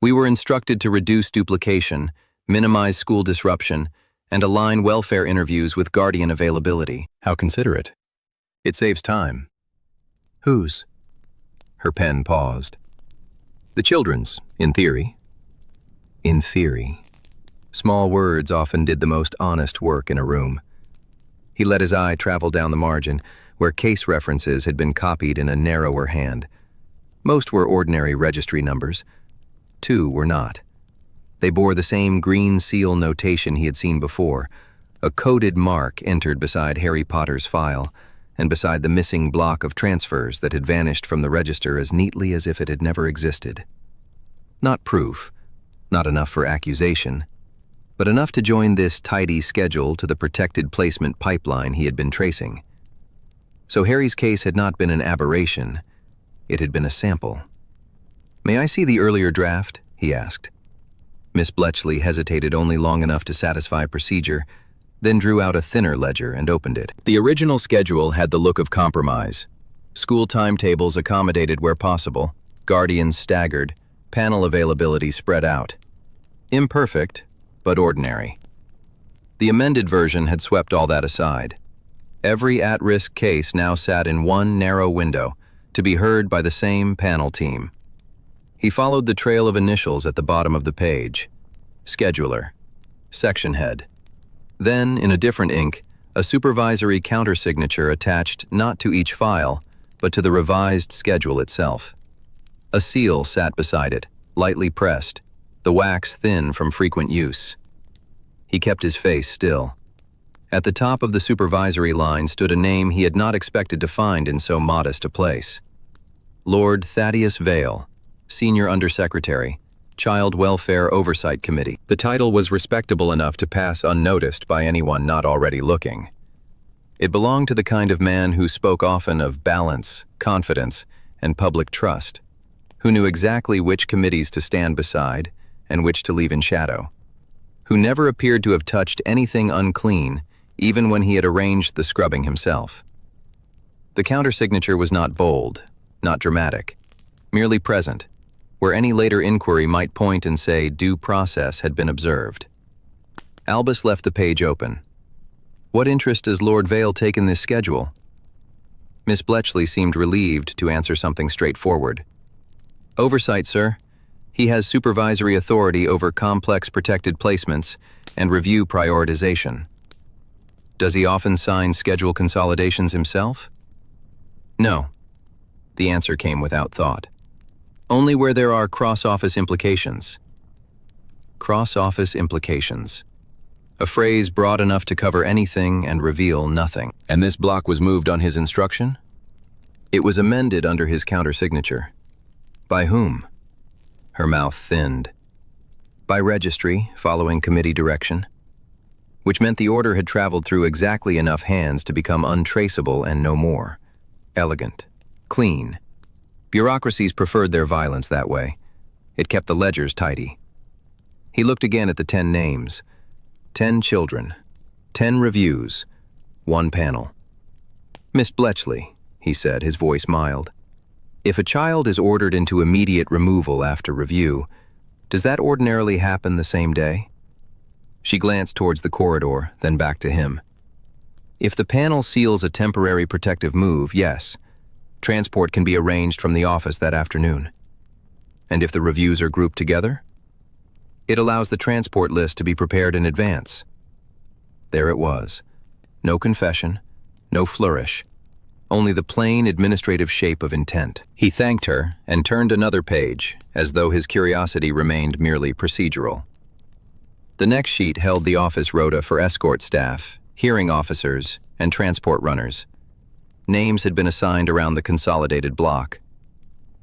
Speaker 1: "We were instructed to reduce duplication, minimize school disruption, and align welfare interviews with guardian availability." "How considerate. It saves time." "Whose?" Her pen paused. "The children's, in theory." In theory. Small words often did the most honest work in a room. He let his eye travel down the margin, where case references had been copied in a narrower hand. Most were ordinary registry numbers. 2 were not. They bore the same green seal notation he had seen before, a coded mark entered beside Harry Potter's file, and beside the missing block of transfers that had vanished from the register as neatly as if it had never existed. Not proof, not enough for accusation, but enough to join this tidy schedule to the protected placement pipeline he had been tracing. So Harry's case had not been an aberration, it had been a sample. "May I see the earlier draft?" he asked. Miss Bletchley hesitated only long enough to satisfy procedure, then drew out a thinner ledger and opened it. The original schedule had the look of compromise. School timetables accommodated where possible, guardians staggered, panel availability spread out. Imperfect, but ordinary. The amended version had swept all that aside. Every at-risk case now sat in one narrow window, to be heard by the same panel team. He followed the trail of initials at the bottom of the page. Scheduler. Section head. Then, in a different ink, a supervisory countersignature attached not to each file, but to the revised schedule itself. A seal sat beside it, lightly pressed, the wax thin from frequent use. He kept his face still. At the top of the supervisory line stood a name he had not expected to find in so modest a place. Lord Thaddeus Vale, Senior Undersecretary, Child Welfare Oversight Committee. The title was respectable enough to pass unnoticed by anyone not already looking. It belonged to the kind of man who spoke often of balance, confidence, and public trust, who knew exactly which committees to stand beside and which to leave in shadow, who never appeared to have touched anything unclean, even when he had arranged the scrubbing himself. The countersignature was not bold, not dramatic, merely present, where any later inquiry might point and say due process had been observed. Albus left the page open. "What interest does Lord Vale take in this schedule?" Miss Bletchley seemed relieved to answer something straightforward. "Oversight, sir. He has supervisory authority over complex protected placements and review prioritization." "Does he often sign schedule consolidations himself?" "No." The answer came without thought. "Only where there are cross-office implications." Cross-office implications. A phrase broad enough to cover anything and reveal nothing. And this block was moved on his instruction? It was amended under his countersignature. By whom? Her mouth thinned. By registry, following committee direction. Which meant the order had traveled through exactly enough hands to become untraceable and no more. Elegant. Clean. Bureaucracies preferred their violence that way. It kept the ledgers tidy. He looked again at the 10 names. 10 children. 10 reviews. 1 panel. "Miss Bletchley," he said, his voice mild. "If a child is ordered into immediate removal after review, does that ordinarily happen the same day?" She glanced towards the corridor, then back to him. "If the panel seals a temporary protective move, yes. Transport can be arranged from the office that afternoon. And if the reviews are grouped together? It allows the transport list to be prepared in advance." There it was. No confession, no flourish, only the plain administrative shape of intent. He thanked her and turned another page, as though his curiosity remained merely procedural. The next sheet held the office rota for escort staff, hearing officers, and transport runners. Names had been assigned around the consolidated block.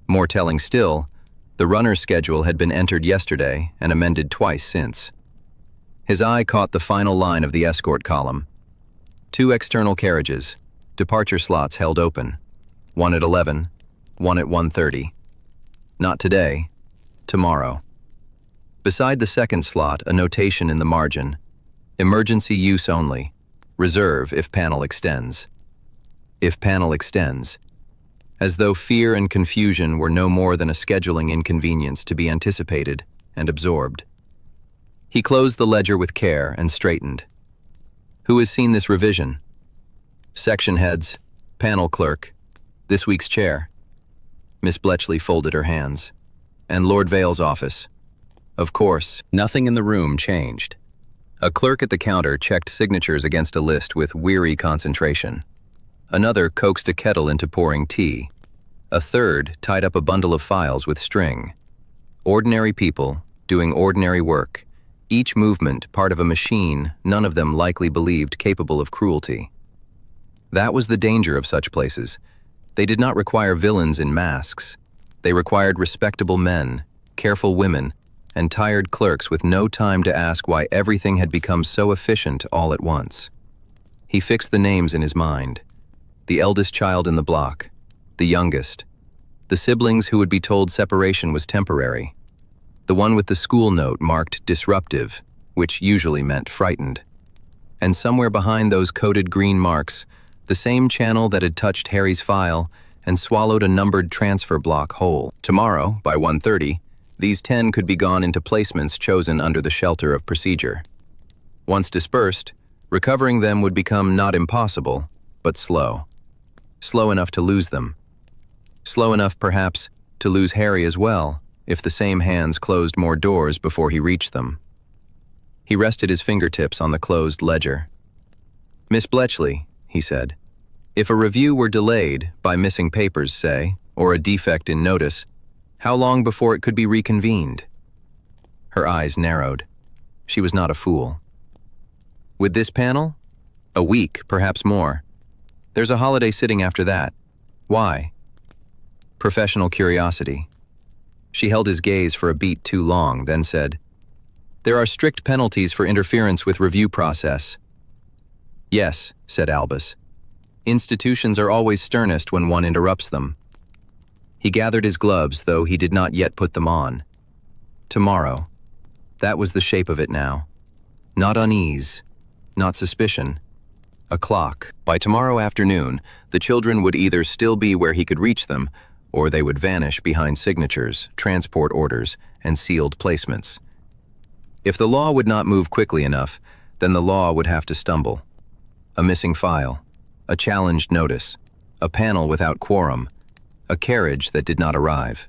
Speaker 1: More telling still, the runner's schedule had been entered yesterday and amended twice since. His eye caught the final line of the escort column. 2 external carriages, departure slots held open. 1 at 11, 1 at 1:30. Not today, tomorrow. Beside the second slot, a notation in the margin. Emergency use only. Reserve if panel extends. If panel extends. As though fear and confusion were no more than a scheduling inconvenience to be anticipated and absorbed. He closed the ledger with care and straightened. "Who has seen this revision?" "Section heads, panel clerk, this week's chair." Miss Bletchley folded her hands. "And Lord Vale's office." Of course, nothing in the room changed. A clerk at the counter checked signatures against a list with weary concentration. Another coaxed a kettle into pouring tea. A third tied up a bundle of files with string. Ordinary people, doing ordinary work, each movement part of a machine none of them likely believed capable of cruelty. That was the danger of such places. They did not require villains in masks. They required respectable men, careful women, and tired clerks with no time to ask why everything had become so efficient all at once. He fixed the names in his mind. The eldest child in the block, the youngest, the siblings who would be told separation was temporary, the one with the school note marked disruptive, which usually meant frightened. And somewhere behind those coded green marks, the same channel that had touched Harry's file and swallowed a numbered transfer block whole. Tomorrow, by 1:30, these 10 could be gone into placements chosen under the shelter of procedure. Once dispersed, recovering them would become not impossible, but slow. Slow enough to lose them. Slow enough, perhaps, to lose Harry as well, if the same hands closed more doors before he reached them. He rested his fingertips on the closed ledger. "Miss Bletchley," he said, "if a review were delayed, by missing papers, say, or a defect in notice, how long before it could be reconvened?" Her eyes narrowed. She was not a fool. "With this panel? A week, perhaps more. There's a holiday sitting after that. Why?" Professional curiosity. She held his gaze for a beat too long, then said, "There are strict penalties for interference with review process." "Yes," said Albus. "Institutions are always sternest when one interrupts them." He gathered his gloves, though he did not yet put them on. Tomorrow. That was the shape of it now. Not unease, not suspicion. A clock. By tomorrow afternoon, the children would either still be where he could reach them, or they would vanish behind signatures, transport orders, and sealed placements. If the law would not move quickly enough, then the law would have to stumble. A missing file, a challenged notice, a panel without quorum, a carriage that did not arrive.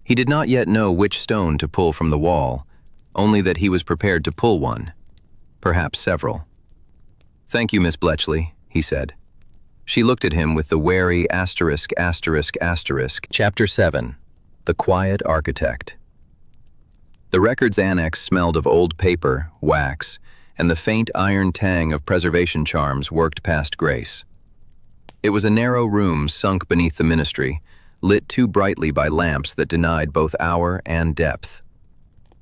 Speaker 1: He did not yet know which stone to pull from the wall, only that he was prepared to pull one, perhaps several. "Thank you, Miss Bletchley," he said. She looked at him with the wary asterisk. Chapter 7. The Quiet Architect. The records annex smelled of old paper, wax, and the faint iron tang of preservation charms worked past grace. It was a narrow room sunk beneath the ministry, lit too brightly by lamps that denied both hour and depth.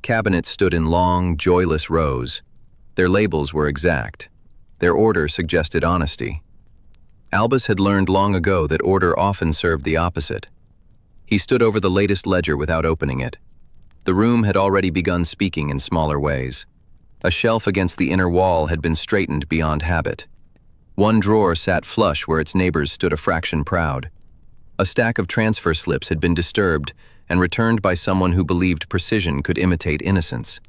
Speaker 1: Cabinets stood in long, joyless rows. Their labels were exact. Their order suggested honesty. Albus had learned long ago that order often served the opposite. He stood over the latest ledger without opening it. The room had already begun speaking in smaller ways. A shelf against the inner wall had been straightened beyond habit. One drawer sat flush where its neighbors stood a fraction proud. A stack of transfer slips had been disturbed and returned by someone who believed precision could imitate innocence.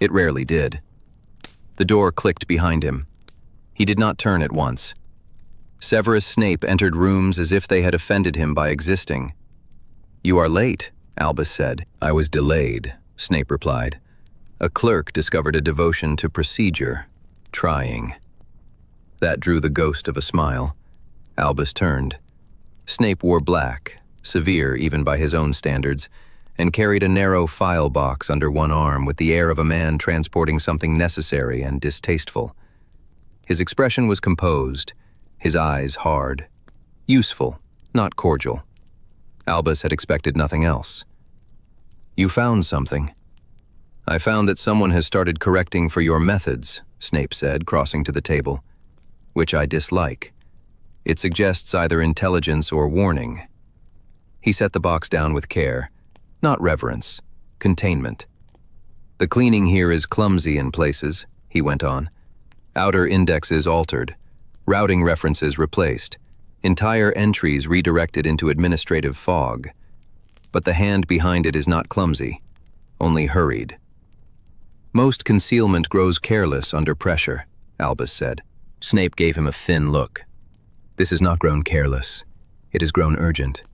Speaker 1: It rarely did. The door clicked behind him. He did not turn at once. Severus Snape entered rooms as if they had offended him by existing. "You are late," Albus said. "I was delayed," Snape replied. A clerk discovered a devotion to procedure, trying. That drew the ghost of a smile. Albus turned. Snape wore black, severe even by his own standards, and carried a narrow file box under one arm with the air of a man transporting something necessary and distasteful. His expression was composed, his eyes hard. Useful, not cordial. Albus had expected nothing else. "You found something." "I found that someone has started correcting for your methods," Snape said, crossing to the table, "which I dislike. It suggests either intelligence or warning." He set the box down with care, not reverence, containment. "The cleaning here is clumsy in places," he went on. "Outer indexes altered, routing references replaced, entire entries redirected into administrative fog. But the hand behind it is not clumsy, only hurried." "Most concealment grows careless under pressure," Albus said. Snape gave him a thin look. "This has not grown careless. It has grown urgent.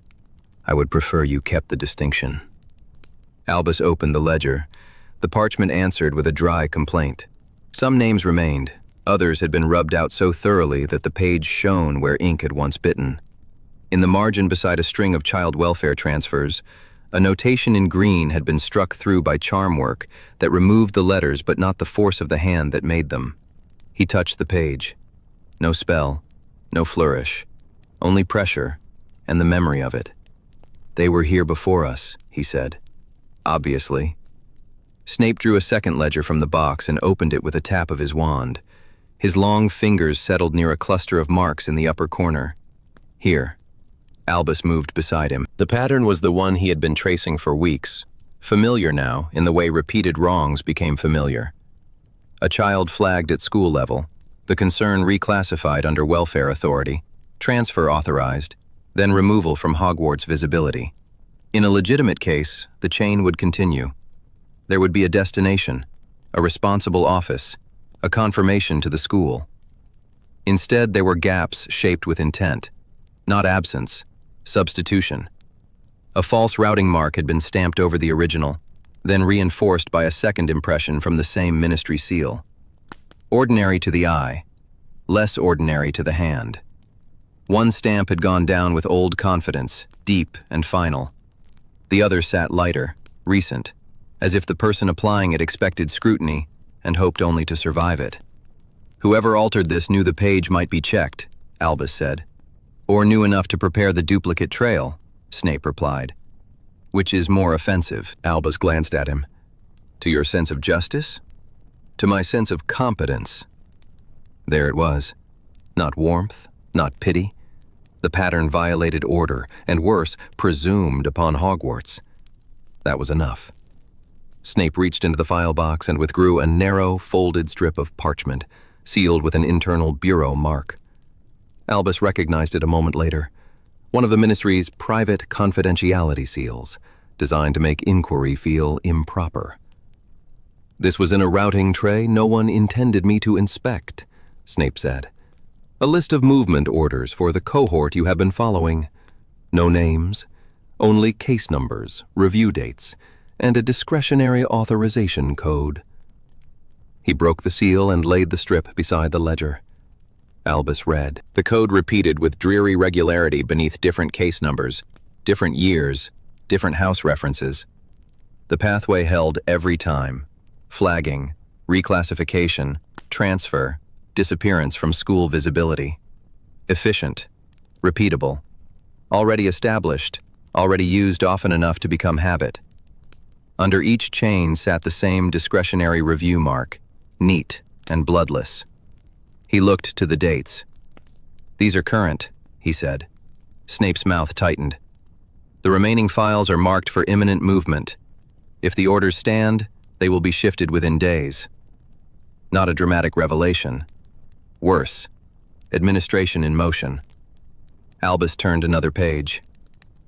Speaker 1: I would prefer you kept the distinction." Albus opened the ledger. The parchment answered with a dry complaint. Some names remained. Others had been rubbed out so thoroughly that the page shone where ink had once bitten. In the margin beside a string of child welfare transfers, a notation in green had been struck through by charm work that removed the letters but not the force of the hand that made them. He touched the page. No spell, no flourish, only pressure and the memory of it. "They were here before us," he said. "Obviously." Snape drew a second ledger from the box and opened it with a tap of his wand. His long fingers settled near a cluster of marks in the upper corner. "Here." Albus moved beside him. The pattern was the one he had been tracing for weeks, familiar now in the way repeated wrongs became familiar. A child flagged at school level, the concern reclassified under welfare authority, transfer authorized, then removal from Hogwarts visibility. In a legitimate case, the chain would continue. There would be a destination, a responsible office, a confirmation to the school. Instead, there were gaps shaped with intent, not absence, substitution. A false routing mark had been stamped over the original, then reinforced by a second impression from the same ministry seal. Ordinary to the eye, less ordinary to the hand. One stamp had gone down with old confidence, deep and final. The other sat lighter, recent, as if the person applying it expected scrutiny and hoped only to survive it. "Whoever altered this knew the page might be checked," Albus said. "Or knew enough to prepare the duplicate trail," Snape replied. "Which is more offensive?" Albus glanced at him. "To your sense of justice? To my sense of competence." There it was. Not warmth, not pity. The pattern violated order, and worse, presumed upon Hogwarts. That was enough. Snape reached into the file box and withdrew a narrow, folded strip of parchment, sealed with an internal bureau mark. Albus recognized it a moment later. One of the Ministry's private confidentiality seals, designed to make inquiry feel improper. "This was in a routing tray no one intended me to inspect," Snape said. "A list of movement orders for the cohort you have been following. No names, only case numbers, review dates, and a discretionary authorization code." He broke the seal and laid the strip beside the ledger. Albus read. The code repeated with dreary regularity beneath different case numbers, different years, different house references. The pathway held every time. Flagging, reclassification, transfer, disappearance from school visibility. Efficient, repeatable, already established, already used often enough to become habit. Under each chain sat the same discretionary review mark, neat and bloodless. He looked to the dates. "These are current," he said. Snape's mouth tightened. "The remaining files are marked for imminent movement. If the orders stand, they will be shifted within days. Not a dramatic revelation. Worse, administration in motion. Albus turned another page.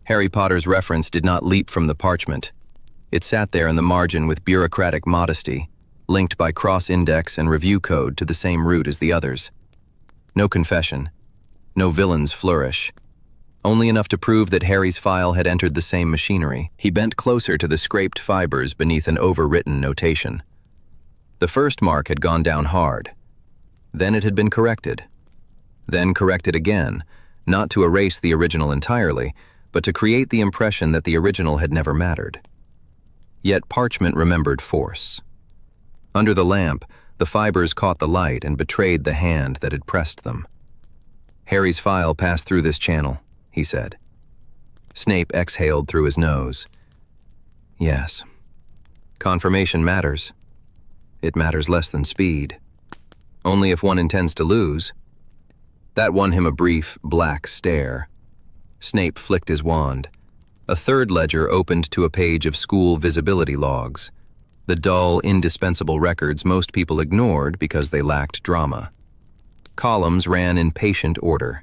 Speaker 1: Harry Potter's reference did not leap from the parchment. It sat there in the margin with bureaucratic modesty, linked by cross-index and review code to the same route as the others. No confession. No villain's flourish. Only enough to prove that Harry's file had entered the same machinery. He bent closer to the scraped fibers beneath an overwritten notation. The first mark had gone down hard. Then it had been corrected. Then corrected again, not to erase the original entirely, but to create the impression that the original had never mattered. Yet parchment remembered force. Under the lamp, the fibers caught the light and betrayed the hand that had pressed them. Harry's file passed through this channel, he said. Snape exhaled through his nose. Yes. Confirmation matters. It matters less than speed. Only if one intends to lose. That won him a brief, black stare. Snape flicked his wand. A third ledger opened to a page of school visibility logs, the dull, indispensable records most people ignored because they lacked drama. Columns ran in patient order.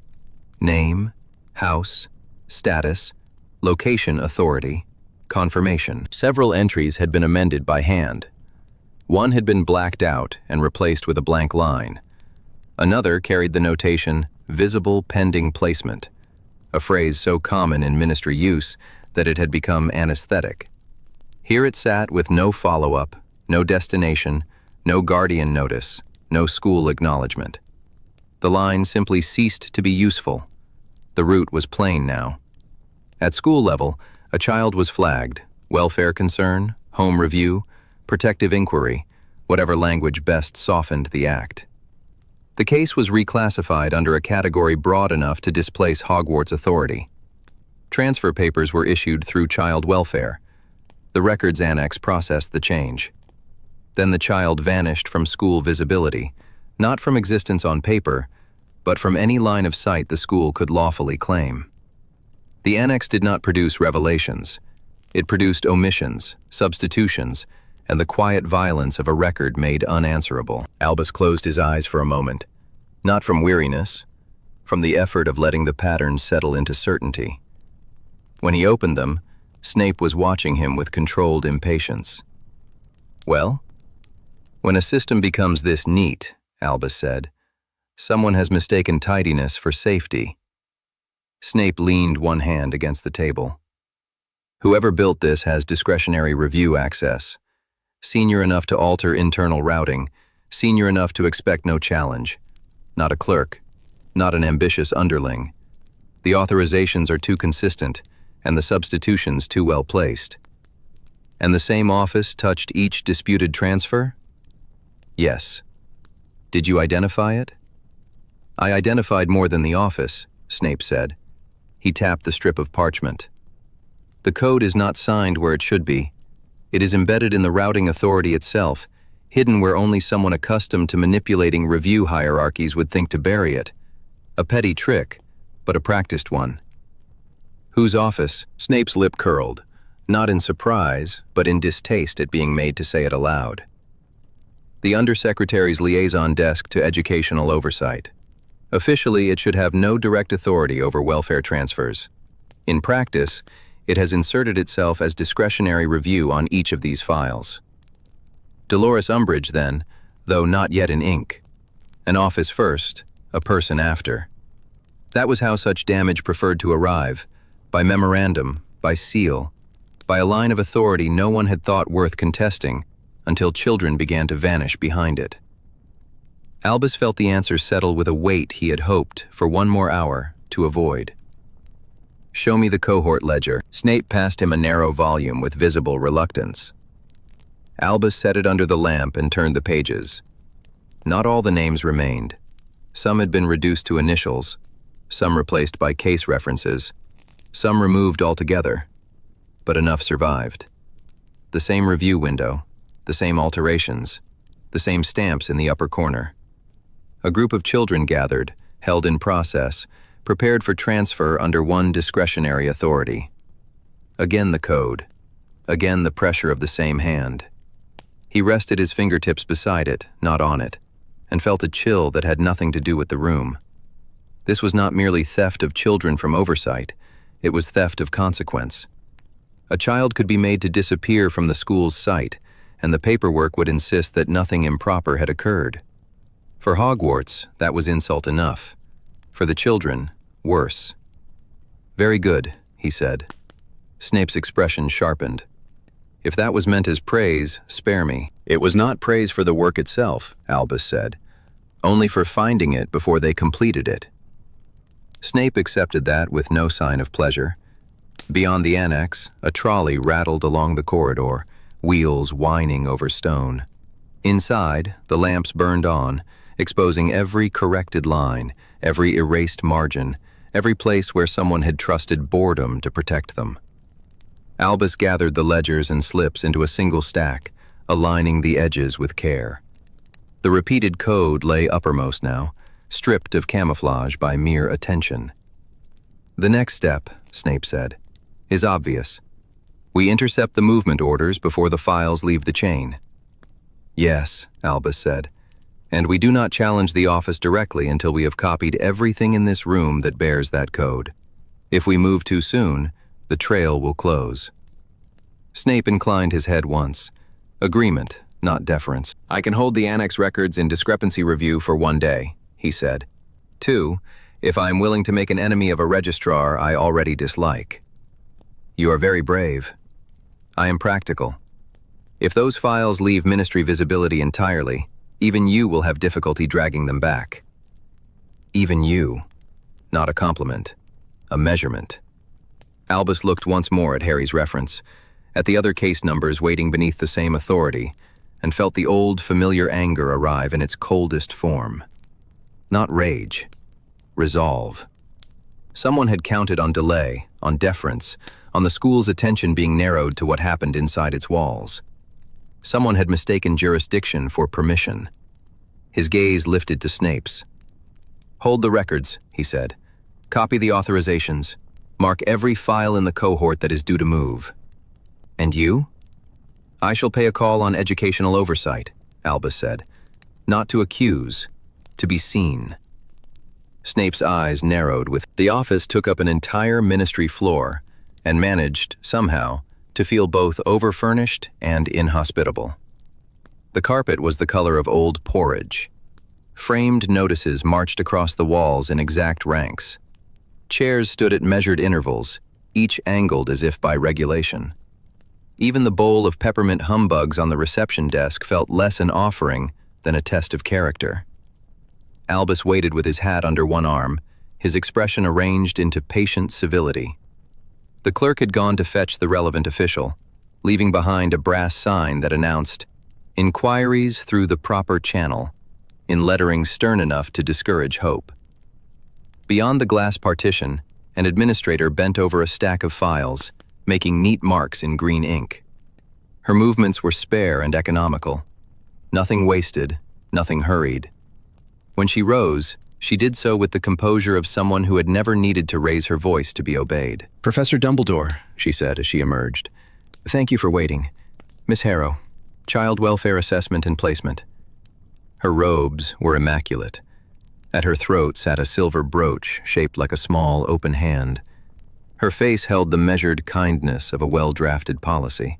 Speaker 1: Name, house, status, location authority, confirmation. Several entries had been amended by hand. One had been blacked out and replaced with a blank line. Another carried the notation, visible pending placement, a phrase so common in ministry use that it had become anesthetic. Here it sat with no follow-up, no destination, no guardian notice, no school acknowledgement. The line simply ceased to be useful. The route was plain now. At school level, a child was flagged, welfare concern, home review, protective inquiry, whatever language best softened the act. The case was reclassified under a category broad enough to displace Hogwarts authority. Transfer papers were issued through child welfare. The records annex processed the change. Then the child vanished from school visibility, not from existence on paper, but from any line of sight the school could lawfully claim. The annex did not produce revelations. It produced omissions, substitutions, and the quiet violence of a record made unanswerable. Albus closed his eyes for a moment, not from weariness, from the effort of letting the pattern settle into certainty. When he opened them, Snape was watching him with controlled impatience. Well? When a system becomes this neat, Albus said, someone has mistaken tidiness for safety. Snape leaned one hand against the table. Whoever built this has discretionary review access. Senior enough to alter internal routing, senior enough to expect no challenge. Not a clerk, not an ambitious underling. The authorizations are too consistent, and the substitutions too well placed. And the same office touched each disputed transfer? Yes. Did you identify it? I identified more than the office, Snape said. He tapped the strip of parchment. The code is not signed where it should be. It is embedded in the routing authority itself, hidden where only someone accustomed to manipulating review hierarchies would think to bury it. A petty trick, but a practiced one. Whose office? Snape's lip curled, not in surprise, but in distaste at being made to say it aloud. The Undersecretary's liaison desk to educational oversight. Officially, it should have no direct authority over welfare transfers. In practice, it has inserted itself as discretionary review on each of these files. Dolores Umbridge, then, though not yet in ink. An office first, a person after. That was how such damage preferred to arrive, by memorandum, by seal, by a line of authority no one had thought worth contesting, until children began to vanish behind it. Albus felt the answer settle with a weight he had hoped, for one more hour, to avoid. Show me the cohort ledger. Snape passed him a narrow volume with visible reluctance. Albus set it under the lamp and turned the pages. Not all the names remained. Some had been reduced to initials, some replaced by case references, some removed altogether, but enough survived. The same review window, the same alterations, the same stamps in the upper corner. A group of children gathered, held in process, prepared for transfer under one discretionary authority. Again the code. again the pressure of the same hand. He rested his fingertips beside it, not on it, and felt a chill that had nothing to do with the room. This was not merely theft of children from oversight, it was theft of consequence. A child could be made to disappear from the school's sight, and the paperwork would insist that nothing improper had occurred. For Hogwarts, that was insult enough. For the children, worse. "Very good," he said. Snape's expression sharpened. "If that was meant as praise, spare me." "It was not praise for the work itself," Albus said. "Only for finding it before they completed it." Snape accepted that with no sign of pleasure. Beyond the annex, a trolley rattled along the corridor, wheels whining over stone. Inside, the lamps burned on, exposing every corrected line, every erased margin, every place where someone had trusted boredom to protect them. Albus gathered the ledgers and slips into a single stack, aligning the edges with care. The repeated code lay uppermost now, stripped of camouflage by mere attention. "The next step," Snape said, "is obvious. We intercept the movement orders before the files leave the chain." "Yes," Albus said, "and we do not challenge the office directly until we have copied everything in this room that bears that code. If we move too soon, the trail will close." Snape inclined his head once. Agreement, not deference. "I can hold the annex records in discrepancy review for 1 day," he said. 2, if I am willing to make an enemy of a registrar I already dislike." "You are very brave." "I am practical. If those files leave ministry visibility entirely, even you will have difficulty dragging them back." "Even you." Not a compliment. A measurement. Albus looked once more at Harry's reference, at the other case numbers waiting beneath the same authority, and felt the old, familiar anger arrive in its coldest form. Not rage. Resolve. Someone had counted on delay, on deference, on the school's attention being narrowed to what happened inside its walls. Someone had mistaken jurisdiction for permission. His gaze lifted to Snape's. "Hold the records," he said. "Copy the authorizations. Mark every file in the cohort that is due to move." "And you?" "I shall pay a call on educational oversight," Albus said. "Not to accuse, to be seen." Snape's eyes narrowed with. The office took up an entire ministry floor and managed, somehow, to feel both overfurnished and inhospitable. The carpet was the color of old porridge. Framed notices marched across the walls in exact ranks. Chairs stood at measured intervals, each angled as if by regulation. Even the bowl of peppermint humbugs on the reception desk felt less an offering than a test of character. Albus waited with his hat under one arm, his expression arranged into patient civility. The clerk had gone to fetch the relevant official, leaving behind a brass sign that announced, "Inquiries through the proper channel," in lettering stern enough to discourage hope. Beyond the glass partition, an administrator bent over a stack of files, making neat marks in green ink. Her movements were spare and economical. Nothing wasted, nothing hurried. When she rose, she did so with the composure of someone who had never needed to raise her voice to be obeyed. "Professor Dumbledore," she said as she emerged. "Thank you for waiting. Miss Harrow, Child Welfare Assessment and Placement." Her robes were immaculate. At her throat sat a silver brooch shaped like a small, open hand. Her face held the measured kindness of a well-drafted policy.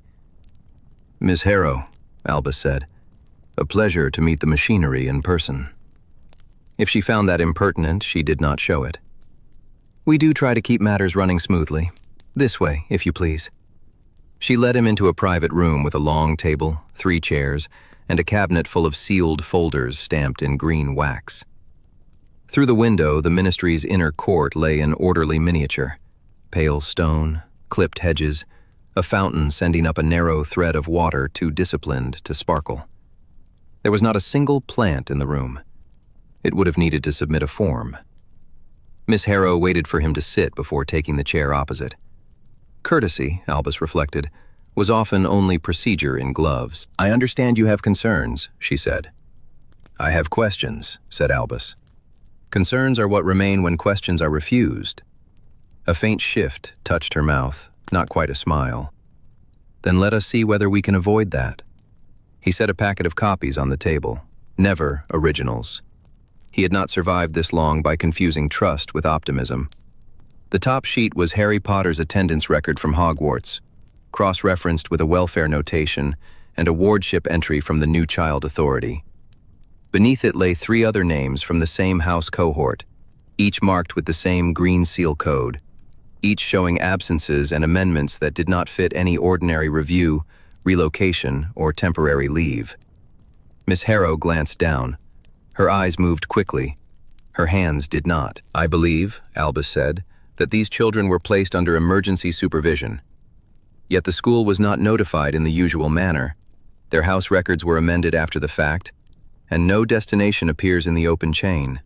Speaker 1: "Miss Harrow," Albus said, "a pleasure to meet the machinery in person." If she found that impertinent, she did not show it. "We do try to keep matters running smoothly. This way, if you please." She led him into a private room with a long table, 3 chairs, and a cabinet full of sealed folders stamped in green wax. Through the window, the ministry's inner court lay in orderly miniature. Pale stone, clipped hedges, a fountain sending up a narrow thread of water too disciplined to sparkle. There was not a single plant in the room. It would have needed to submit a form. Miss Harrow waited for him to sit before taking the chair opposite. Courtesy, Albus reflected, was often only procedure in gloves. "I understand you have concerns," she said. "I have questions," said Albus. "Concerns are what remain when questions are refused." A faint shift touched her mouth, not quite a smile. Then let us see whether we can avoid that. He set a packet of copies on the table, never originals. He had not survived this long by confusing trust with optimism. The top sheet was Harry Potter's attendance record from Hogwarts, cross-referenced with a welfare notation and a wardship entry from the New Child Authority. Beneath it lay 3 other names from the same house cohort, each marked with the same green seal code, each showing absences and amendments that did not fit any ordinary review, relocation, or temporary leave. Miss Harrow glanced down. Her eyes moved quickly. Her hands did not. "I believe," Albus said, "that these children were placed under emergency supervision. Yet the school was not notified in the usual manner. Their house records were amended after the fact, and no destination appears in the open chain.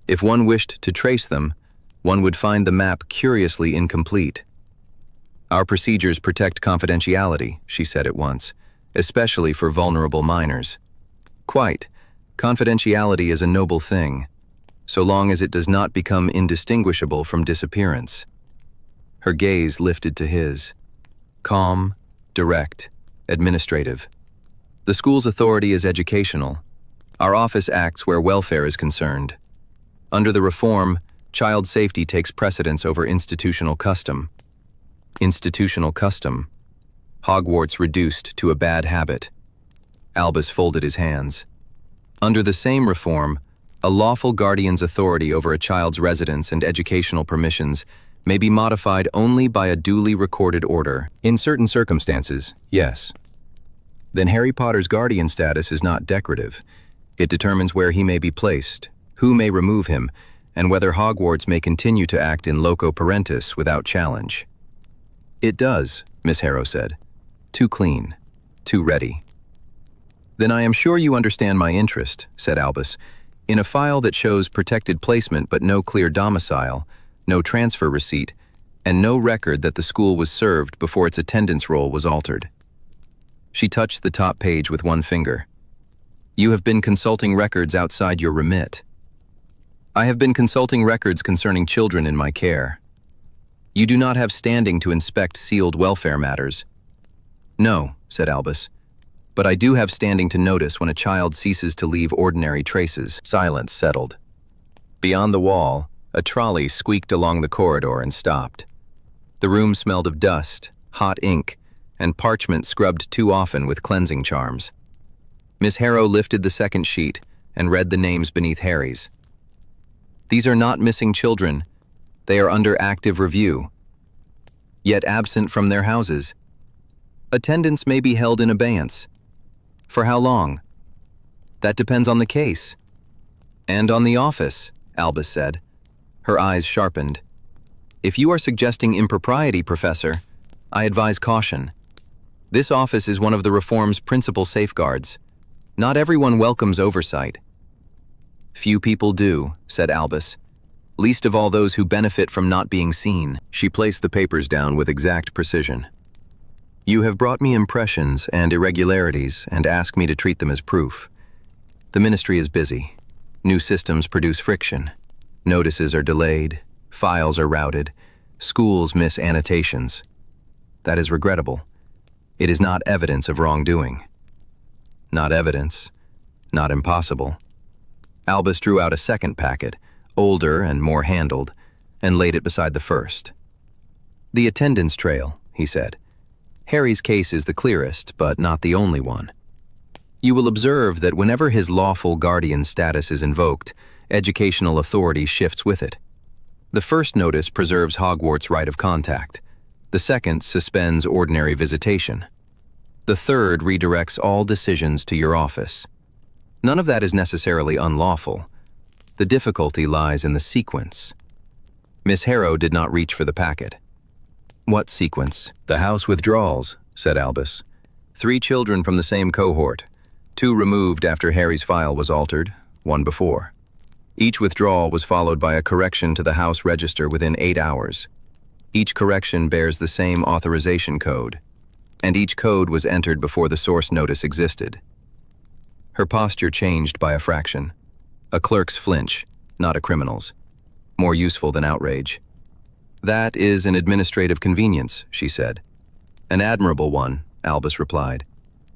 Speaker 1: If one wished to trace them, one would find the map curiously incomplete." "Our procedures protect confidentiality," she said at once, "especially for vulnerable minors." "Quite. Confidentiality is a noble thing, so long as it does not become indistinguishable from disappearance." Her gaze lifted to his. Calm, direct, administrative. "The school's authority is educational. Our office acts where welfare is concerned. Under the reform, child safety takes precedence over institutional custom." Institutional custom. Hogwarts reduced to a bad habit. Albus folded his hands. Under the same reform, a lawful guardian's authority over a child's residence and educational permissions may be modified only by a duly recorded order. In certain circumstances, yes. Then Harry Potter's guardian status is not decorative. It determines where he may be placed, who may remove him, and whether Hogwarts may continue to act in loco parentis without challenge. "It does," Miss Harrow said. "Too clean, too ready." "Then I am sure you understand my interest," said Albus. "In a file that shows protected placement but no clear domicile, no transfer receipt, and no record that the school was served before its attendance roll was altered." She touched the top page with one finger. "You have been consulting records outside your remit." "I have been consulting records concerning children in my care." "You do not have standing to inspect sealed welfare matters." "No," said Albus, "but I do have standing to notice when a child ceases to leave ordinary traces." Silence settled. Beyond the wall, a trolley squeaked along the corridor and stopped. The room smelled of dust, hot ink, and parchment scrubbed too often with cleansing charms. Miss Harrow lifted the second sheet and read the names beneath Harry's. "These are not missing children. They are under active review, yet absent from their houses. Attendance may be held in abeyance. For how long? That depends on the case." "And on the office," Albus said. Her eyes sharpened. "If you are suggesting impropriety, Professor, I advise caution. This office is one of the reform's principal safeguards. Not everyone welcomes oversight." "Few people do," said Albus. "Least of all those who benefit from not being seen." She placed the papers down with exact precision. "You have brought me impressions and irregularities and ask me to treat them as proof. The ministry is busy. New systems produce friction. Notices are delayed. Files are routed. Schools miss annotations. That is regrettable. It is not evidence of wrongdoing. Not evidence. Not impossible." Albus drew out a second packet, older and more handled, and laid it beside the first. "The attendance trail," he said. "Harry's case is the clearest, but not the only one. You will observe that whenever his lawful guardian status is invoked, educational authority shifts with it. The first notice preserves Hogwarts' right of contact. The second suspends ordinary visitation. The third redirects all decisions to your office. None of that is necessarily unlawful. The difficulty lies in the sequence." Miss Harrow did not reach for the packet. "What sequence?" "The house withdrawals," said Albus. 3 children from the same cohort. 2 removed after Harry's file was altered, 1 before. Each withdrawal was followed by a correction to the house register within 8 hours. Each correction bears the same authorization code, and each code was entered before the source notice existed. Her posture changed by a fraction. A clerk's flinch, not a criminal's. More useful than outrage. "That is an administrative convenience," she said. An admirable one, Albus replied,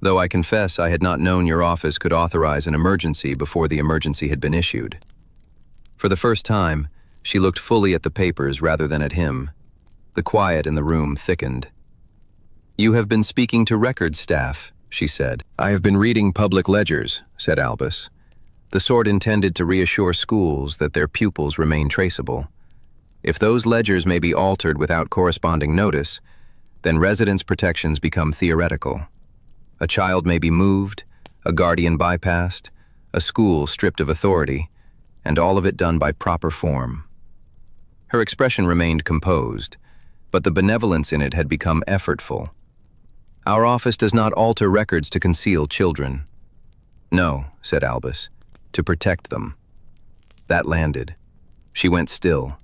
Speaker 1: though I confess I had not known your office could authorize an emergency before the emergency had been issued. For the first time, she looked fully at the papers rather than at him. The quiet in the room thickened. You have been speaking to records staff, she said. I have been reading public ledgers, said Albus, the sort intended to reassure schools that their pupils remain traceable. If those ledgers may be altered without corresponding notice, then residence protections become theoretical. A child may be moved, a guardian bypassed, a school stripped of authority, and all of it done by proper form. Her expression remained composed, but the benevolence in it had become effortful. Our office does not alter records to conceal children. No, said Albus, to protect them. That landed. She went still.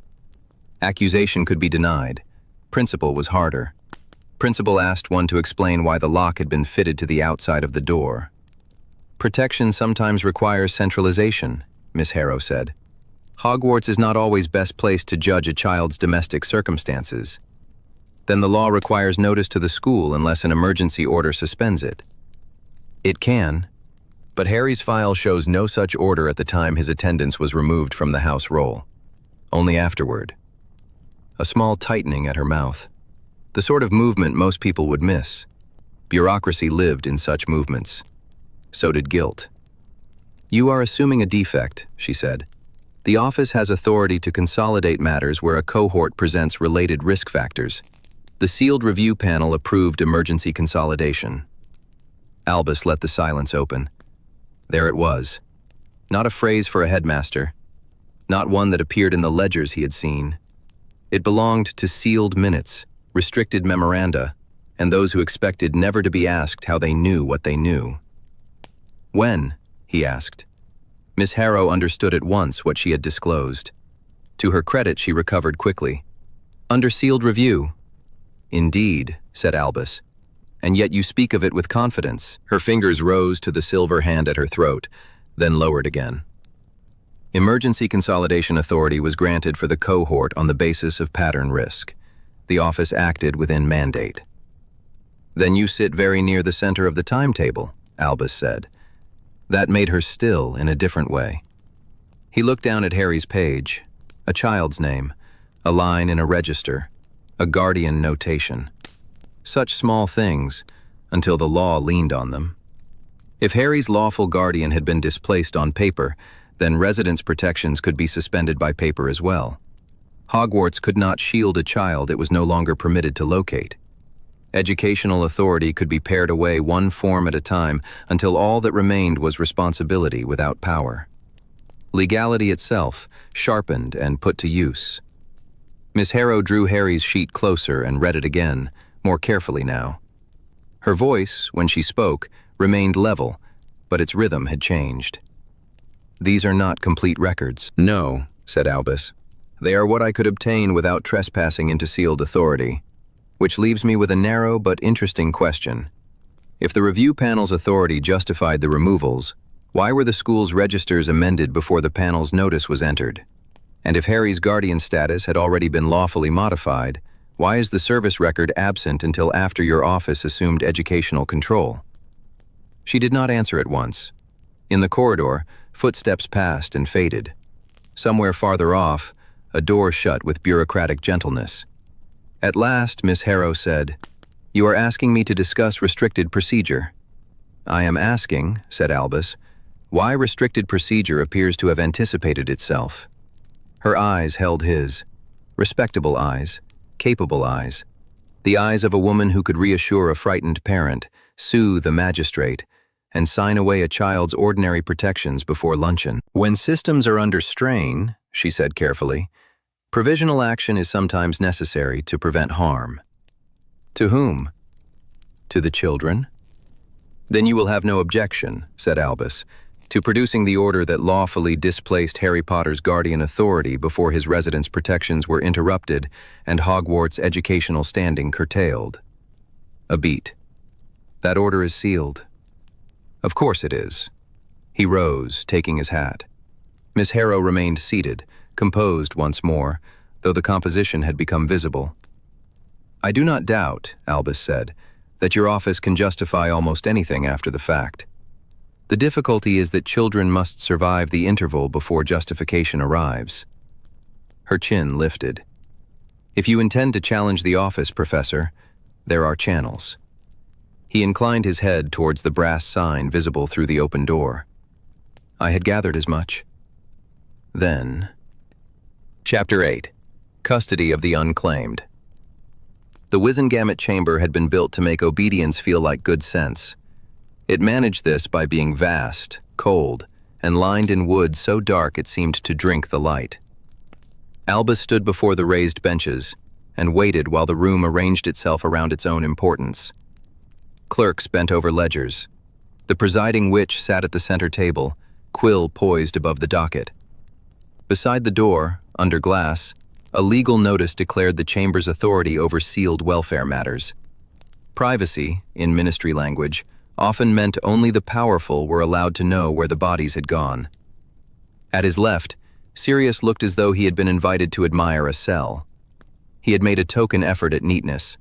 Speaker 1: Accusation could be denied. Principal was harder. Principal asked one to explain why the lock had been fitted to the outside of the door. Protection sometimes requires centralization, Miss Harrow said. Hogwarts is not always best placed to judge a child's domestic circumstances. Then the law requires notice to the school unless an emergency order suspends it. It can, but Harry's file shows no such order at the time his attendance was removed from the house roll. Only afterward. A small tightening at her mouth. The sort of movement most people would miss. Bureaucracy lived in such movements. So did guilt. You are assuming a defect, she said. The office has authority to consolidate matters where a cohort presents related risk factors. The sealed review panel approved emergency consolidation. Albus let the silence open. There it was. Not a phrase for a headmaster. Not one that appeared in the ledgers he had seen. It belonged to sealed minutes, restricted memoranda, and those who expected never to be asked how they knew what they knew. When? He asked. Miss Harrow understood at once what she had disclosed. To her credit, she recovered quickly. Under sealed review. Indeed, said Albus. And yet you speak of it with confidence. Her fingers rose to the silver hand at her throat, then lowered again. Emergency consolidation authority was granted for the cohort on the basis of pattern risk. The office acted within mandate. Then you sit very near the center of the timetable, Albus said. That made her still in a different way. He looked down at Harry's page, a child's name, a line in a register, a guardian notation. Such small things, until the law leaned on them. If Harry's lawful guardian had been displaced on paper, then residence protections could be suspended by paper as well. Hogwarts could not shield a child it was no longer permitted to locate. Educational authority could be pared away one form at a time until all that remained was responsibility without power. Legality itself, sharpened and put to use. Miss Harrow drew Harry's sheet closer and read it again, more carefully now. Her voice, when she spoke, remained level, but its rhythm had changed. These are not complete records. No, said Albus. They are what I could obtain without trespassing into sealed authority. Which leaves me with a narrow but interesting question. If the review panel's authority justified the removals, why were the school's registers amended before the panel's notice was entered? And if Harry's guardian status had already been lawfully modified, why is the service record absent until after your office assumed educational control? She did not answer at once. In the corridor, footsteps passed and faded. Somewhere farther off, a door shut with bureaucratic gentleness. At last, Miss Harrow said, "You are asking me to discuss restricted procedure." "I am asking," said Albus, "why restricted procedure appears to have anticipated itself." Her eyes held his. Respectable eyes, capable eyes. The eyes of a woman who could reassure a frightened parent, soothe a magistrate, and sign away a child's ordinary protections before luncheon. "When systems are under strain," she said carefully, "provisional action is sometimes necessary to prevent harm." "To whom?" "To the children." "Then you will have no objection," said Albus, "to producing the order that lawfully displaced Harry Potter's guardian authority before his residence protections were interrupted and Hogwarts' educational standing curtailed." A beat. "That order is sealed." "Of course it is." He rose, taking his hat. Miss Harrow remained seated, composed once more, though the composition had become visible. "I do not doubt," Albus said, "that your office can justify almost anything after the fact. The difficulty is that children must survive the interval before justification arrives." Her chin lifted. "If you intend to challenge the office, Professor, there are channels." He inclined his head towards the brass sign visible through the open door. "I had gathered as much." Then... Chapter 8. Custody of the Unclaimed. The Wizengamot chamber had been built to make obedience feel like good sense. It managed this by being vast, cold, and lined in wood so dark it seemed to drink the light. Albus stood before the raised benches and waited while the room arranged itself around its own importance. Clerks bent over ledgers. The presiding witch sat at the center table, quill poised above the docket. Beside the door, under glass, a legal notice declared the chamber's authority over sealed welfare matters. Privacy, in ministry language, often meant only the powerful were allowed to know where the bodies had gone. At his left, Sirius looked as though he had been invited to admire a cell. He had made a token effort at neatness.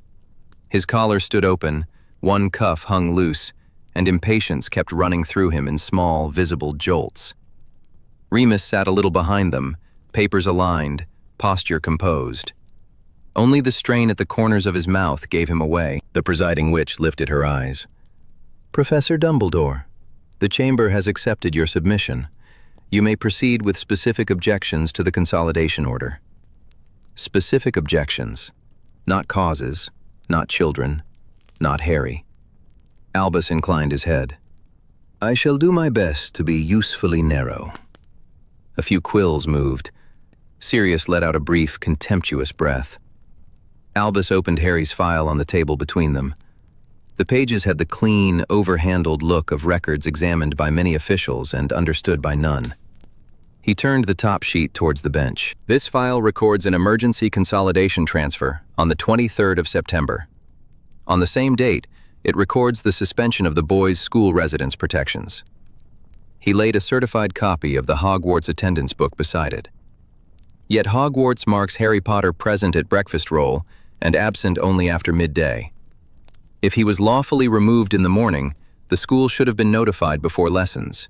Speaker 1: His collar stood open, one cuff hung loose, and impatience kept running through him in small, visible jolts. Remus sat a little behind them, papers aligned, posture composed. Only the strain at the corners of his mouth gave him away. The presiding witch lifted her eyes. "Professor Dumbledore, the chamber has accepted your submission. You may proceed with specific objections to the consolidation order." Specific objections. Not causes, not children, not Harry. Albus inclined his head. "I shall do my best to be usefully narrow." A few quills moved. Sirius let out a brief, contemptuous breath. Albus opened Harry's file on the table between them. The pages had the clean, over-handled look of records examined by many officials and understood by none. He turned the top sheet towards the bench. "This file records an emergency consolidation transfer on the 23rd of September. On the same date, it records the suspension of the boys' school residence protections." He laid a certified copy of the Hogwarts attendance book beside it. Yet Hogwarts marks Harry Potter present at breakfast roll and absent only after midday. If he was lawfully removed in the morning, the school should have been notified before lessons.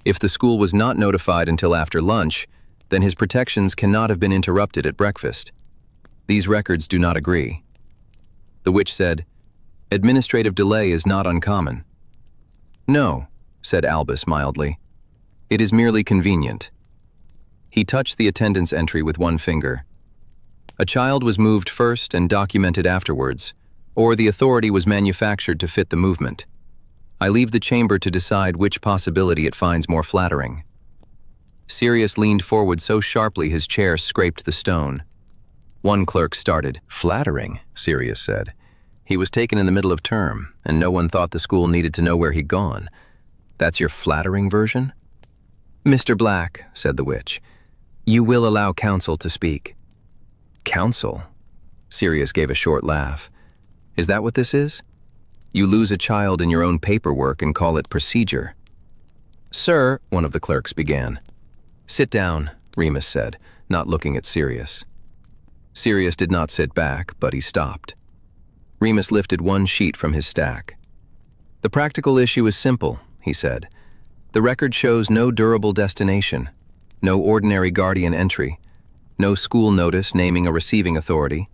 Speaker 1: If the school was not notified until after lunch, then his protections cannot have been interrupted at breakfast. These records do not agree. The witch said, "Administrative delay is not uncommon." "No," said Albus mildly. "It is merely convenient." He touched the attendance entry with one finger. A child was moved first and documented afterwards, or the authority was manufactured to fit the movement. I leave the chamber to decide which possibility it finds more flattering. Sirius leaned forward so sharply his chair scraped the stone. One clerk started. "Flattering," Sirius said. "He was taken in the middle of term, and no one thought the school needed to know where he'd gone. That's your flattering version?" "Mr. Black," said the witch, "you will allow counsel to speak." "Counsel?" Sirius gave a short laugh. "Is that what this is? You lose a child in your own paperwork and call it procedure." "Sir," one of the clerks began. "Sit down," Remus said, not looking at Sirius. Sirius did not sit back, but he stopped. Remus lifted one sheet from his stack. "The practical issue is simple," he said. "The record shows no durable destination, no ordinary guardian entry, no school notice naming a receiving authority,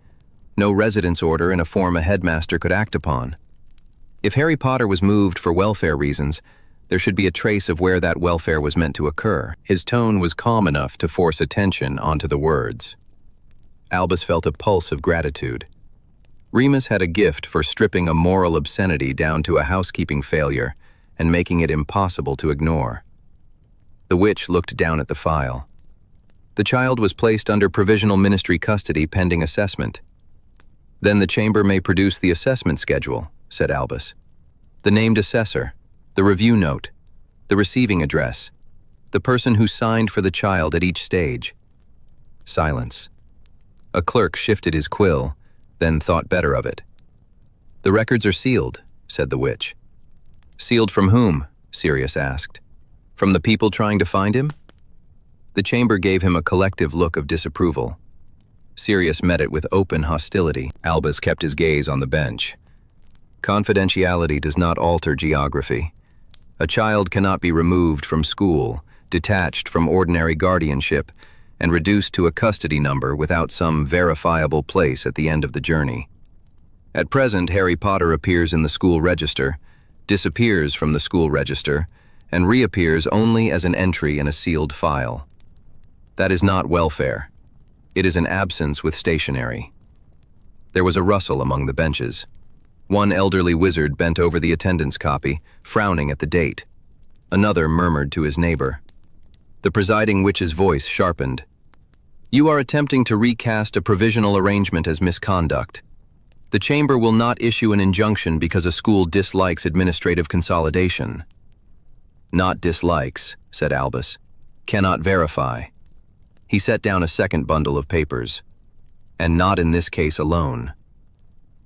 Speaker 1: no residence order in a form a headmaster could act upon. If Harry Potter was moved for welfare reasons, there should be a trace of where that welfare was meant to occur." His tone was calm enough to force attention onto the words. Albus felt a pulse of gratitude. Remus had a gift for stripping a moral obscenity down to a housekeeping failure and making it impossible to ignore. The witch looked down at the file. "The child was placed under provisional ministry custody pending assessment." "Then the chamber may produce the assessment schedule," said Albus. "The named assessor, the review note, the receiving address, the person who signed for the child at each stage." Silence. A clerk shifted his quill, then thought better of it. "The records are sealed," said the witch. "Sealed from whom?" Sirius asked. "From the people trying to find him?" The chamber gave him a collective look of disapproval. Sirius met it with open hostility. Albus kept his gaze on the bench. Confidentiality does not alter geography. A child cannot be removed from school, detached from ordinary guardianship, and reduced to a custody number without some verifiable place at the end of the journey. At present, Harry Potter appears in the school register, disappears from the school register, and reappears only as an entry in a sealed file. That is not welfare. It is an absence with stationery. There was a rustle among the benches. One elderly wizard bent over the attendance copy, frowning at the date. Another murmured to his neighbor. The presiding witch's voice sharpened. "You are attempting to recast a provisional arrangement as misconduct. The chamber will not issue an injunction because a school dislikes administrative consolidation." "Not dislikes," said Albus. "Cannot verify." He set down a second bundle of papers. "And not in this case alone."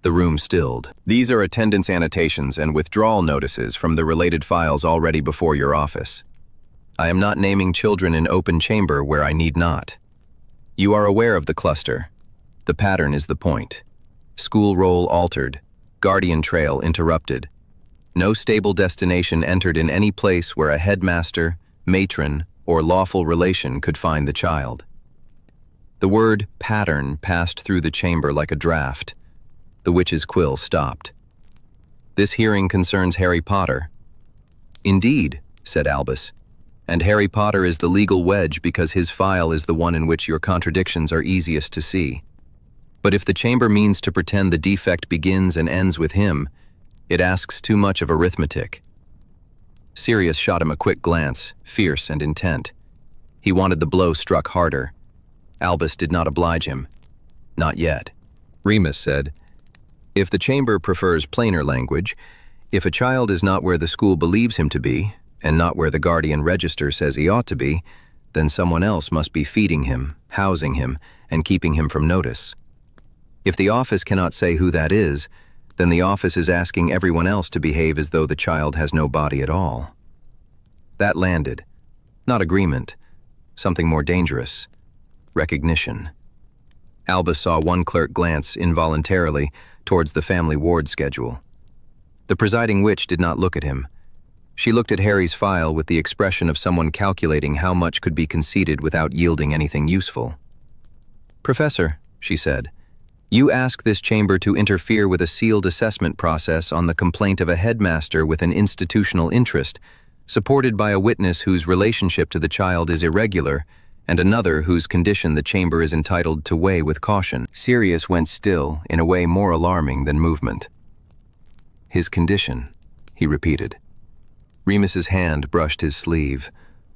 Speaker 1: The room stilled. "These are attendance annotations and withdrawal notices from the related files already before your office. I am not naming children in open chamber where I need not. You are aware of the cluster. The pattern is the point. School roll altered, guardian trail interrupted. No stable destination entered in any place where a headmaster, matron, or lawful relation could find the child." The word pattern passed through the chamber like a draft. The witch's quill stopped. "This hearing concerns Harry Potter." "Indeed," said Albus. "And Harry Potter is the legal wedge because his file is the one in which your contradictions are easiest to see. But if the chamber means to pretend the defect begins and ends with him, it asks too much of arithmetic." Sirius shot him a quick glance, fierce and intent. He wanted the blow struck harder. Albus did not oblige him. "Not yet." Remus said, "If the chamber prefers plainer language, if a child is not where the school believes him to be, and not where the guardian register says he ought to be, then someone else must be feeding him, housing him, and keeping him from notice. If the office cannot say who that is, then the office is asking everyone else to behave as though the child has no body at all." That landed. Not agreement. Something more dangerous. Recognition. Albus saw one clerk glance involuntarily towards the family ward schedule. The presiding witch did not look at him. She looked at Harry's file with the expression of someone calculating how much could be conceded without yielding anything useful. "Professor," she said, "you ask this chamber to interfere with a sealed assessment process on the complaint of a headmaster with an institutional interest, supported by a witness whose relationship to the child is irregular, and another whose condition the chamber is entitled to weigh with caution." Sirius went still in a way more alarming than movement. "His condition," he repeated. Remus's hand brushed his sleeve,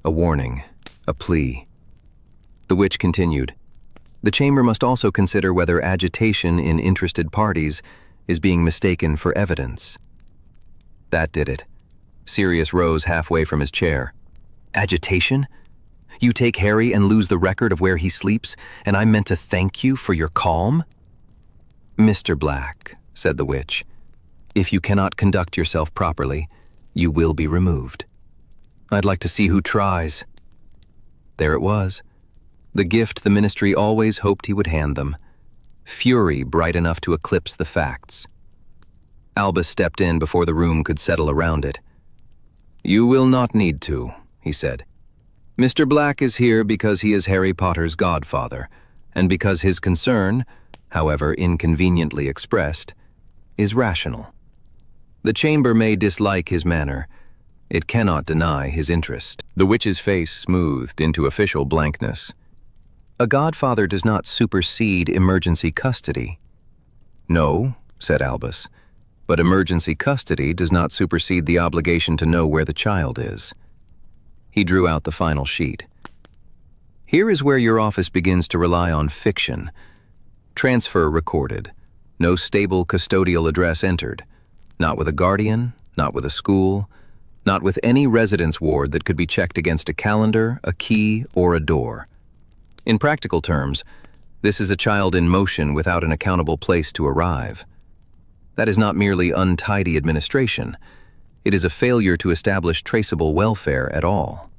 Speaker 1: a warning, a plea. The witch continued. "The chamber must also consider whether agitation in interested parties is being mistaken for evidence." That did it. Sirius rose halfway from his chair. "Agitation? You take Harry and lose the record of where he sleeps, and I'm meant to thank you for your calm?" "Mr. Black," said the witch, "if you cannot conduct yourself properly, you will be removed." "I'd like to see who tries." There it was. The gift the ministry always hoped he would hand them. Fury bright enough to eclipse the facts. Albus stepped in before the room could settle around it. "You will not need to," he said. "Mr. Black is here because he is Harry Potter's godfather, and because his concern, however inconveniently expressed, is rational. The chamber may dislike his manner. It cannot deny his interest." The witch's face smoothed into official blankness. "A godfather does not supersede emergency custody." "No," said Albus, "but emergency custody does not supersede the obligation to know where the child is." He drew out the final sheet. "Here is where your office begins to rely on fiction. Transfer recorded. No stable custodial address entered. Not with a guardian, not with a school, not with any residence ward that could be checked against a calendar, a key, or a door. In practical terms, this is a child in motion without an accountable place to arrive. That is not merely untidy administration. It is a failure to establish traceable welfare at all."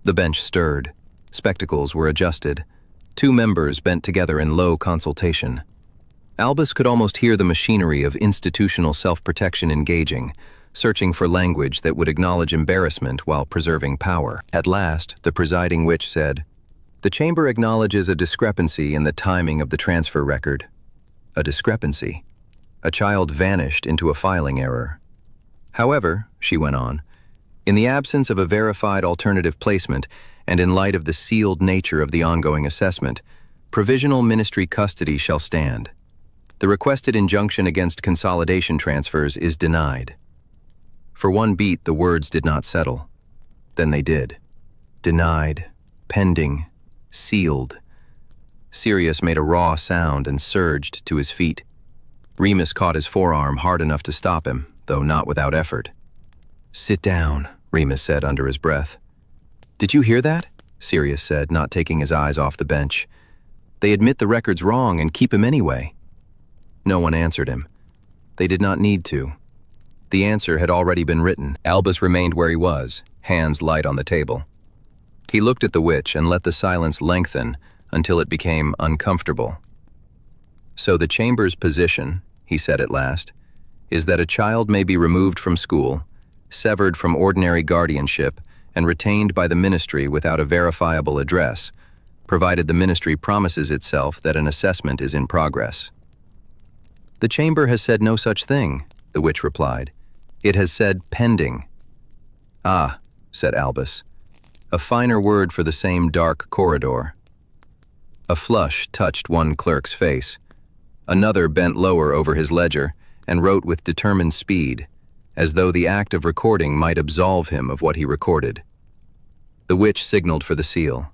Speaker 1: The bench stirred. Spectacles were adjusted. Two members bent together in low consultation. Albus could almost hear the machinery of institutional self-protection engaging, searching for language that would acknowledge embarrassment while preserving power. At last, the presiding witch said, "The chamber acknowledges a discrepancy in the timing of the transfer record." A discrepancy. A child vanished into a filing error. However, she went on, in the absence of a verified alternative placement and in light of the sealed nature of the ongoing assessment, provisional ministry custody shall stand. The requested injunction against consolidation transfers is denied. For one beat, the words did not settle. Then they did. Denied, pending, sealed. Sirius made a raw sound and surged to his feet. Remus caught his forearm hard enough to stop him, though not without effort. "Sit down," Remus said under his breath. "Did you hear that?" Sirius said, not taking his eyes off the bench. "They admit the record's wrong and keep him anyway." No one answered him. They did not need to. The answer had already been written. Albus remained where he was, hands light on the table. He looked at the witch and let the silence lengthen until it became uncomfortable. "So the chamber's position," he said at last, "is that a child may be removed from school, severed from ordinary guardianship, and retained by the ministry without a verifiable address, provided the ministry promises itself that an assessment is in progress." "The chamber has said no such thing," the witch replied. "It has said pending." "Ah," said Albus, "a finer word for the same dark corridor." A flush touched one clerk's face. Another bent lower over his ledger and wrote with determined speed, as though the act of recording might absolve him of what he recorded. The witch signaled for the seal.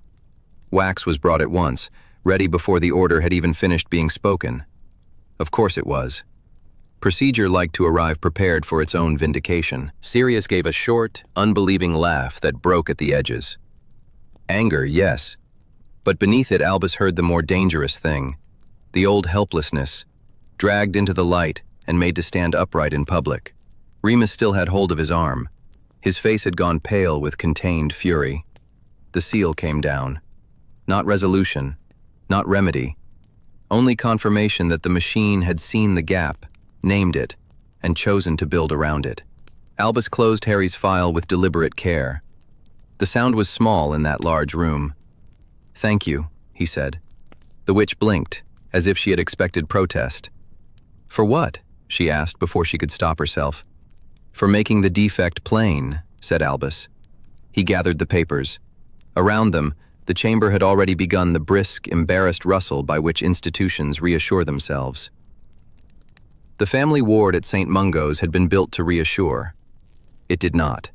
Speaker 1: Wax was brought at once, ready before the order had even finished being spoken. Of course it was. Procedure liked to arrive prepared for its own vindication. Sirius gave a short, unbelieving laugh that broke at the edges. Anger, yes. But beneath it, Albus heard the more dangerous thing. The old helplessness, dragged into the light and made to stand upright in public. Remus still had hold of his arm. His face had gone pale with contained fury. The seal came down. Not resolution, not remedy. Only confirmation that the machine had seen the gap, named it, and chosen to build around it. Albus closed Harry's file with deliberate care. The sound was small in that large room. "Thank you," he said. The witch blinked, as if she had expected protest. "For what?" she asked before she could stop herself. "For making the defect plain," said Albus. He gathered the papers. Around them, the chamber had already begun the brisk, embarrassed rustle by which institutions reassure themselves. The family ward at St. Mungo's had been built to reassure. It did not.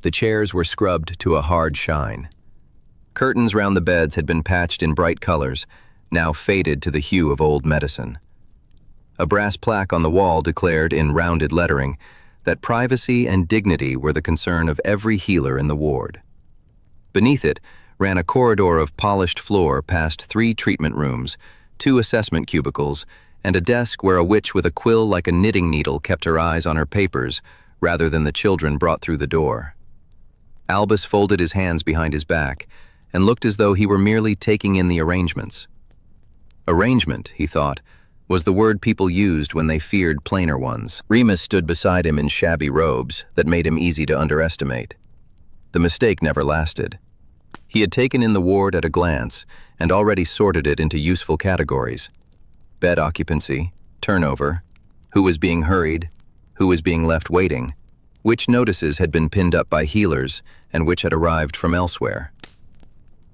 Speaker 1: The chairs were scrubbed to a hard shine. Curtains round the beds had been patched in bright colors, now faded to the hue of old medicine. A brass plaque on the wall declared in rounded lettering that privacy and dignity were the concern of every healer in the ward. Beneath it ran a corridor of polished floor past 3 treatment rooms, 2 assessment cubicles, and a desk where a witch with a quill like a knitting needle kept her eyes on her papers rather than the children brought through the door. Albus folded his hands behind his back and looked as though he were merely taking in the arrangements. Arrangement, he thought, was the word people used when they feared plainer ones. Remus stood beside him in shabby robes that made him easy to underestimate. The mistake never lasted. He had taken in the ward at a glance and already sorted it into useful categories: bed occupancy, turnover, who was being hurried, who was being left waiting, which notices had been pinned up by healers and which had arrived from elsewhere.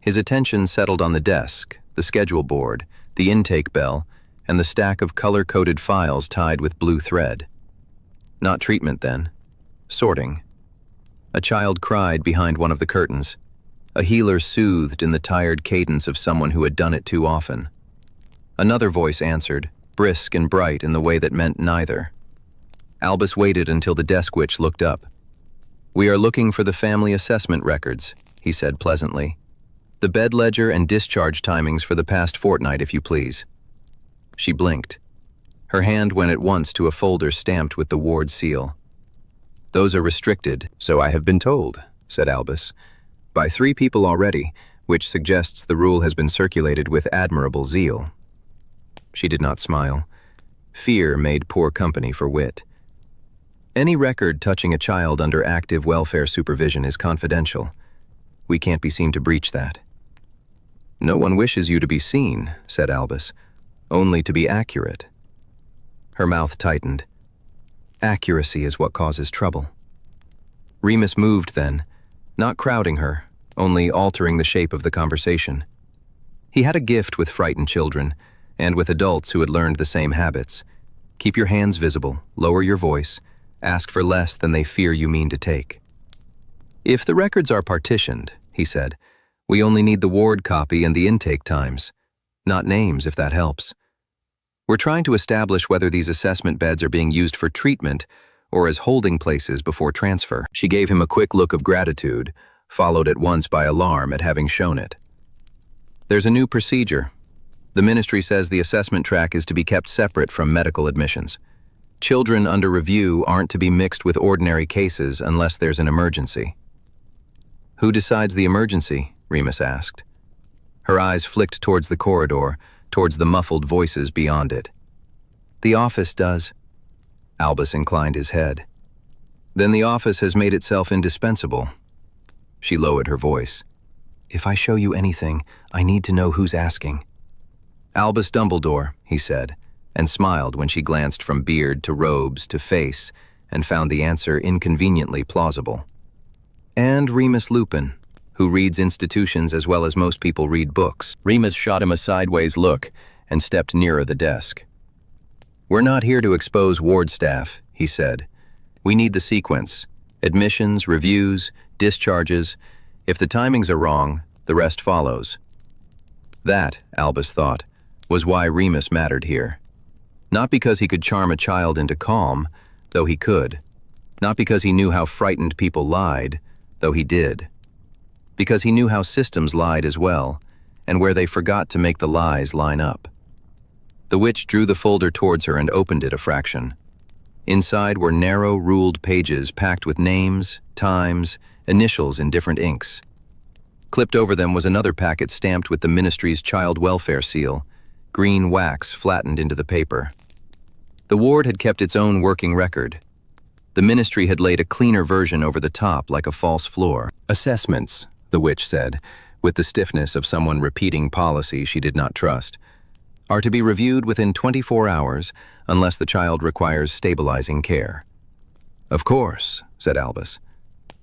Speaker 1: His attention settled on the desk, the schedule board, the intake bell, and the stack of color-coded files tied with blue thread. Not treatment, then. Sorting. A child cried behind one of the curtains. A healer soothed in the tired cadence of someone who had done it too often. Another voice answered, brisk and bright in the way that meant neither. Albus waited until the desk witch looked up. "We are looking for the family assessment records," he said pleasantly. "The bed ledger and discharge timings for the past fortnight, if you please." She blinked. Her hand went at once to a folder stamped with the ward seal. "Those are restricted, so I have been told," said Albus. "By 3 people already, which suggests the rule has been circulated with admirable zeal. She did not smile. Fear made poor company for wit. Any record touching a child under active welfare supervision is confidential. We can't be seen to breach that. No one wishes you to be seen, said Albus, only to be accurate. Her mouth tightened. Accuracy is what causes trouble. Remus moved then, not crowding her, only altering the shape of the conversation. He had a gift with frightened children, and with adults who had learned the same habits. Keep your hands visible, lower your voice, ask for less than they fear you mean to take. If the records are partitioned, he said, we only need the ward copy and the intake times, not names if that helps. We're trying to establish whether these assessment beds are being used for treatment or as holding places before transfer. She gave him a quick look of gratitude, followed at once by alarm at having shown it. There's a new procedure. The ministry says the assessment track is to be kept separate from medical admissions. Children under review aren't to be mixed with ordinary cases unless there's an emergency. Who decides the emergency? Remus asked. Her eyes flicked towards the corridor, towards the muffled voices beyond it. The office does. Albus inclined his head. Then the office has made itself indispensable. She lowered her voice. If I show you anything, I need to know who's asking. Albus Dumbledore, he said, and smiled when she glanced from beard to robes to face and found the answer inconveniently plausible. And Remus Lupin, who reads institutions as well as most people read books. Remus shot him a sideways look and stepped nearer the desk. We're not here to expose ward staff, he said. We need the sequence. Admissions, reviews, discharges. If the timings are wrong, the rest follows. That, Albus thought, was why Remus mattered here. Not because he could charm a child into calm, though he could. Not because he knew how frightened people lied, though he did. Because he knew how systems lied as well, and where they forgot to make the lies line up. The witch drew the folder towards her and opened it a fraction. Inside were narrow, ruled pages packed with names, times, initials in different inks. Clipped over them was another packet stamped with the ministry's child welfare seal, green wax flattened into the paper. The ward had kept its own working record. The ministry had laid a cleaner version over the top like a false floor. Assessments, the witch said, with the stiffness of someone repeating policy she did not trust, are to be reviewed within 24 hours unless the child requires stabilizing care. Of course, said Albus.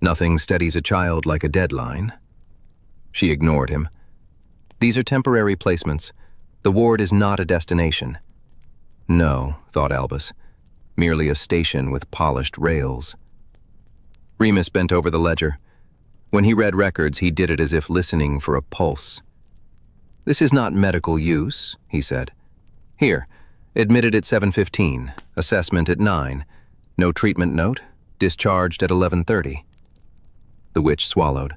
Speaker 1: Nothing steadies a child like a deadline. She ignored him. These are temporary placements. The ward is not a destination. No, thought Albus, merely a station with polished rails. Remus bent over the ledger. When he read records, he did it as if listening for a pulse. This is not medical use, he said. Here, admitted at 7:15, assessment at 9, no treatment note, discharged at 11:30. The witch swallowed.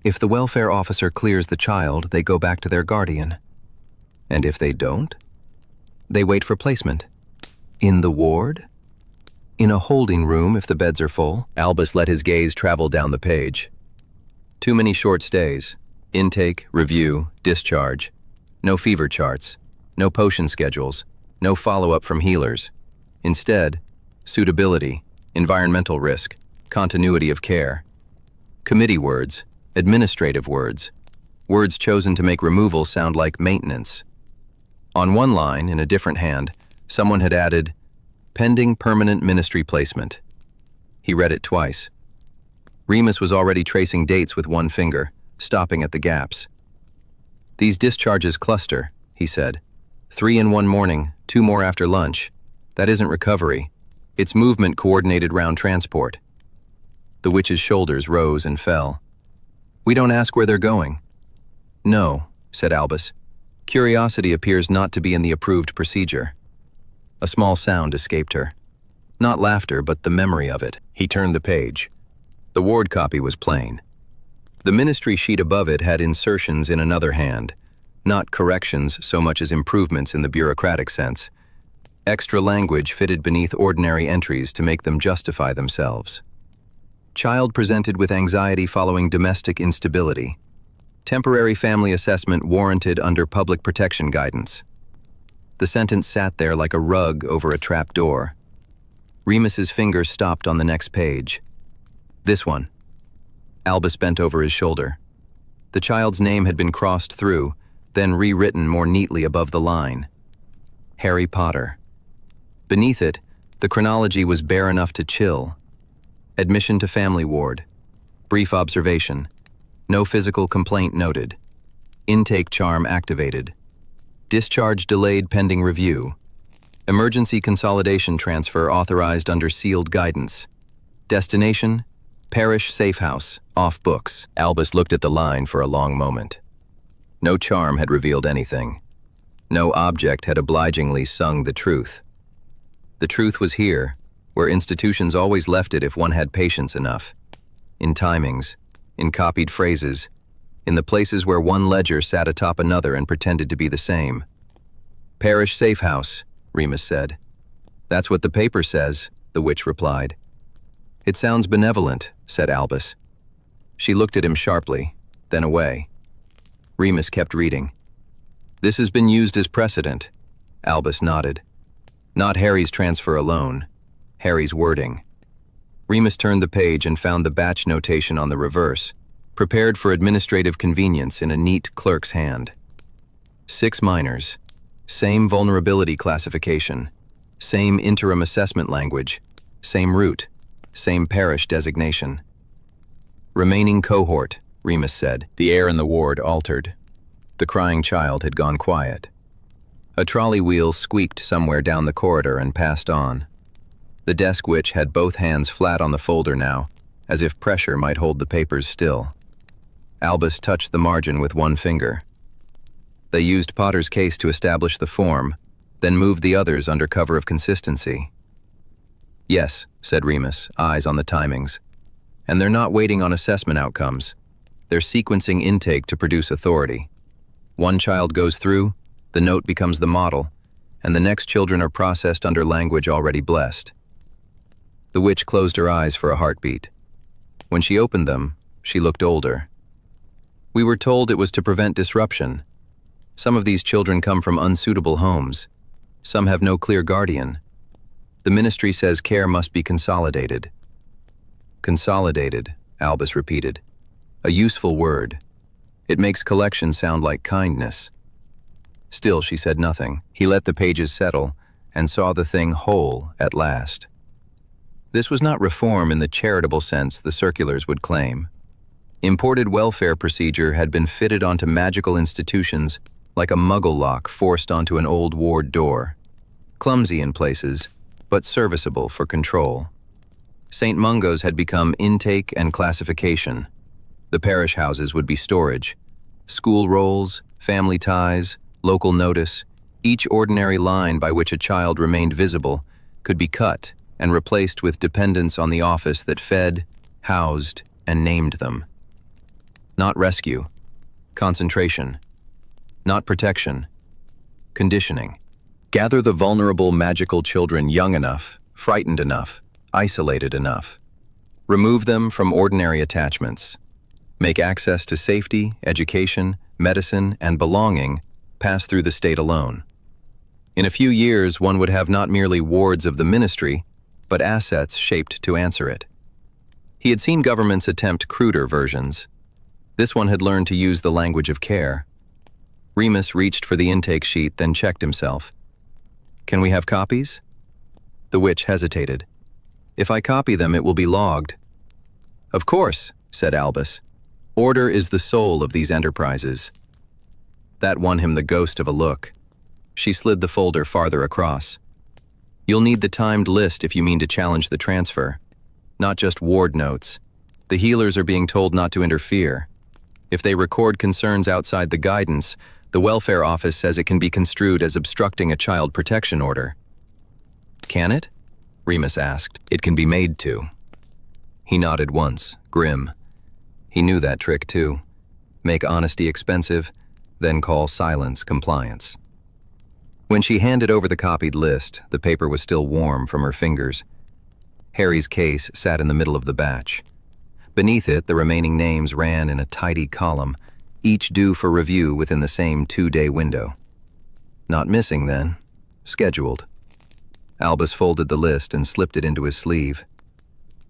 Speaker 1: If the welfare officer clears the child, they go back to their guardian. And if they don't? They wait for placement. In the ward? In a holding room if the beds are full? Albus let his gaze travel down the page. Too many short stays. Intake, review, discharge. No fever charts. No potion schedules. No follow-up from healers. Instead, suitability, environmental risk, continuity of care. Committee words, administrative words. Words chosen to make removal sound like maintenance. On one line, in a different hand, someone had added, pending permanent ministry placement. He read it twice. Remus was already tracing dates with one finger, stopping at the gaps. These discharges cluster, he said. 3 in one morning, 2 more after lunch. That isn't recovery. It's movement coordinated round transport. The witch's shoulders rose and fell. We don't ask where they're going. No, said Albus. Curiosity appears not to be in the approved procedure. A small sound escaped her. Not laughter, but the memory of it. He turned the page. The ward copy was plain. The ministry sheet above it had insertions in another hand, not corrections so much as improvements in the bureaucratic sense. Extra language fitted beneath ordinary entries to make them justify themselves. Child presented with anxiety following domestic instability. Temporary family assessment warranted under public protection guidance. The sentence sat there like a rug over a trap door. Remus's finger stopped on the next page. This one. Albus bent over his shoulder. The child's name had been crossed through, then rewritten more neatly above the line. Harry Potter. Beneath it, the chronology was bare enough to chill. Admission to family ward. Brief observation. No physical complaint noted. Intake charm activated. Discharge delayed pending review. Emergency consolidation transfer authorized under sealed guidance. Destination: parish safehouse, off books. Albus looked at the line for a long moment. No charm had revealed anything. No object had obligingly sung the truth. The truth was here, where institutions always left it if one had patience enough. In timings, in copied phrases, in the places where one ledger sat atop another and pretended to be the same. Parish safehouse, Remus said. That's what the paper says, the witch replied. It sounds benevolent, said Albus. She looked at him sharply, then away. Remus kept reading. This has been used as precedent. Albus nodded. Not Harry's transfer alone, Harry's wording. Remus turned the page and found the batch notation on the reverse, prepared for administrative convenience in a neat clerk's hand. 6 minors, same vulnerability classification, same interim assessment language, same route, same parish designation. Remaining cohort, Remus said. The air in the ward altered. The crying child had gone quiet. A trolley wheel squeaked somewhere down the corridor and passed on. The desk witch had both hands flat on the folder now, as if pressure might hold the papers still. Albus touched the margin with one finger. They used Potter's case to establish the form, then moved the others under cover of consistency. Yes, said Remus, eyes on the timings. And they're not waiting on assessment outcomes. They're sequencing intake to produce authority. One child goes through, the note becomes the model, and the next children are processed under language already blessed. The witch closed her eyes for a heartbeat. When she opened them, she looked older. We were told it was to prevent disruption. Some of these children come from unsuitable homes. Some have no clear guardian. The ministry says care must be consolidated. Consolidated, Albus repeated. A useful word. It makes collection sound like kindness. Still, she said nothing. He let the pages settle and saw the thing whole at last. This was not reform in the charitable sense the circulars would claim. Imported welfare procedure had been fitted onto magical institutions like a muggle lock forced onto an old ward door. Clumsy in places, but serviceable for control. St. Mungo's had become intake and classification. The parish houses would be storage. School rolls, family ties, local notice, each ordinary line by which a child remained visible could be cut and replaced with dependence on the office that fed, housed, and named them. Not rescue, concentration. Not protection, conditioning. Gather the vulnerable magical children young enough, frightened enough, isolated enough. Remove them from ordinary attachments. Make access to safety, education, medicine, and belonging pass through the state alone. In a few years, one would have not merely wards of the ministry, but assets shaped to answer it. He had seen governments attempt cruder versions. This one had learned to use the language of care. Remus reached for the intake sheet, then checked himself. Can we have copies? The witch hesitated. If I copy them, it will be logged. Of course, said Albus. Order is the soul of these enterprises. That won him the ghost of a look. She slid the folder farther across. You'll need the timed list if you mean to challenge the transfer. Not just ward notes. The healers are being told not to interfere. If they record concerns outside the guidance, the welfare office says it can be construed as obstructing a child protection order. Can it? Remus asked. It can be made to. He nodded once, grim. He knew that trick too. Make honesty expensive, then call silence compliance. When she handed over the copied list, the paper was still warm from her fingers. Harry's case sat in the middle of the batch. Beneath it, the remaining names ran in a tidy column, each due for review within the same 2-day window. Not missing, then. Scheduled. Albus folded the list and slipped it into his sleeve.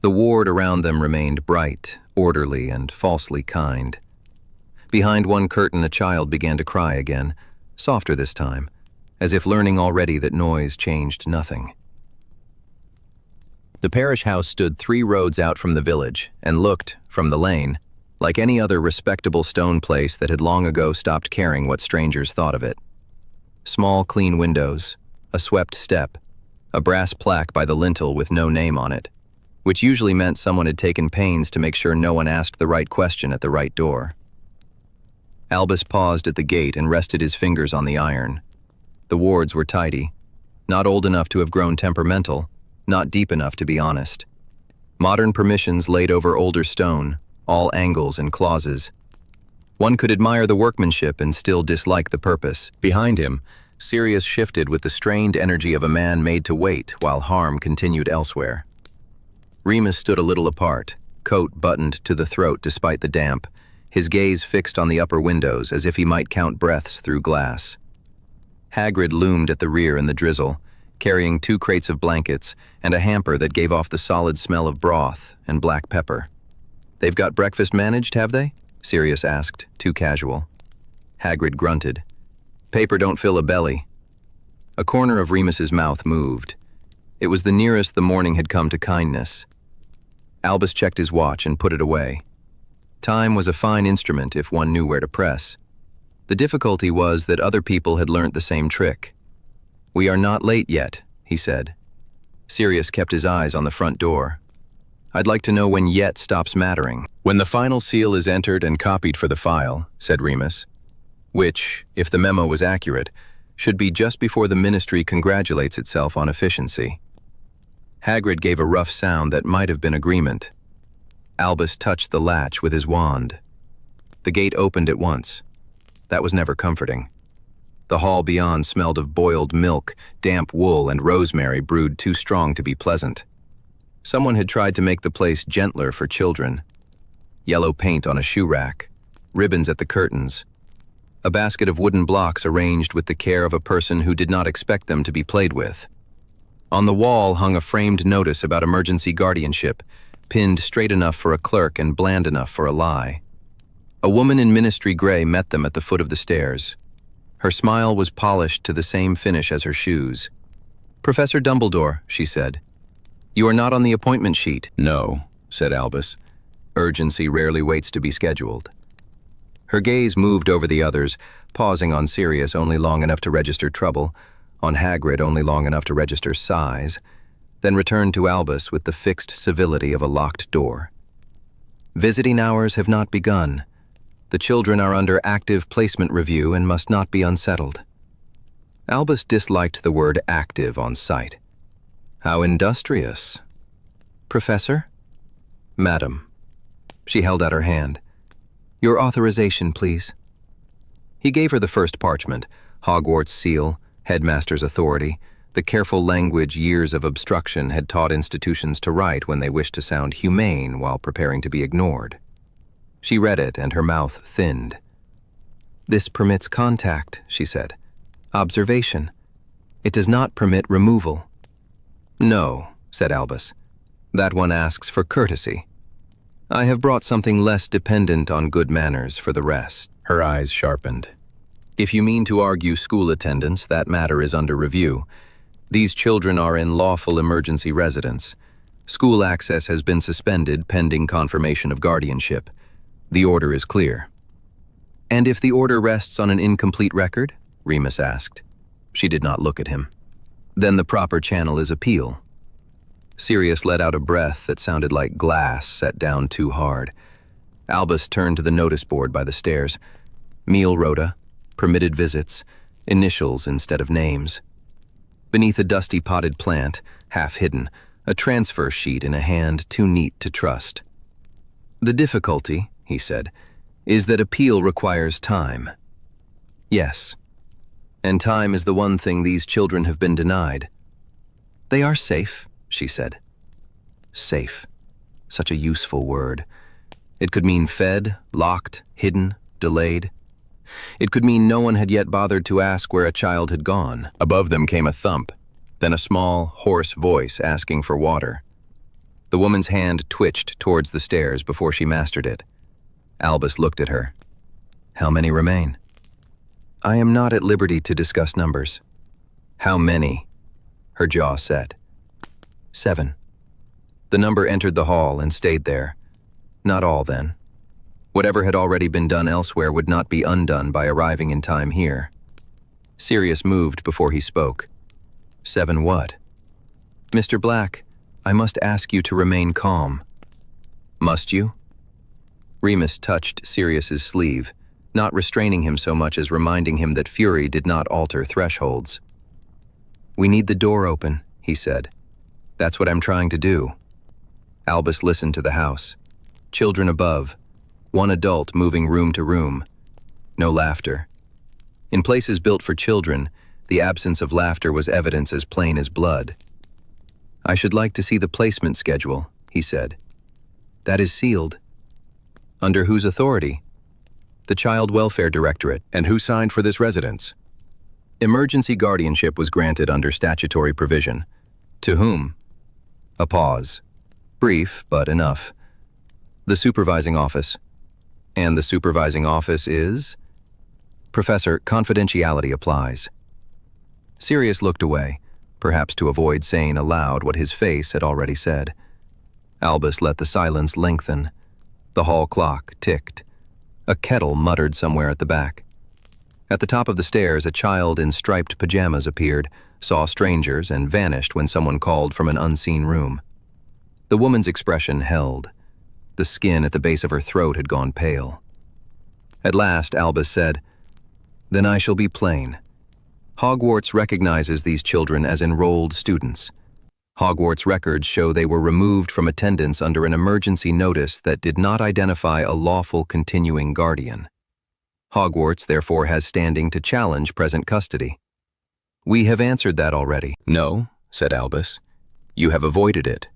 Speaker 1: The ward around them remained bright, orderly, and falsely kind. Behind one curtain, a child began to cry again, softer this time, as if learning already that noise changed nothing. The parish house stood 3 roads out from the village and looked, from the lane, like any other respectable stone place that had long ago stopped caring what strangers thought of it. Small, clean windows, a swept step, a brass plaque by the lintel with no name on it, which usually meant someone had taken pains to make sure no one asked the right question at the right door. Albus paused at the gate and rested his fingers on the iron. The wards were tidy, not old enough to have grown temperamental, not deep enough to be honest. Modern permissions laid over older stone, all angles and clauses. One could admire the workmanship and still dislike the purpose. Behind him, Sirius shifted with the strained energy of a man made to wait while harm continued elsewhere. Remus stood a little apart, coat buttoned to the throat despite the damp, his gaze fixed on the upper windows as if he might count breaths through glass. Hagrid loomed at the rear in the drizzle, carrying 2 crates of blankets and a hamper that gave off the solid smell of broth and black pepper. "They've got breakfast managed, have they?" Sirius asked, too casual. Hagrid grunted. "Paper don't fill a belly." A corner of Remus's mouth moved. It was the nearest the morning had come to kindness. Albus checked his watch and put it away. Time was a fine instrument if one knew where to press. The difficulty was that other people had learnt the same trick. "We are not late yet," he said. Sirius kept his eyes on the front door. "I'd like to know when yet stops mattering." "When the final seal is entered and copied for the file," said Remus, which, if the memo was accurate, should be just before the ministry congratulates itself on efficiency. Hagrid gave a rough sound that might have been agreement. Albus touched the latch with his wand. The gate opened at once. That was never comforting. The hall beyond smelled of boiled milk, damp wool, and rosemary brewed too strong to be pleasant. Someone had tried to make the place gentler for children. Yellow paint on a shoe rack, ribbons at the curtains, a basket of wooden blocks arranged with the care of a person who did not expect them to be played with. On the wall hung a framed notice about emergency guardianship, pinned straight enough for a clerk and bland enough for a lie. A woman in ministry gray met them at the foot of the stairs. Her smile was polished to the same finish as her shoes. "Professor Dumbledore," she said. "You are not on the appointment sheet." "No," said Albus. "Urgency rarely waits to be scheduled." Her gaze moved over the others, pausing on Sirius only long enough to register trouble, on Hagrid only long enough to register sighs, then returned to Albus with the fixed civility of a locked door. "Visiting hours have not begun. The children are under active placement review and must not be unsettled." Albus disliked the word active on sight. "How industrious." "Professor?" "Madam." She held out her hand. "Your authorization, please." He gave her the first parchment, Hogwarts seal, headmaster's authority, the careful language years of obstruction had taught institutions to write when they wished to sound humane while preparing to be ignored. She read it and her mouth thinned. "This permits contact," she said. "Observation. It does not permit removal." "No," said Albus. "That one asks for courtesy. I have brought something less dependent on good manners for the rest." Her eyes sharpened. "If you mean to argue school attendance, that matter is under review. These children are in lawful emergency residence. School access has been suspended pending confirmation of guardianship. The order is clear." "And if the order rests on an incomplete record?" Remus asked. She did not look at him. "Then the proper channel is appeal." Sirius let out a breath that sounded like glass set down too hard. Albus turned to the notice board by the stairs. Meal rota, permitted visits, initials instead of names. Beneath a dusty potted plant, half hidden, a transfer sheet in a hand too neat to trust. "The difficulty," he said, "is that appeal requires time." "Yes. And time is the one thing these children have been denied." "They are safe," she said. Safe. Such a useful word. It could mean fed, locked, hidden, delayed. It could mean no one had yet bothered to ask where a child had gone. Above them came a thump, then a small, hoarse voice asking for water. The woman's hand twitched towards the stairs before she mastered it. Albus looked at her. "How many remain?" "I am not at liberty to discuss numbers." "How many?" Her jaw set. 7. The number entered the hall and stayed there. Not all, then. Whatever had already been done elsewhere would not be undone by arriving in time here. Sirius moved before he spoke. 7 what? "Mr. Black, I must ask you to remain calm." "Must you?" Remus touched Sirius's sleeve, not restraining him so much as reminding him that fury did not alter thresholds. "We need the door open," he said. "That's what I'm trying to do." Albus listened to the house. Children above, one adult moving room to room. No laughter. In places built for children, the absence of laughter was evidence as plain as blood. "I should like to see the placement schedule," he said. "That is sealed." "Under whose authority?" "The Child Welfare Directorate." "And who signed for this residence?" "Emergency guardianship was granted under statutory provision." "To whom?" A pause. Brief, but enough. "The supervising office." "And the supervising office is?" "Professor, confidentiality applies." Sirius looked away, perhaps to avoid saying aloud what his face had already said. Albus let the silence lengthen. The hall clock ticked. A kettle muttered somewhere at the back. At the top of the stairs, a child in striped pajamas appeared, saw strangers, and vanished when someone called from an unseen room. The woman's expression held. The skin at the base of her throat had gone pale. At last, Albus said, "Then I shall be plain. Hogwarts recognizes these children as enrolled students. Hogwarts records show they were removed from attendance under an emergency notice that did not identify a lawful continuing guardian. Hogwarts therefore has standing to challenge present custody." "We have answered that already." "No," said Albus. "You have avoided it."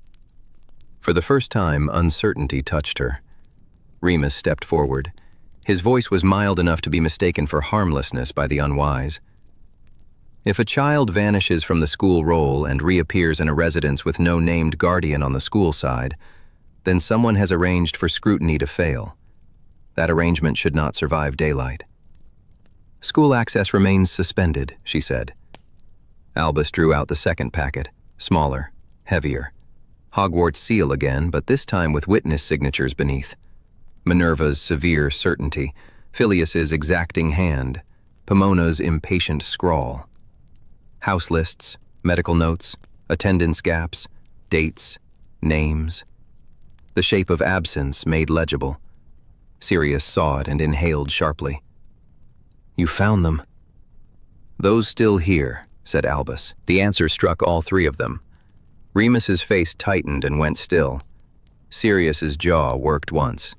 Speaker 1: For the first time, uncertainty touched her. Remus stepped forward. His voice was mild enough to be mistaken for harmlessness by the unwise. "If a child vanishes from the school roll and reappears in a residence with no named guardian on the school side, then someone has arranged for scrutiny to fail. That arrangement should not survive daylight." "School access remains suspended," she said. Albus drew out the second packet, smaller, heavier. Hogwarts seal again, but this time with witness signatures beneath. Minerva's severe certainty, Phileas's exacting hand, Pomona's impatient scrawl. House lists, medical notes, attendance gaps, dates, names. The shape of absence made legible. Sirius saw it and inhaled sharply. "You found them." "Those still here," said Albus. The answer struck all three of them. Remus's face tightened and went still. Sirius's jaw worked once.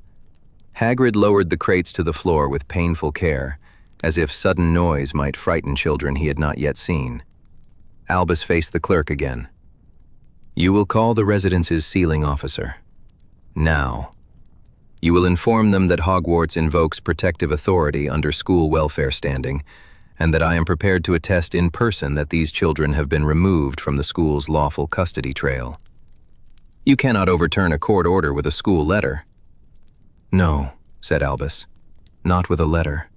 Speaker 1: Hagrid lowered the crates to the floor with painful care, as if sudden noise might frighten children he had not yet seen. Albus faced the clerk again. "You will call the residence's sealing officer. Now. You will inform them that Hogwarts invokes protective authority under school welfare standing, and that I am prepared to attest in person that these children have been removed from the school's lawful custody trail. You cannot overturn a court order with a school letter." "No," said Albus, "not with a letter.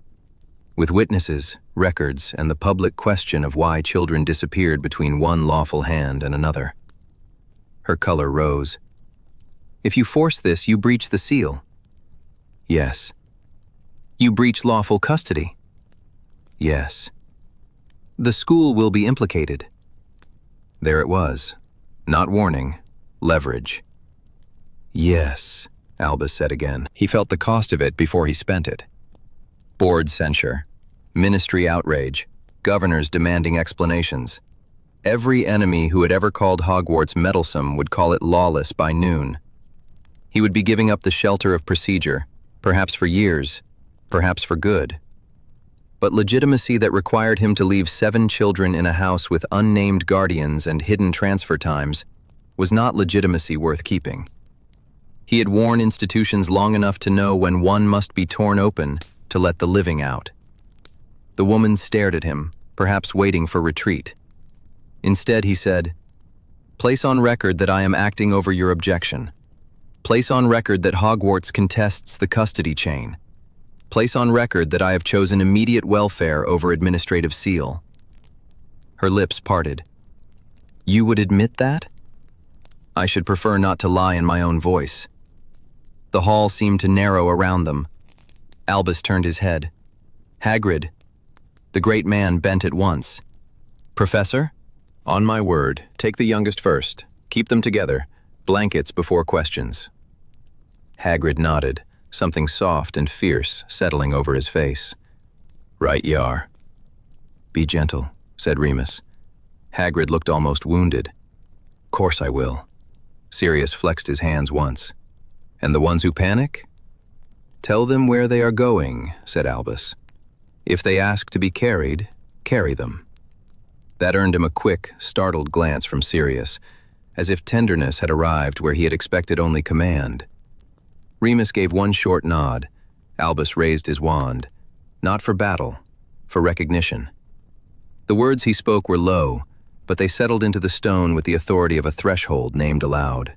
Speaker 1: With witnesses, records, and the public question of why children disappeared between one lawful hand and another." Her color rose. "If you force this, you breach the seal." "Yes." "You breach lawful custody." "Yes." "The school will be implicated." There it was. Not warning, leverage. "Yes," Albus said again. He felt the cost of it before he spent it. Board censure, ministry outrage, governors demanding explanations. Every enemy who had ever called Hogwarts meddlesome would call it lawless by noon. He would be giving up the shelter of procedure, perhaps for years, perhaps for good. But legitimacy that required him to leave 7 children in a house with unnamed guardians and hidden transfer times was not legitimacy worth keeping. He had worn institutions long enough to know when one must be torn open to let the living out. The woman stared at him, perhaps waiting for retreat. Instead, he said, "Place on record that I am acting over your objection. Place on record that Hogwarts contests the custody chain. Place on record that I have chosen immediate welfare over administrative seal." Her lips parted. "You would admit that?" "I should prefer not to lie in my own voice." The hall seemed to narrow around them. Albus turned his head. "Hagrid." The great man bent at once. "Professor?" "On my word, take the youngest first. Keep them together. Blankets before questions." Hagrid nodded, something soft and fierce settling over his face. "Right ye are." "Be gentle," said Remus. Hagrid looked almost wounded. "Course I will." Sirius flexed his hands once. "And the ones who panic?" "Tell them where they are going," said Albus. "If they ask to be carried, carry them." That earned him a quick, startled glance from Sirius, as if tenderness had arrived where he had expected only command. Remus gave one short nod. Albus raised his wand. Not for battle, for recognition. The words he spoke were low, but they settled into the stone with the authority of a threshold named aloud.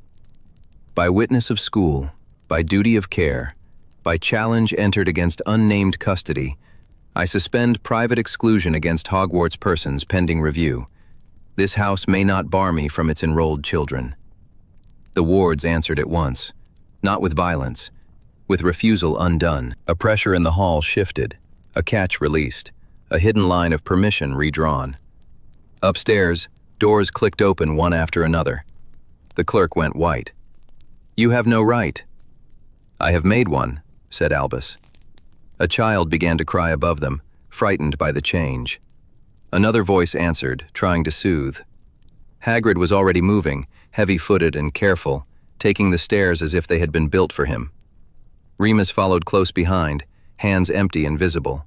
Speaker 1: "By witness of school, by duty of care, by challenge entered against unnamed custody, I suspend private exclusion against Hogwarts persons pending review. This house may not bar me from its enrolled children." The wards answered at once, not with violence, with refusal undone. A pressure in the hall shifted, a catch released, a hidden line of permission redrawn. Upstairs, doors clicked open one after another. The clerk went white. "You have no right." "I have made one," said Albus. A child began to cry above them, frightened by the change. Another voice answered, trying to soothe. Hagrid was already moving, heavy-footed and careful, taking the stairs as if they had been built for him. Remus followed close behind, hands empty and visible.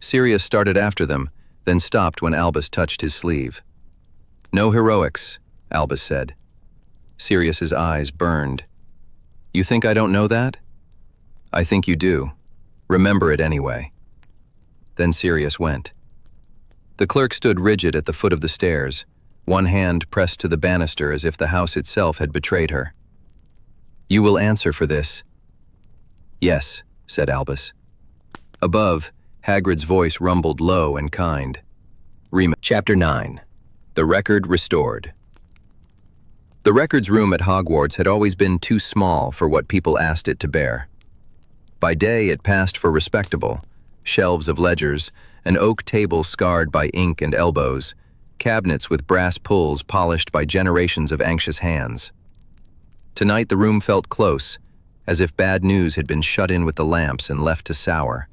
Speaker 1: Sirius started after them, then stopped when Albus touched his sleeve. "No heroics," Albus said. Sirius's eyes burned. "You think I don't know that?" "I think you do. Remember it anyway." Then Sirius went. The clerk stood rigid at the foot of the stairs, one hand pressed to the banister as if the house itself had betrayed her. "You will answer for this." "Yes," said Albus. Above, Hagrid's voice rumbled low and kind. Chapter 9. The Record Restored. The records room at Hogwarts had always been too small for what people asked it to bear. By day it passed for respectable, shelves of ledgers, an oak table scarred by ink and elbows, cabinets with brass pulls polished by generations of anxious hands. Tonight the room felt close, as if bad news had been shut in with the lamps and left to sour.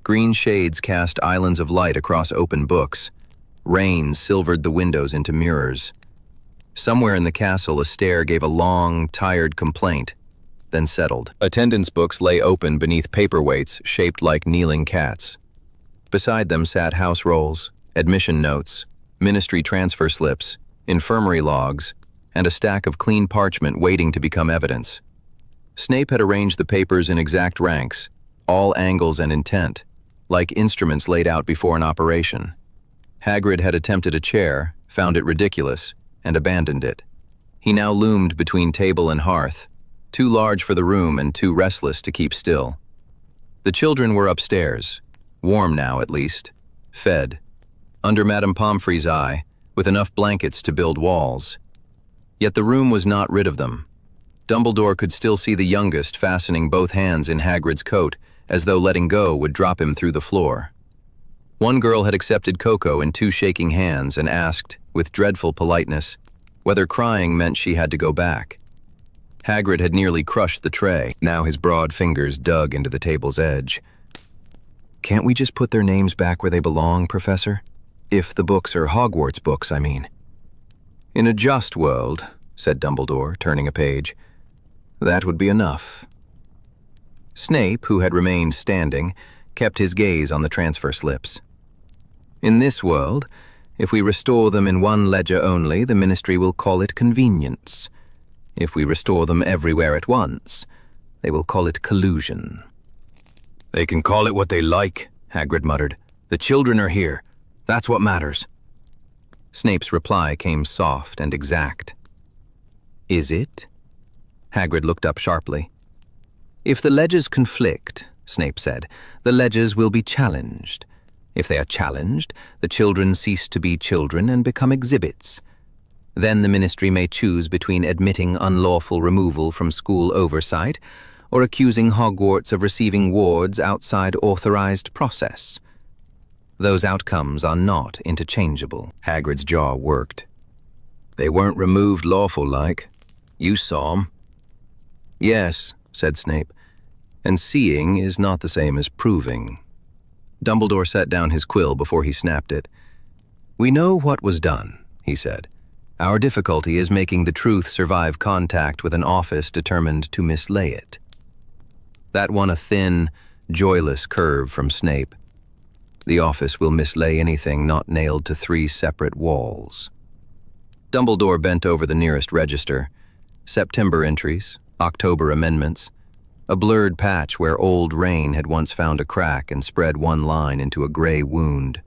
Speaker 1: Green shades cast islands of light across open books. Rain silvered the windows into mirrors. Somewhere in the castle a stair gave a long, tired complaint, then settled. Attendance books lay open beneath paperweights shaped like kneeling cats. Beside them sat house rolls, admission notes, ministry transfer slips, infirmary logs, and a stack of clean parchment waiting to become evidence. Snape had arranged the papers in exact ranks, all angles and intent, like instruments laid out before an operation. Hagrid had attempted a chair, found it ridiculous, and abandoned it. He now loomed between table and hearth, too large for the room and too restless to keep still. The children were upstairs, warm now at least, fed, under Madame Pomfrey's eye, with enough blankets to build walls. Yet the room was not rid of them. Dumbledore could still see the youngest fastening both hands in Hagrid's coat, as though letting go would drop him through the floor. One girl had accepted cocoa in two shaking hands and asked, with dreadful politeness, whether crying meant she had to go back. Hagrid had nearly crushed the tray. Now his broad fingers dug into the table's edge. "Can't we just put their names back where they belong, Professor? If the books are Hogwarts books, I mean." "In a just world," said Dumbledore, turning a page, "that would be enough." Snape, who had remained standing, kept his gaze on the transfer slips. "In this world, if we restore them in one ledger only, the Ministry will call it convenience. If we restore them everywhere at once, they will call it collusion."
Speaker 2: They can call it what they like, Hagrid muttered. The children are here. That's what matters.
Speaker 1: Snape's reply came soft and exact. Is it? Hagrid looked up sharply. If the ledgers conflict, Snape said, the ledgers will be challenged. If they are challenged, the children cease to be children and become exhibits. Then the ministry may choose between admitting unlawful removal from school oversight or accusing Hogwarts of receiving wards outside authorized process. Those outcomes are not interchangeable. Hagrid's jaw worked. They weren't removed lawful-like. You saw 'em. Yes, said Snape, and seeing is not the same as proving. Dumbledore set down his quill before he snapped it. We know what was done, he said. Our difficulty is making the truth survive contact with an office determined to mislay it. That won a thin, joyless curve from Snape. The office will mislay anything not nailed to 3 separate walls. Dumbledore bent over the nearest register. September entries, October amendments, a blurred patch where old rain had once found a crack and spread one line into a gray wound.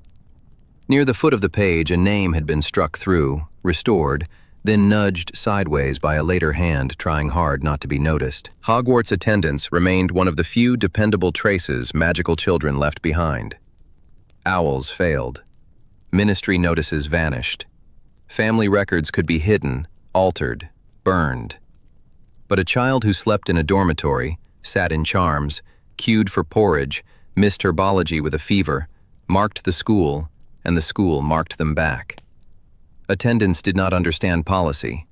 Speaker 1: Near the foot of the page, a name had been struck through, restored, then nudged sideways by a later hand trying hard not to be noticed. Hogwarts attendance remained one of the few dependable traces magical children left behind. Owls failed. Ministry notices vanished. Family records could be hidden, altered, burned. But a child who slept in a dormitory, sat in charms, queued for porridge, missed herbology with a fever, marked the school, and the school marked them back. Attendance did not understand policy.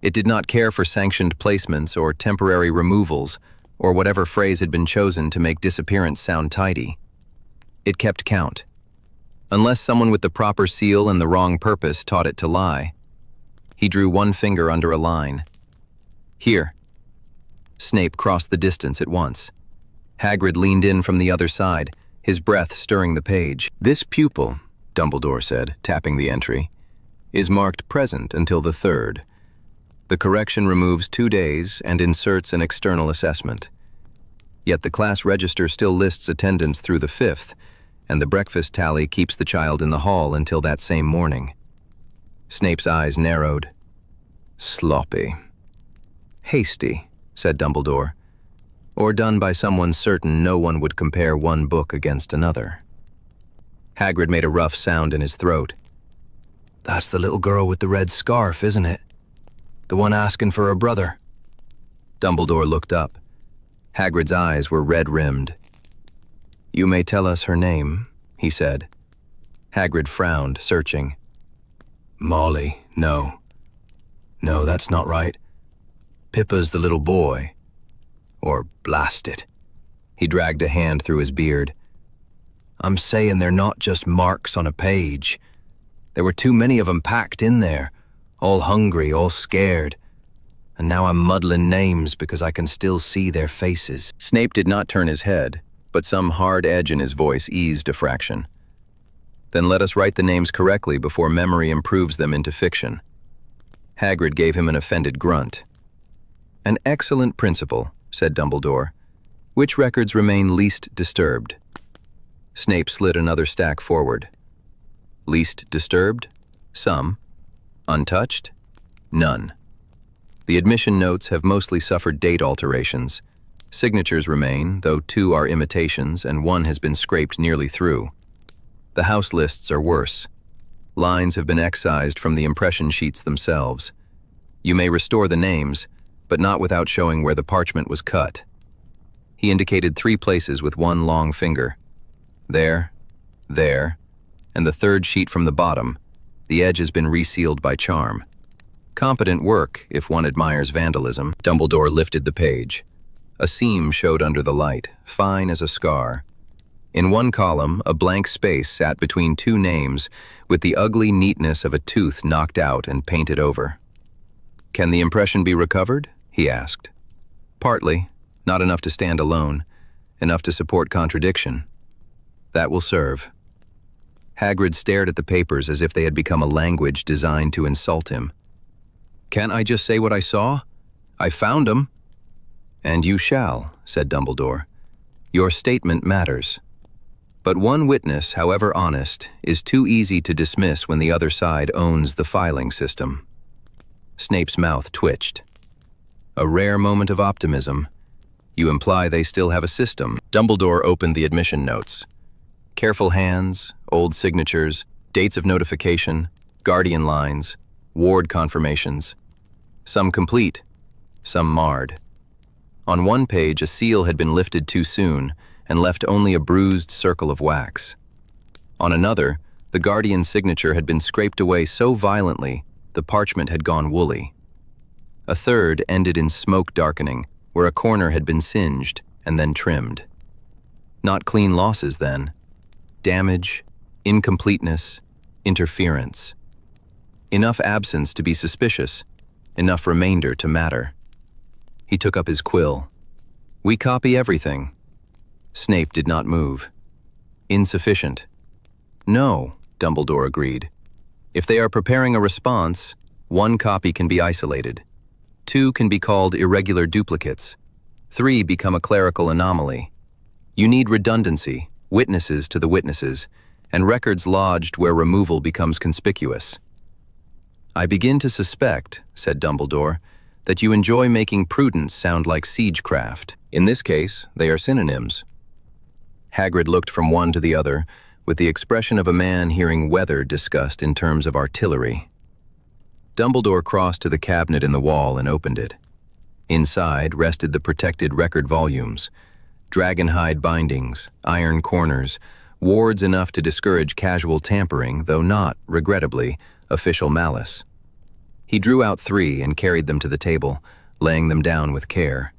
Speaker 1: It did not care for sanctioned placements or temporary removals or whatever phrase had been chosen to make disappearance sound tidy. It kept count. Unless someone with the proper seal and the wrong purpose taught it to lie. He drew one finger under a line. Here. Snape crossed the distance at once. Hagrid leaned in from the other side, his breath stirring the page. This pupil, Dumbledore said, tapping the entry, is marked present until the 3rd. The correction removes 2 days and inserts an external assessment. Yet the class register still lists attendance through the 5th, and the breakfast tally keeps the child in the hall until that same morning. Snape's eyes narrowed. Sloppy. Hasty, said Dumbledore, or done by someone certain no one would compare one book against another. Hagrid made a rough sound in his throat. That's the little girl with the red scarf, isn't it? The one asking for her brother. Dumbledore looked up. Hagrid's eyes were red-rimmed. You may tell us her name, he said. Hagrid frowned, searching. Molly, no. No, that's not right. Pippa's the little boy. Or blast it. He dragged a hand through his beard. I'm saying they're not just marks on a page. There were too many of 'em packed in there, all hungry, all scared. And now I'm muddling names because I can still see their faces. Snape did not turn his head, but some hard edge in his voice eased a fraction. Then let us write the names correctly before memory improves them into fiction. Hagrid gave him an offended grunt. An excellent principle, said Dumbledore. Which records remain least disturbed? Snape slid another stack forward. Least disturbed? Some. Untouched? None. The admission notes have mostly suffered date alterations. Signatures remain, though 2 are imitations and 1 has been scraped nearly through. The house lists are worse. Lines have been excised from the impression sheets themselves. You may restore the names, but not without showing where the parchment was cut. He indicated 3 places with one long finger. There, and the 3rd sheet from the bottom. The edge has been resealed by charm. Competent work, if one admires vandalism. Dumbledore lifted the page. A seam showed under the light, fine as a scar. In one column, a blank space sat between 2 names, with the ugly neatness of a tooth knocked out and painted over. Can the impression be recovered? He asked. Partly, not enough to stand alone, enough to support contradiction. That will serve. Hagrid stared at the papers as if they had become a language designed to insult him. Can't I just say what I saw? I found 'em. And you shall, said Dumbledore. Your statement matters. But one witness, however honest, is too easy to dismiss when the other side owns the filing system. Snape's mouth twitched. A rare moment of optimism. You imply they still have a system. Dumbledore opened the admission notes. Careful hands, old signatures, dates of notification, guardian lines, ward confirmations. Some complete, some marred. On one page, a seal had been lifted too soon and left only a bruised circle of wax. On another, the guardian's signature had been scraped away so violently the parchment had gone woolly. A third ended in smoke darkening, where a corner had been singed and then trimmed. Not clean losses, then. Damage, incompleteness, interference. Enough absence to be suspicious, enough remainder to matter. He took up his quill. We copy everything. Snape did not move. Insufficient. No, Dumbledore agreed. If they are preparing a response, one copy can be isolated. 2 can be called irregular duplicates. 3 become a clerical anomaly. You need redundancy, witnesses to the witnesses, and records lodged where removal becomes conspicuous. I begin to suspect, said Dumbledore, that you enjoy making prudence sound like siegecraft. In this case, they are synonyms. Hagrid looked from one to the other with the expression of a man hearing weather discussed in terms of artillery. Dumbledore crossed to the cabinet in the wall and opened it. Inside rested the protected record volumes, dragonhide bindings, iron corners, wards enough to discourage casual tampering, though not, regrettably, official malice. He drew out 3 and carried them to the table, laying them down with care.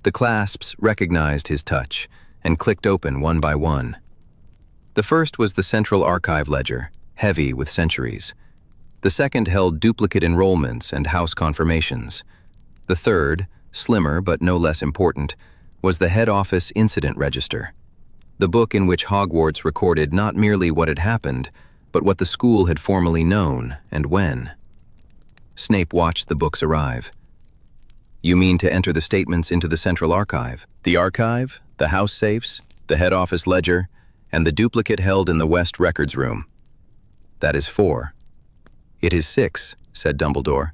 Speaker 1: The clasps recognized his touch and clicked open one by one. The first was the Central Archive ledger, heavy with centuries. The second held duplicate enrollments and house confirmations. The third, slimmer but no less important, was the head office incident register, the book in which Hogwarts recorded not merely what had happened, but what the school had formally known and when. Snape watched the books arrive. You mean to enter the statements into the Central Archive? The archive, the house safes, the head office ledger, and the duplicate held in the West Records Room. That is 4. It is 6, said Dumbledore.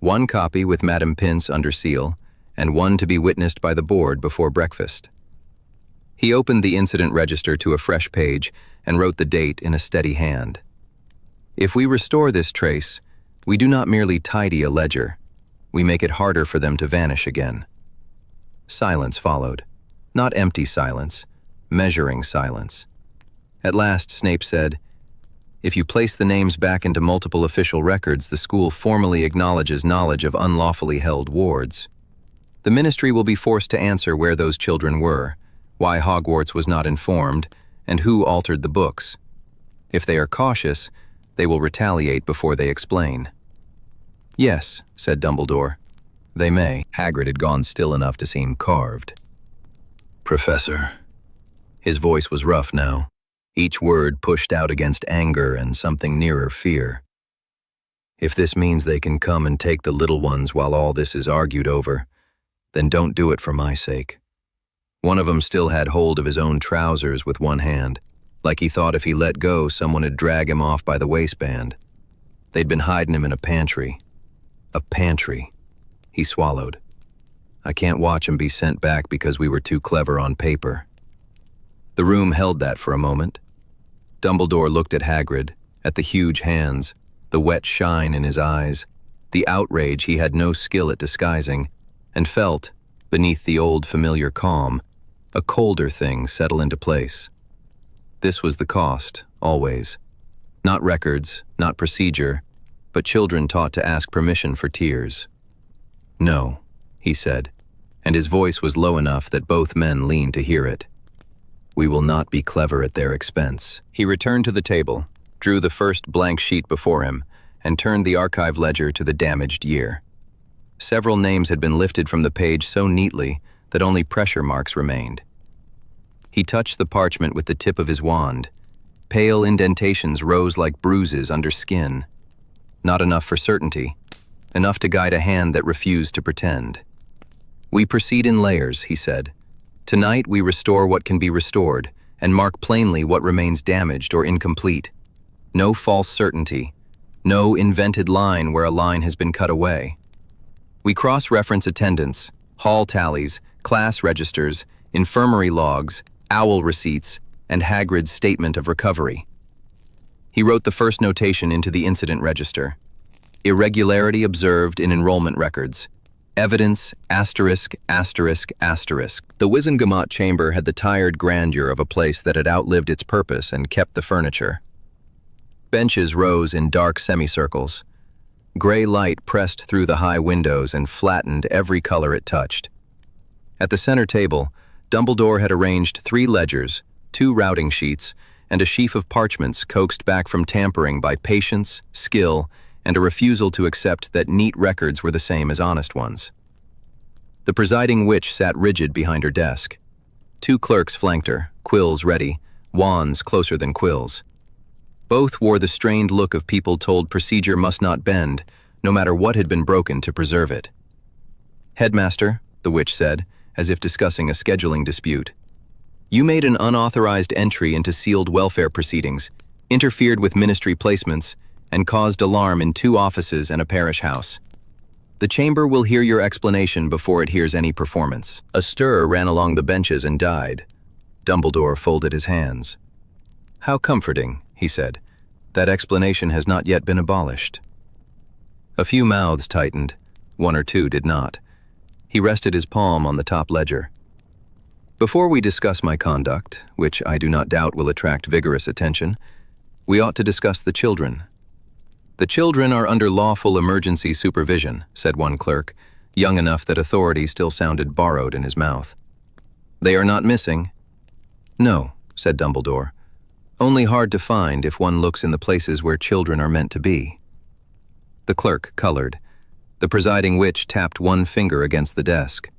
Speaker 1: 1 copy with Madame Pince under seal, and 1 to be witnessed by the board before breakfast. He opened the incident register to a fresh page and wrote the date in a steady hand. If we restore this trace, we do not merely tidy a ledger, we make it harder for them to vanish again. Silence followed. Not empty silence, measuring silence. At last, Snape said, If you place the names back into multiple official records, the school formally acknowledges knowledge of unlawfully held wards. The ministry will be forced to answer where those children were, why Hogwarts was not informed, and who altered the books. If they are cautious, they will retaliate before they explain. Yes, said Dumbledore. They may. Hagrid had gone still enough to seem carved. Professor. His voice was rough now, each word pushed out against anger and something nearer fear. If this means they can come and take the little ones while all this is argued over, then don't do it for my sake. One of them still had hold of his own trousers with one hand, like he thought if he let go, someone would drag him off by the waistband. They'd been hiding him in a pantry. A pantry. He swallowed. I can't watch him be sent back because we were too clever on paper. The room held that for a moment. Dumbledore looked at Hagrid, at the huge hands, the wet shine in his eyes, the outrage he had no skill at disguising, and felt, beneath the old familiar calm, a colder thing settle into place. This was the cost, always. Not records, not procedure, but children taught to ask permission for tears. No, he said, and his voice was low enough that both men leaned to hear it. We will not be clever at their expense. He returned to the table, drew the first blank sheet before him, and turned the archive ledger to the damaged year. Several names had been lifted from the page so neatly that only pressure marks remained. He touched the parchment with the tip of his wand. Pale indentations rose like bruises under skin. Not enough for certainty, enough to guide a hand that refused to pretend. We proceed in layers, he said. Tonight we restore what can be restored and mark plainly what remains damaged or incomplete. No false certainty. No invented line where a line has been cut away. We cross-reference attendance, hall tallies, class registers, infirmary logs, owl receipts, and Hagrid's statement of recovery. He wrote the first notation into the incident register. Irregularity observed in enrollment records. Evidence, asterisk, asterisk, asterisk. The Wizengamot chamber had the tired grandeur of a place that had outlived its purpose and kept the furniture. Benches rose in dark semicircles. Gray light pressed through the high windows and flattened every color it touched. At the center table, Dumbledore had arranged 3 ledgers, 2 routing sheets, and a sheaf of parchments coaxed back from tampering by patience, skill, and a refusal to accept that neat records were the same as honest ones. The presiding witch sat rigid behind her desk. 2 clerks flanked her, quills ready, wands closer than quills. Both wore the strained look of people told procedure must not bend, no matter what had been broken to preserve it. "Headmaster," the witch said, as if discussing a scheduling dispute, "you made an unauthorized entry into sealed welfare proceedings, interfered with ministry placements, and caused alarm in 2 offices and a parish house. The chamber will hear your explanation before it hears any performance." A stir ran along the benches and died. Dumbledore folded his hands. "How comforting," he said. "That explanation has not yet been abolished." A few mouths tightened, 1 or 2 did not. He rested his palm on the top ledger. "Before we discuss my conduct, which I do not doubt will attract vigorous attention, we ought to discuss the children." "The children are under lawful emergency supervision," said one clerk, young enough that authority still sounded borrowed in his mouth. "They are not missing?" "No," said Dumbledore. "Only hard to find if one looks in the places where children are meant to be." The clerk colored. The presiding witch tapped one finger against the desk.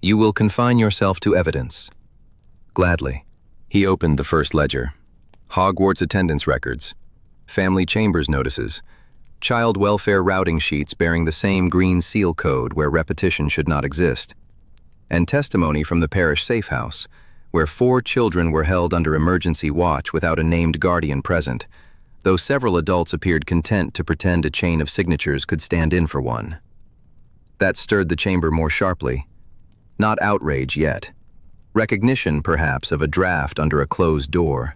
Speaker 1: "You will confine yourself to evidence." "Gladly." He opened the first ledger. Hogwarts attendance records, family chambers notices, child welfare routing sheets bearing the same green seal code where repetition should not exist, and testimony from the parish safehouse, where 4 children were held under emergency watch without a named guardian present, though several adults appeared content to pretend a chain of signatures could stand in for one. That stirred the chamber more sharply. Not outrage yet. Recognition, perhaps, of a draft under a closed door.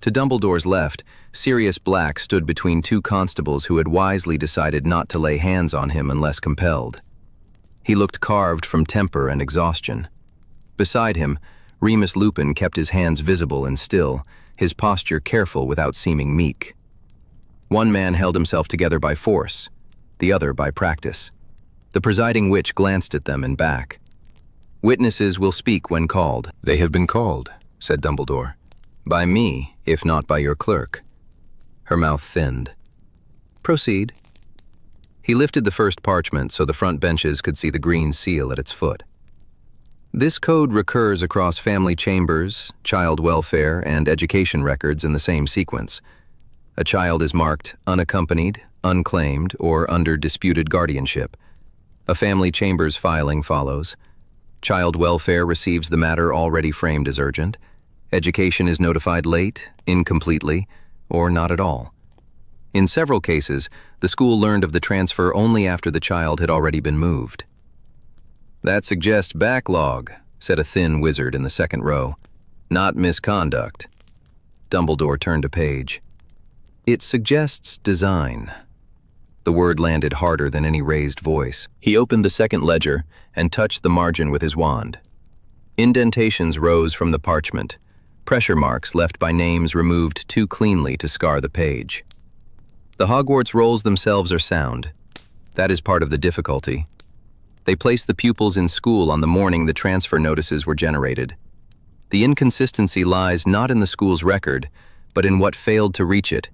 Speaker 1: To Dumbledore's left, Sirius Black stood between 2 constables who had wisely decided not to lay hands on him unless compelled. He looked carved from temper and exhaustion. Beside him, Remus Lupin kept his hands visible and still, his posture careful without seeming meek. One man held himself together by force, the other by practice. The presiding witch glanced at them and back. "Witnesses will speak when called."
Speaker 2: "They have been called," said Dumbledore.
Speaker 1: "By me, if not by your clerk." Her mouth thinned. "Proceed." He lifted the first parchment so the front benches could see the green seal at its foot. "This code recurs across family chambers, child welfare, and education records in the same sequence. A child is marked unaccompanied, unclaimed, or under disputed guardianship. A family chambers filing follows. Child welfare receives the matter already framed as urgent. Education is notified late, incompletely, or not at all. In several cases, the school learned of the transfer only after the child had already been moved." "That suggests backlog," said a thin wizard in the second row. "Not misconduct." Dumbledore turned a page. "It suggests design." The word landed harder than any raised voice. He opened the second ledger and touched the margin with his wand. Indentations rose from the parchment, pressure marks left by names removed too cleanly to scar the page. The Hogwarts rolls themselves are sound. That is part of the difficulty. They placed the pupils in school on the morning the transfer notices were generated. The inconsistency lies not in the school's record, but in what failed to reach it,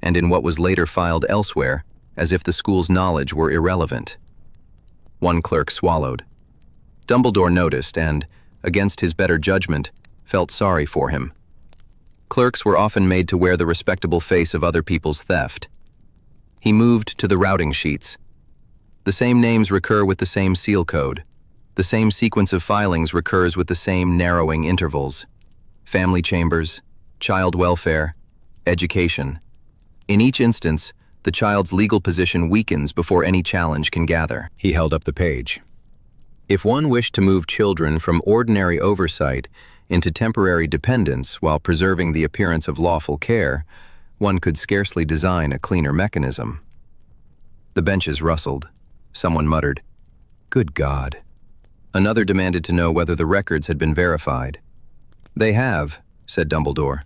Speaker 1: and in what was later filed elsewhere, as if the school's knowledge were irrelevant. One clerk swallowed. Dumbledore noticed and, against his better judgment, felt sorry for him. Clerks were often made to wear the respectable face of other people's theft. He moved to the routing sheets. The same names recur with the same seal code. The same sequence of filings recurs with the same narrowing intervals. Family chambers, child welfare, education. In each instance, the child's legal position weakens before any challenge can gather.
Speaker 2: He held up the page.
Speaker 1: If one wished to move children from ordinary oversight into temporary dependence while preserving the appearance of lawful care, one could scarcely design a cleaner mechanism. The benches rustled. Someone muttered, "Good God." Another demanded to know whether the records had been verified. "They have," said Dumbledore.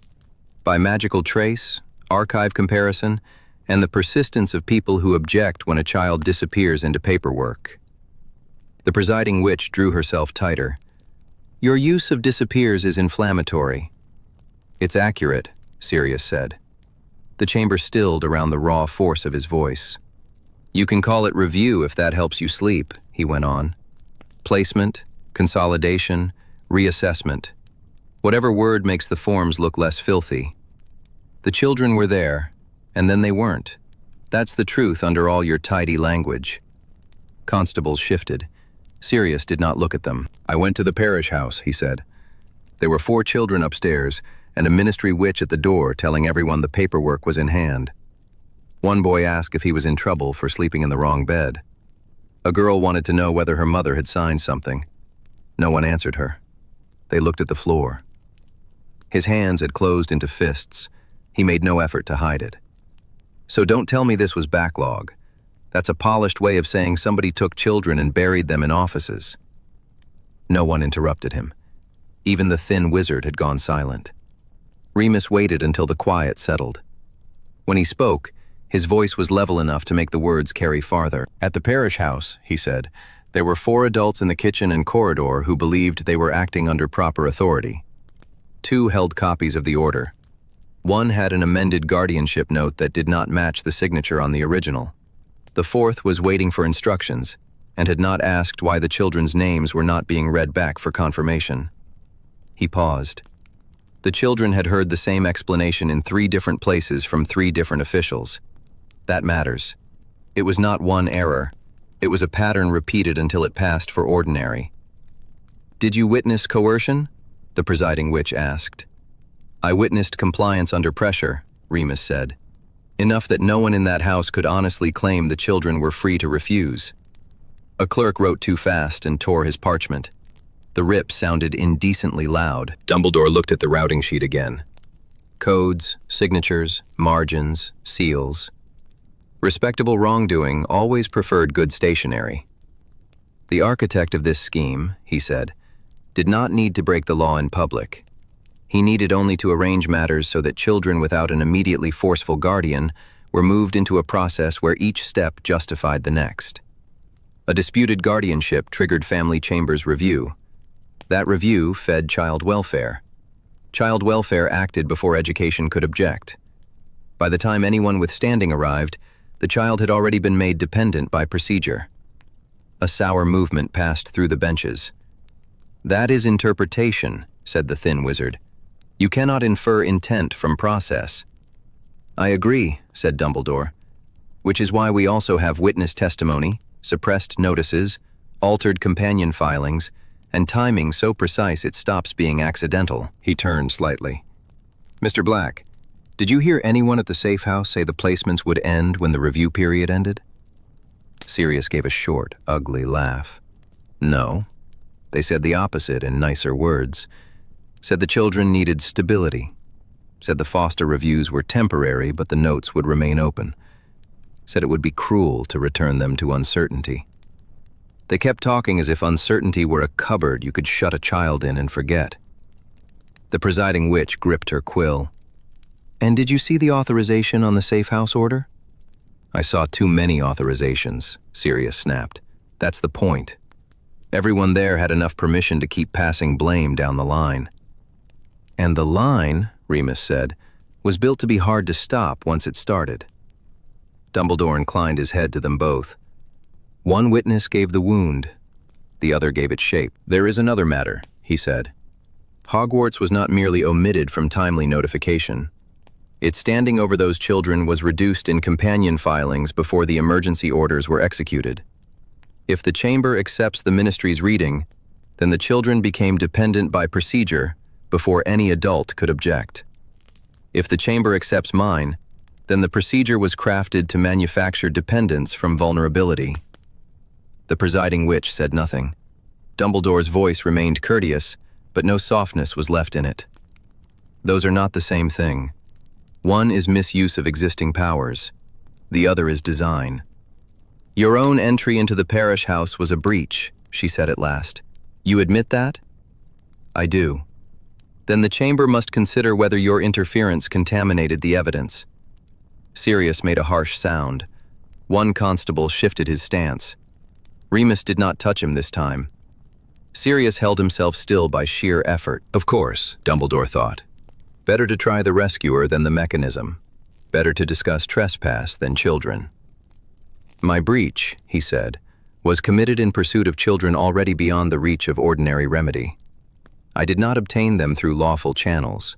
Speaker 1: "By magical trace, archive comparison, and the persistence of people who object when a child disappears into paperwork." The presiding witch drew herself tighter. "Your use of disappears is inflammatory." "It's accurate," Sirius said. The chamber stilled around the raw force of his voice. "You can call it review if that helps you sleep," he went on. "Placement, consolidation, reassessment. Whatever word makes the forms look less filthy. The children were there, and then they weren't. That's the truth under all your tidy language." Constables shifted. Sirius did not look at them. "I went to the parish house," he said. "There were 4 children upstairs and a ministry witch at the door telling everyone the paperwork was in hand. One boy asked if he was in trouble for sleeping in the wrong bed. A girl wanted to know whether her mother had signed something. No one answered her. They looked at the floor. His hands had closed into fists. He made no effort to hide it. So don't tell me this was backlog. That's a polished way of saying somebody took children and buried them in offices." No one interrupted him. Even the thin wizard had gone silent. Remus waited until the quiet settled. When he spoke, his voice was level enough to make the words carry farther. "At the parish house," he said, "there were 4 adults in the kitchen and corridor who believed they were acting under proper authority. 2 held copies of the order. 1 had an amended guardianship note that did not match the signature on the original. The 4th was waiting for instructions and had not asked why the children's names were not being read back for confirmation." He paused. The children had heard the same explanation in 3 different places from 3 different officials. That matters. It was not one error. It was a pattern repeated until it passed for ordinary. "Did you witness coercion?" the presiding witch asked. "I witnessed compliance under pressure," Remus said. "Enough that no one in that house could honestly claim the children were free to refuse." A clerk wrote too fast and tore his parchment. The rip sounded indecently loud. Dumbledore looked at the routing sheet again. Codes, signatures, margins, seals. Respectable wrongdoing always preferred good stationery. "The architect of this scheme," he said, "did not need to break the law in public. He needed only to arrange matters so that children without an immediately forceful guardian were moved into a process where each step justified the next. A disputed guardianship triggered family chambers review. That review fed child welfare. Child welfare acted before education could object. By the time anyone with standing arrived, the child had already been made dependent by procedure." A sour movement passed through the benches. "That is interpretation," said the thin wizard. "You cannot infer intent from process." "I agree," said Dumbledore, "which is why we also have witness testimony, suppressed notices, altered companion filings, and timing so precise it stops being accidental." He turned slightly. "Mr. Black, did you hear anyone at the safe house say the placements would end when the review period ended?" Sirius gave a short, ugly laugh. "No. They said the opposite in nicer words. Said the children needed stability. Said the foster reviews were temporary, but the notes would remain open. Said it would be cruel to return them to uncertainty. They kept talking as if uncertainty were a cupboard you could shut a child in and forget." The presiding witch gripped her quill. "And did you see the authorization on the safe house order?" "I saw too many authorizations," Sirius snapped. "That's the point. Everyone there had enough permission to keep passing blame down the line." "And the line," Remus said, "was built to be hard to stop once it started." Dumbledore inclined his head to them both. "One witness gave the wound. The other gave it shape." "There is another matter," he said. "Hogwarts was not merely omitted from timely notification. Its standing over those children was reduced in companion filings before the emergency orders were executed. If the chamber accepts the ministry's reading, then the children became dependent by procedure before any adult could object. If the chamber accepts mine, then the procedure was crafted to manufacture dependence from vulnerability. The presiding witch said nothing. Dumbledore's voice remained courteous, but no softness was left in it. Those are not the same thing. One is misuse of existing powers. The other is design. Your own entry into the parish house was a breach, she said at last. You admit that? I do. Then the chamber must consider whether your interference contaminated the evidence. Sirius made a harsh sound. One constable shifted his stance. Remus did not touch him this time. Sirius held himself still by sheer effort. Of course, Dumbledore thought. Better to try the rescuer than the mechanism. Better to discuss trespass than children. My breach, he said, was committed in pursuit of children already beyond the reach of ordinary remedy. I did not obtain them through lawful channels.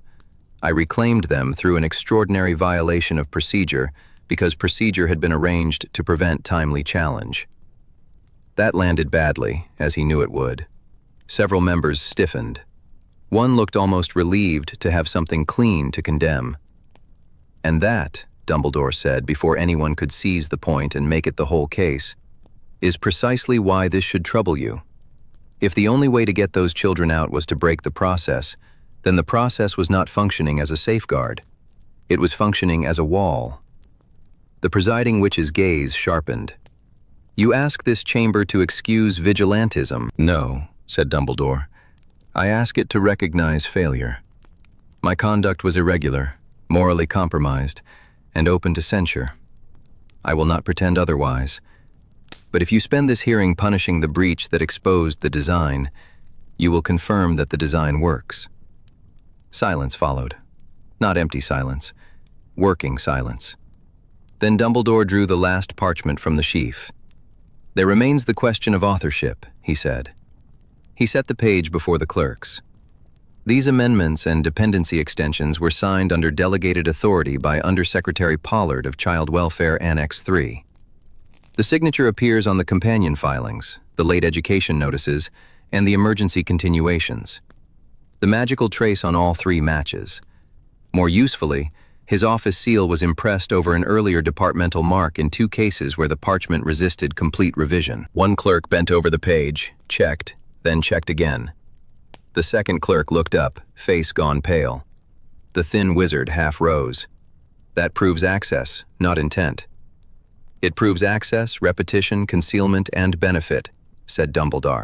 Speaker 1: I reclaimed them through an extraordinary violation of procedure because procedure had been arranged to prevent timely challenge. That landed badly, as he knew it would. Several members stiffened. One looked almost relieved to have something clean to condemn. And that, Dumbledore said before anyone could seize the point and make it the whole case, is precisely why this should trouble you. If the only way to get those children out was to break the process, then the process was not functioning as a safeguard. It was functioning as a wall. The presiding witch's gaze sharpened. You ask this chamber to excuse vigilantism. No, said Dumbledore. I ask it to recognize failure. My conduct was irregular, morally compromised, and open to censure. I will not pretend otherwise. But if you spend this hearing punishing the breach that exposed the design, you will confirm that the design works. Silence followed. Not empty silence. Working silence. Then Dumbledore drew the last parchment from the sheaf. There remains the question of authorship, he said. He set the page before the clerks. These amendments and dependency extensions were signed under delegated authority by Undersecretary Pollard of Child Welfare Annex 3. The signature appears on the companion filings, the late education notices, and the emergency continuations. The magical trace on all three matches. More usefully, his office seal was impressed over an earlier departmental mark in 2 cases where the parchment resisted complete revision. One clerk bent over the page, checked, then checked again. The second clerk looked up, face gone pale. The thin wizard half rose. That proves access, not intent. It proves access, repetition, concealment, and benefit, said Dumbledore.